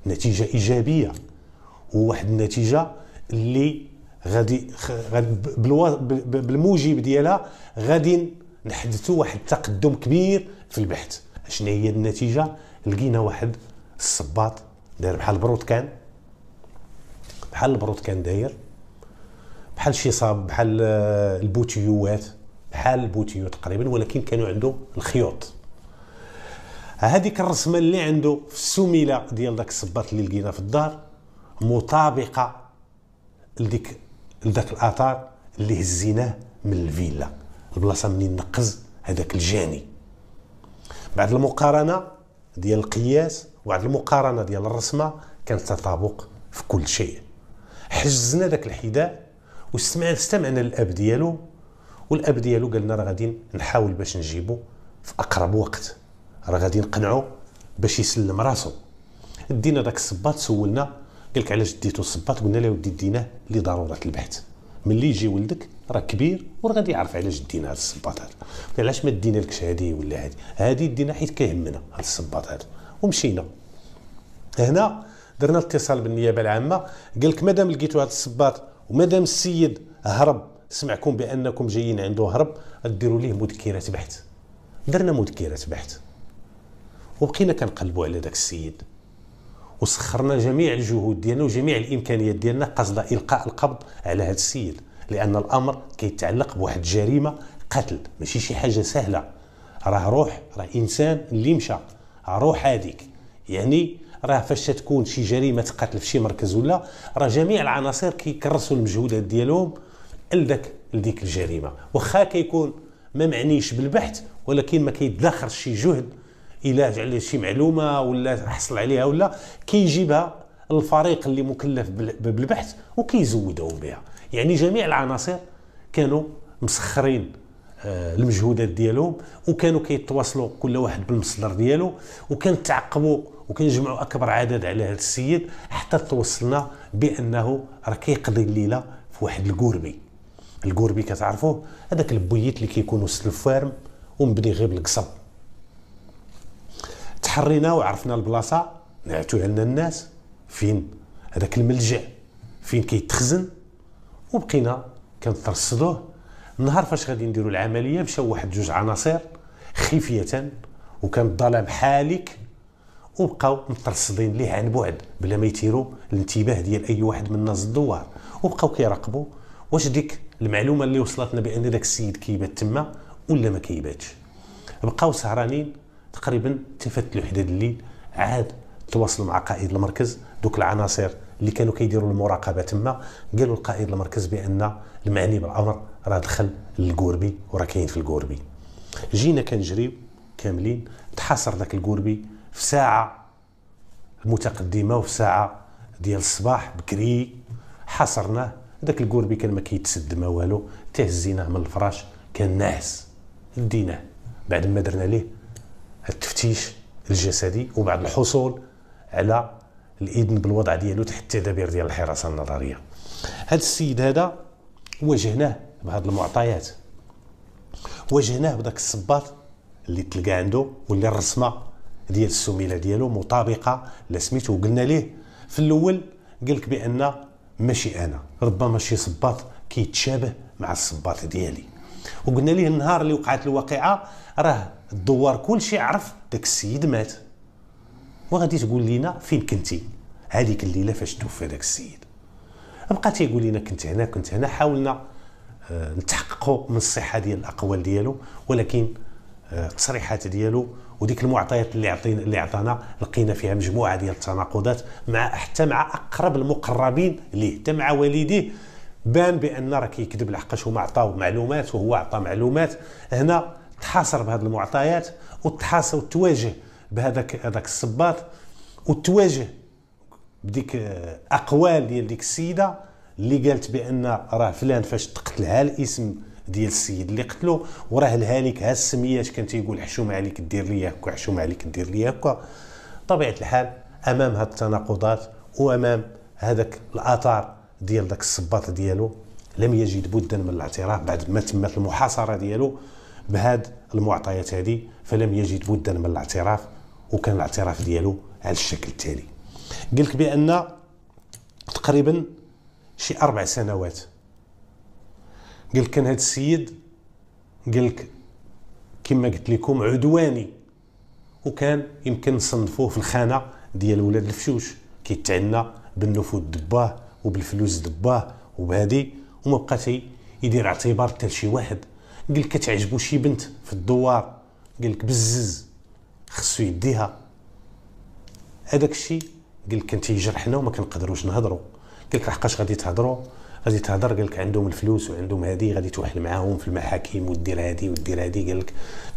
[SPEAKER 1] نتيجه ايجابيه، وواحد النتيجه اللي غادي بالموجب ديالها غادي نحدثوا واحد التقدم كبير في البحث. شنو هي النتيجه؟ لقينا واحد الصباط داير بحال البروتكان داير بحال شي صاب، بحال البوتيوات، بحال البوتيو تقريبا، ولكن كانوا عنده الخيوط. هذيك الرسمه اللي عنده في السميله ديال داك الصباط اللي لقينا في الدار مطابقه لذاك الاثار اللي هزيناه من الفيلا، البلاصه منين نقز هذاك الجاني. بعد المقارنه ديال القياس وبعد المقارنه ديال الرسمه كان تطابق في كل شيء. حجزنا داك الحذاء واستمعنا للاب ديالو، والاب ديالو قال لنا راه غادي نحاول باش نجيبو في اقرب وقت، راه غادي نقنعو باش يسلم راسو. دينا داك الصباط، سولنا قال لك علاش ديتو الصباط؟ قلنا له ودي ديناه لضروره البحث، ملي يجي ولدك راه كبير وغادي يعرف علاش دينا هذا الصباط هذا. علاش ما دينا لكش هذه ولا هذه دينا حيت كيهمنا هذا الصباط هذا. ومشينا هنا درنا اتصال بالنيابه العامه، قال لك مادام لقيتوا هذا الصباط ومادام السيد هرب، سمعكم بانكم جايين عنده هرب، ديروا ليه مذكره بحث. درنا مذكره بحث وبقينا كنقلبوا على داك السيد، وسخرنا جميع الجهود ديالنا وجميع الامكانيات ديالنا قصد القاء القبض على هذا السيد، لان الامر كيتعلق بواحد جريمه قتل، ماشي شي حاجه سهله. راه انسان اللي مشى، روح هذيك، يعني راه فاش تكون شي جريمه قتل في شي مركز ولا، راه جميع العناصر كيكرسوا المجهودات ديالهم لديك الجريمه، واخا كيكون ما معنيش بالبحث ولكن ما كيدخرش شي جهد الى على شي معلومه ولا حصل عليها ولا كيجيبها الفريق اللي مكلف بالبحث وكيزودهم بها. يعني جميع العناصر كانوا مسخرين المجهودات ديالهم، وكانوا كيتواصلوا كل واحد بالمصدر ديالو، وكنتعقبوا وكنجمعوا اكبر عدد على هذا السيد حتى توصلنا بانه راه كيقضي الليله في واحد القوربي كتعرفوه، هذاك البويت اللي كيكون وسط الفارم ومبني غير بالقصب. تحرينا وعرفنا البلاصه، نعتوها لنا الناس فين هذاك الملجأ فين كيتخزن، وبقينا كنترصدوه. النهار فاش غادي نديروا العمليه مشاو واحد جوج عناصر خفيه وكان الظلام حالك، وبقاو مترصدين ليه عن بعد بلا ما يثيروا الانتباه ديال اي واحد من الناس الدوار، وبقاو كيراقبوا واش ديك المعلومه اللي وصلتنا بان داك السيد كيبات تما ولا ما كيباتش. بقاو سهرانين تقريبا تفات الوحده الليل، عاد تواصلوا مع قائد المركز. دوك العناصر اللي كانوا كيديروا المراقبه تما قالوا لقائد المركز بان المعني بالامر راه دخل للقوربي وراه كاين في القوربي. جينا كنجريو كاملين، تحاصر داك القوربي في ساعه متقدمه وفي ساعه ديال الصباح بكري، حاصرناه. داك القوربي كان ما كيتسد ما والو، تهزيناه من الفراش كان ناعس، ديناه بعد ما درنا ليه التفتيش الجسدي وبعد الحصول على الاذن بالوضع ديالو تحت التدابير ديال الحراسه النظريه. هذا السيد هذا واجهناه بهذه المعطيات، واجهناه بداك الصباط اللي تلقى عنده واللي الرسمه ديال السميله ديالو مطابقه لسميتو، وقلنا ليه في الاول قال لك بان ماشي انا، ربما شي صباط كيتشابه مع الصباط ديالي. وقلنا ليه النهار اللي وقعت الواقعه راه الدوار كلشي عرف داك السيد مات، وغادي تقول لينا فين كنتي هذيك الليله فاش توفى داك السيد. بقى تيقول لنا كنت هنا. حاولنا نتحققوا من الصحه ديال الاقوال ديالو، ولكن التصريحات ديالو وديك المعطيات اللي عطانا لقينا فيها مجموعه ديال التناقضات حتى مع اقرب المقربين ليه، حتى مع والديه بان بان راه كيكذب، لحقاش هما عطاو معلومات وهو عطى معلومات. هنا تحاصر بهذه المعطيات وتحاصر وتواجه بهذاك الصباط وتواجه بديك اقوال ديال ديك السيده اللي قالت بان راه فلان فاش تقتلها الاسم ديال السيد اللي قتلو، وراه الهالك ها السميات كان تيقول حشومه عليك دير لي هكا، حشومه عليك دير لي هكا. طبيعه الحال امام هاد التناقضات وامام هذاك الاثار ديال داك الصباط ديالو لم يجد بدا من الاعتراف بعد ما تمت المحاصره ديالو بهاد المعطيات هذه، فلم يجد بدا من الاعتراف، وكان الاعتراف ديالو على الشكل التالي. قال لك بان تقريبا شي 4 سنوات قال لك كان هذا السيد قال لك كما قلت لكم عدواني، وكان يمكن نصنفوه في الخانه ديال ولاد الفشوش، كيتعنى بالنفوذ دباه وبالفلوس دباه وبهذه، وما بقاش يدير اعتبار حتى لشي واحد. قال لك كتعجبو شي بنت في الدوار قال لك بزز خصو يديها. هذاك الشيء قال لك كان تيجرحنا وما كنقدروش نهضروا. قال لك لحقاش غادي تهضروا، غادي تهضر قال لك عندهم الفلوس وعندهم هذه، غادي توحل معاهم في المحاكم ودير هذه ودير هذه. قال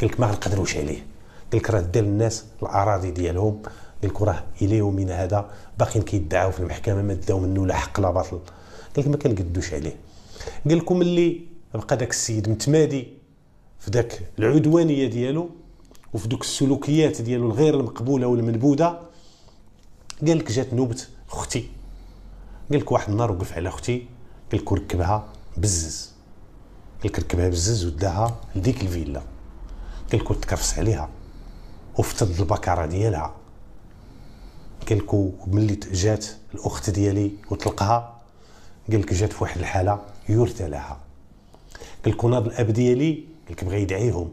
[SPEAKER 1] لك ما غنقدروش عليه. قال لك راه دار الناس الاراضي ديالهم، قال لك راه الى يومنا هذا باقيين كيدعوا في المحكمه ما داو منه لا حق لا باطل. قال لك ما كنقدوش عليه. قال لكم ملي بقى داك السيد متمادي في داك العدوانيه ديالو وفي دوك السلوكيات ديالو الغير المقبوله والمنبوذه، قال لك جات نوبه اختي. قال لك واحد النهار وقف على اختي قال لك ركبها بزز، قال لك ركبها بزز وداها لديك الفيلا. قال لك تكرفس عليها وفتد البكاره ديالها. قال لك ملي جات الاخت ديالي وطلقها قال لك جات في واحد الحاله يرثى لها. قال لك ناض الاب ديالي قال لك بغى يدعيهم.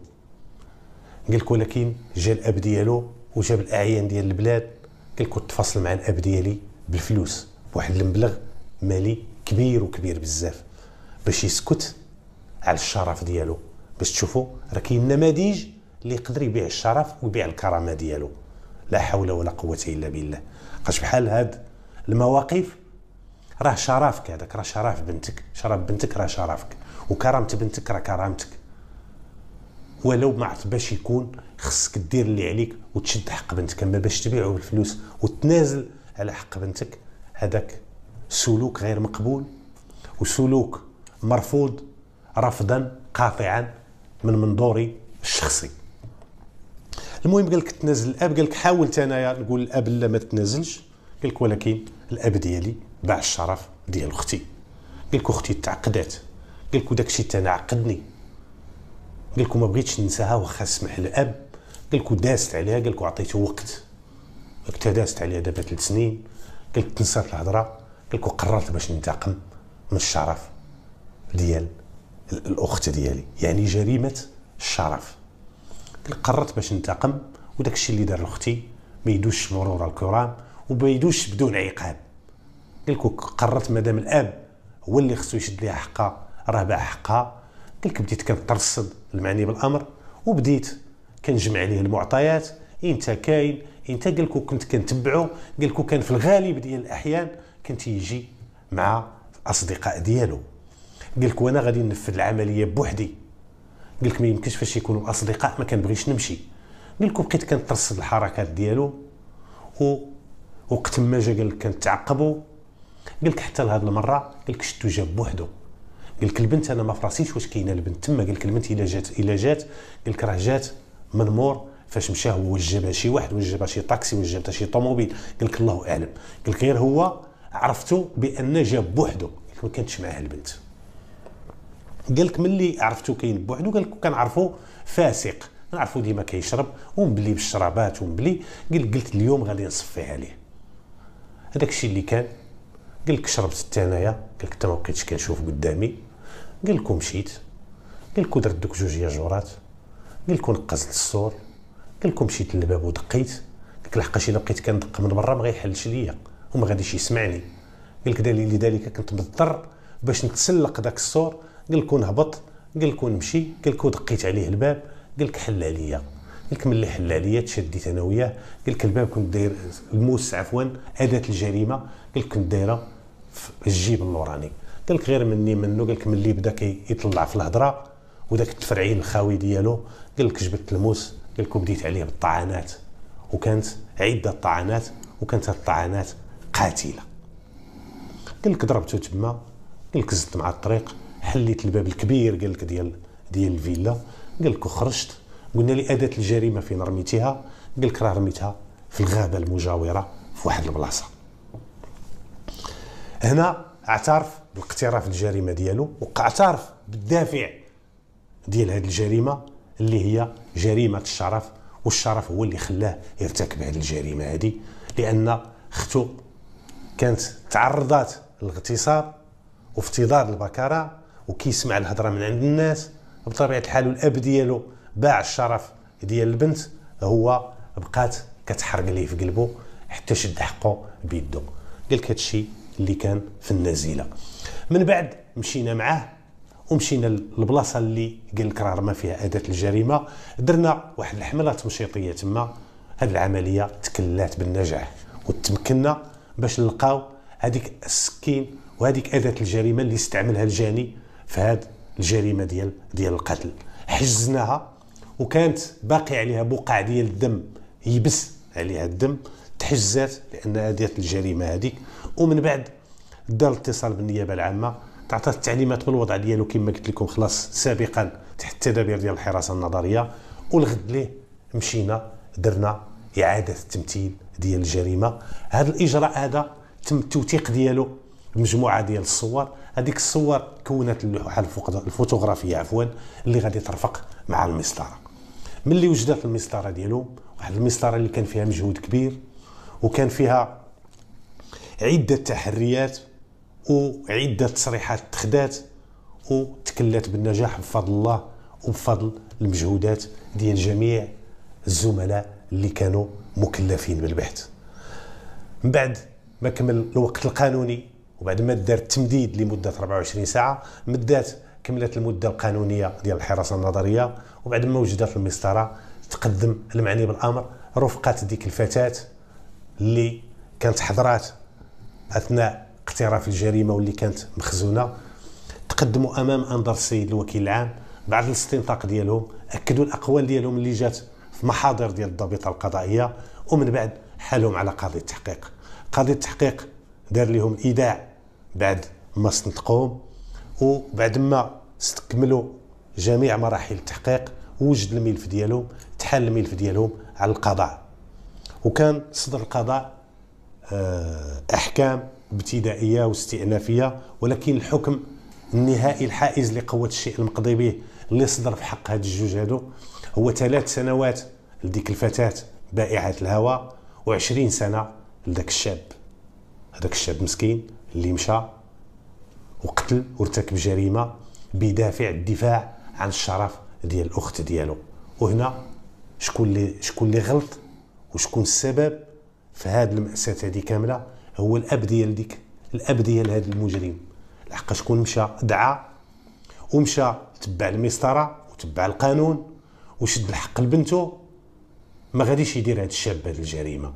[SPEAKER 1] قال لك ولكن جا الاب ديالو وجاب الاعيان ديال البلاد. قال لك تفاصل مع الاب ديالي بالفلوس بواحد المبلغ مالي كبير وكبير بزاف باش يسكت على الشرف ديالو، باش تشوفوا راه كاين نماذج اللي يقدر يبيع الشرف ويبيع الكرامه ديالو. لا حول ولا قوه الا بالله. قاش بحال هاد المواقف راه شرفك، هذاك راه شرف بنتك، شرف بنتك راه شرفك، وكرامه بنتك راه كرامتك. ولو ما عرفت باش يكون خصك دير اللي عليك وتشد حق بنتك، اما باش تبيعه بالفلوس وتنازل على حق بنتك هذاك سلوك غير مقبول وسلوك مرفوض رفضا قاطعا من منظوري الشخصي. المهم قال لك تنازل الاب. قال لك حاولت انايا نقول الاب لا ما تنازلش. قال لك ولكن الاب ديالي باع الشرف ديال اختي. قال لك اختي تعقدات. قال لك وداك الشيء تانا عقدني. قال لك ما بغيتش ننساها واخا سمح الاب. قال لك ودازت عليها. قال لك وعطيته وقت. قلت دازت عليها دابا 3 سنين. قال لك تنسات الهضره. قال لك وقررت باش ننتقم من الشرف ديال الاخت ديالي، يعني جريمه الشرف. قال لك قررت باش ننتقم، وداك الشيء اللي دار لاختي ما يدوش مرور الكرام وما يدوش بدون عقاب. قال لك قررت مادام الاب هو اللي خصو يشد ليها حقها راه باع حقها. قال لك بديت كنترصد المعني بالامر وبديت كنجمع عليه المعطيات. انت كاين انت. قال لك كنت كنتبعو. قال لك كان في الغالب ديال الاحيان كنت يجي مع الاصدقاء ديالو. قال لك وانا غادي ننفذ العمليه بوحدي. قال لك ما يمكنش فاش يكونوا الاصدقاء ما كنبغيش نمشي. قال لك بقيت كنترصد الحركات ديالو وقت ما جا قال لك كنتعقبوا. قال لك حتى لهاد المره قال لك شتو جاب بوحدو. قال لك البنت انا ما فراسيش واش كاينه البنت تما. قال لك البنت الا جات قال لك راه جات من مور فاش مشى هو وجبها شي واحد، وجبها شي طاكسي، وجبها شي طوموبيل. قال لك الله اعلم. قال لك غير هو عرفتو بان جاب بوحدو. قال لك ما كانتش معاه البنت. قال لك ملي عرفتو كاين بوحدو قال لك كنعرفو فاسق، نعرفو ديما كيشرب ومبلي بالشرابات ومبلي. قال لك قلت اليوم غادي نصفيه عليه. هذاك الشيء اللي كان. قال لك شربت حتى انايا. قال لك حتى ما بقيتش كنشوف قدامي. قال لك مشيت. قال لك درت دوك 2 ياجورات. قال لك نقزت السور. قال لك مشيت للباب ودقيت. قال لك لحقاش الا بقيت كندق من برا ما غيحلش ليا وما غاديش يسمعني. قال لك لذلك كنت مضطر باش نتسلق داك السور. قال لك نهبط. قال لك نمشي. قال لك دقيت عليه الباب. قال لك حل عليا. قال لك ملي حل عليا تشديت انا وياه. قال لك الباب كنت داير الموس عفوا اداه الجريمه. قال لك كنت دايره في الجيب اللوراني. قال لك غير منه. قال لك ملي بدا يطلع في الهضره وداك التفرعين الخاوي ديالو قال لك جبت الموس، قال لك بديت عليه بالطعنات، وكانت عده طعنات، وكانت هاد الطعنات قاتله. قال لك ضربته تما، قال لك زدت مع الطريق، حليت الباب الكبير قال لك ديال الفيلا، قال لك وخرجت. قلنا لي اداه الجريمه فين رميتيها؟ قال لك راه رميتها في الغابه المجاوره في واحد البلاصه. هنا اعترف باقتراف الجريمه ديالو، واعترف بالدافع ديال هذه الجريمه اللي هي جريمه الشرف، والشرف هو اللي خلاه يرتكب هذه الجريمه هذه، لان اختو كانت تعرضات للاغتصاب وافتضاد البكاره، وكيسمع الهضره من عند الناس بطبيعه الحال، والاب ديالو باع الشرف ديال البنت، هو بقات كتحرق ليه في قلبه حتى شد حقه بيدو. قال لك هادشي اللي كان في النازله. من بعد مشينا معاه ومشينا للبلاصه اللي قال لك راه رمى فيها اداه الجريمه، درنا واحد الحمله تمشيطيه تما. هذه العمليه تكلات بالنجاح، وتمكنا باش نلقاو هذيك السكين وهذيك اداه الجريمه اللي استعملها الجاني في هذه الجريمه ديال القتل. حجزناها، وكانت باقي عليها بقع ديال الدم، يبس عليها الدم، تحجزات لان اداه الجريمه هذيك. ومن بعد دار الاتصال بالنيابه العامه، تعطات التعليمات بالوضع ديالو كما قلت لكم خلاص سابقا تحت التدابير ديال الحراسه النظريه. والغد ليه مشينا درنا اعاده التمثيل ديال الجريمه. هذا الاجراء هذا تم التوثيق ديالو بمجموعه ديال الصور. هذيك الصور كونت اللوحه الفوتوغرافيه عفوا اللي غادي ترفق مع المسطره. ملي وجدت المسطره ديالو، واحد المسطره اللي كان فيها مجهود كبير، وكان فيها عده تحريات وعده تصريحات اتخذات، وتكلت بالنجاح بفضل الله وبفضل المجهودات ديال جميع الزملاء اللي كانوا مكلفين بالبحث. من بعد ما كمل الوقت القانوني، وبعد ما دار تمديد لمده 24 ساعه، كملت المده القانونيه ديال الحراسه النظريه، وبعد ما وجدت المسطره تقدم المعني بالامر رفقه ديك الفتاه اللي كانت حضرات اثناء اقتراف الجريمه واللي كانت مخزونه. تقدموا امام انظار السيد الوكيل العام بعد الاستنطاق ديالهم، اكدوا الاقوال ديالهم اللي جات في محاضر ديال الضابطه القضائيه، ومن بعد حالهم على قاضي التحقيق. قاضي التحقيق دار لهم ايداع بعد ما استنطقوهم، وبعد ما استكملوا جميع مراحل التحقيق وجد الملف ديالهم، تحال الملف ديالهم على القضاء، وكان صدر القضاء احكام ابتدائيه واستئنافيه. ولكن الحكم النهائي الحائز لقوه الشيء المقضي به اللي صدر في حق هاد الجوج هادو هو 3 سنوات لديك الفتاه بائعه الهوى، و20 سنه لذاك الشاب، هذاك الشاب مسكين اللي مشى وقتل وارتكب جريمه بدافع الدفاع عن الشرف ديال الاخت ديالو. وهنا شكون اللي غلط وشكون السبب في هذه المأساة هذه كامله؟ هو الاب ديال هذا المجرم. لحق شكون مشى دعا ومشى تبع المسطره وتبع القانون وشد الحق لبنته، ما غاديش يدير هذا الشاب هذه الجريمه.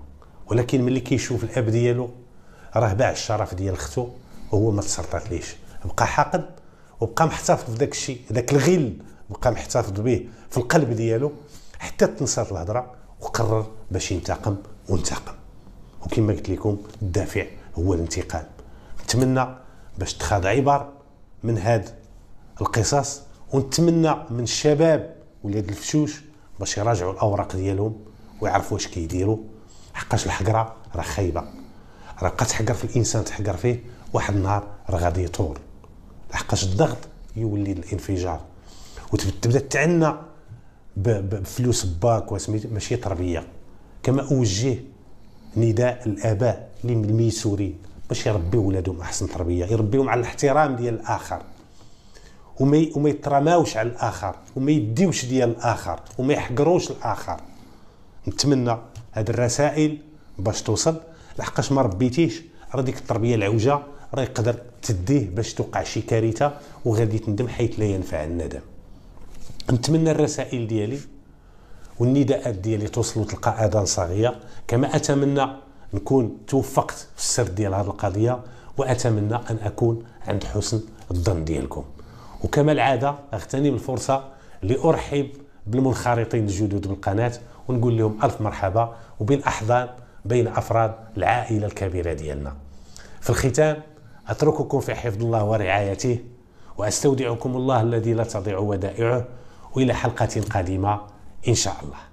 [SPEAKER 1] ولكن ملي كيشوف الاب ديالو راه باع الشرف ديال اختو وهو ما تسرطات ليش، بقى حاقد وبقى محتفظ بداك الشيء، داك الغل بقى محتفظ به في القلب ديالو حتى تنسات الهضره، وقرر باش ينتقم وانتقم. وكما قلت لكم الدافع هو الانتقام. نتمنى باش تخاض عبر من هاد القصص، ونتمنى من الشباب ولاد الفشوش باش يراجعوا الاوراق ديالهم ويعرفوا واش كيديروا، حقاش الحقره راه خايبه، راه بقى تحقر في الانسان تحقر فيه، واحد النهار راه غادي يطول، حقاش الضغط يولي الانفجار، وتبدا تعنى بفلوس باك وسميتو ماشي تربيه. كما اوجه نداء الاباء اللي الميسورين باش يربيو ولادهم احسن تربيه، يربيهم على الاحترام ديال الاخر، وما يترماوش على الاخر، وما يديوش ديال الاخر، وما يحقروش الاخر. نتمنى هاد الرسائل باش توصل، لحقاش ما ربيتيش راه ديك التربيه العوجه راه يقدر تديه باش توقع شي كارثه وغادي تندم حيث لا ينفع الندم. نتمنى الرسائل ديالي والنداءات ديالي توصلوا تلقى اذان صاغيه، كما اتمنى نكون توفقت في السرد ديال هذه القضيه، واتمنى ان اكون عند حسن الظن ديالكم. وكما العاده اغتنم الفرصه لارحب بالمنخرطين الجدد بالقناه، ونقول لهم الف مرحبا وبين احضان بين افراد العائله الكبيره ديالنا. في الختام اترككم في حفظ الله ورعايته، واستودعكم الله الذي لا تضيع ودائعه، والى حلقه قادمه ان شاء الله.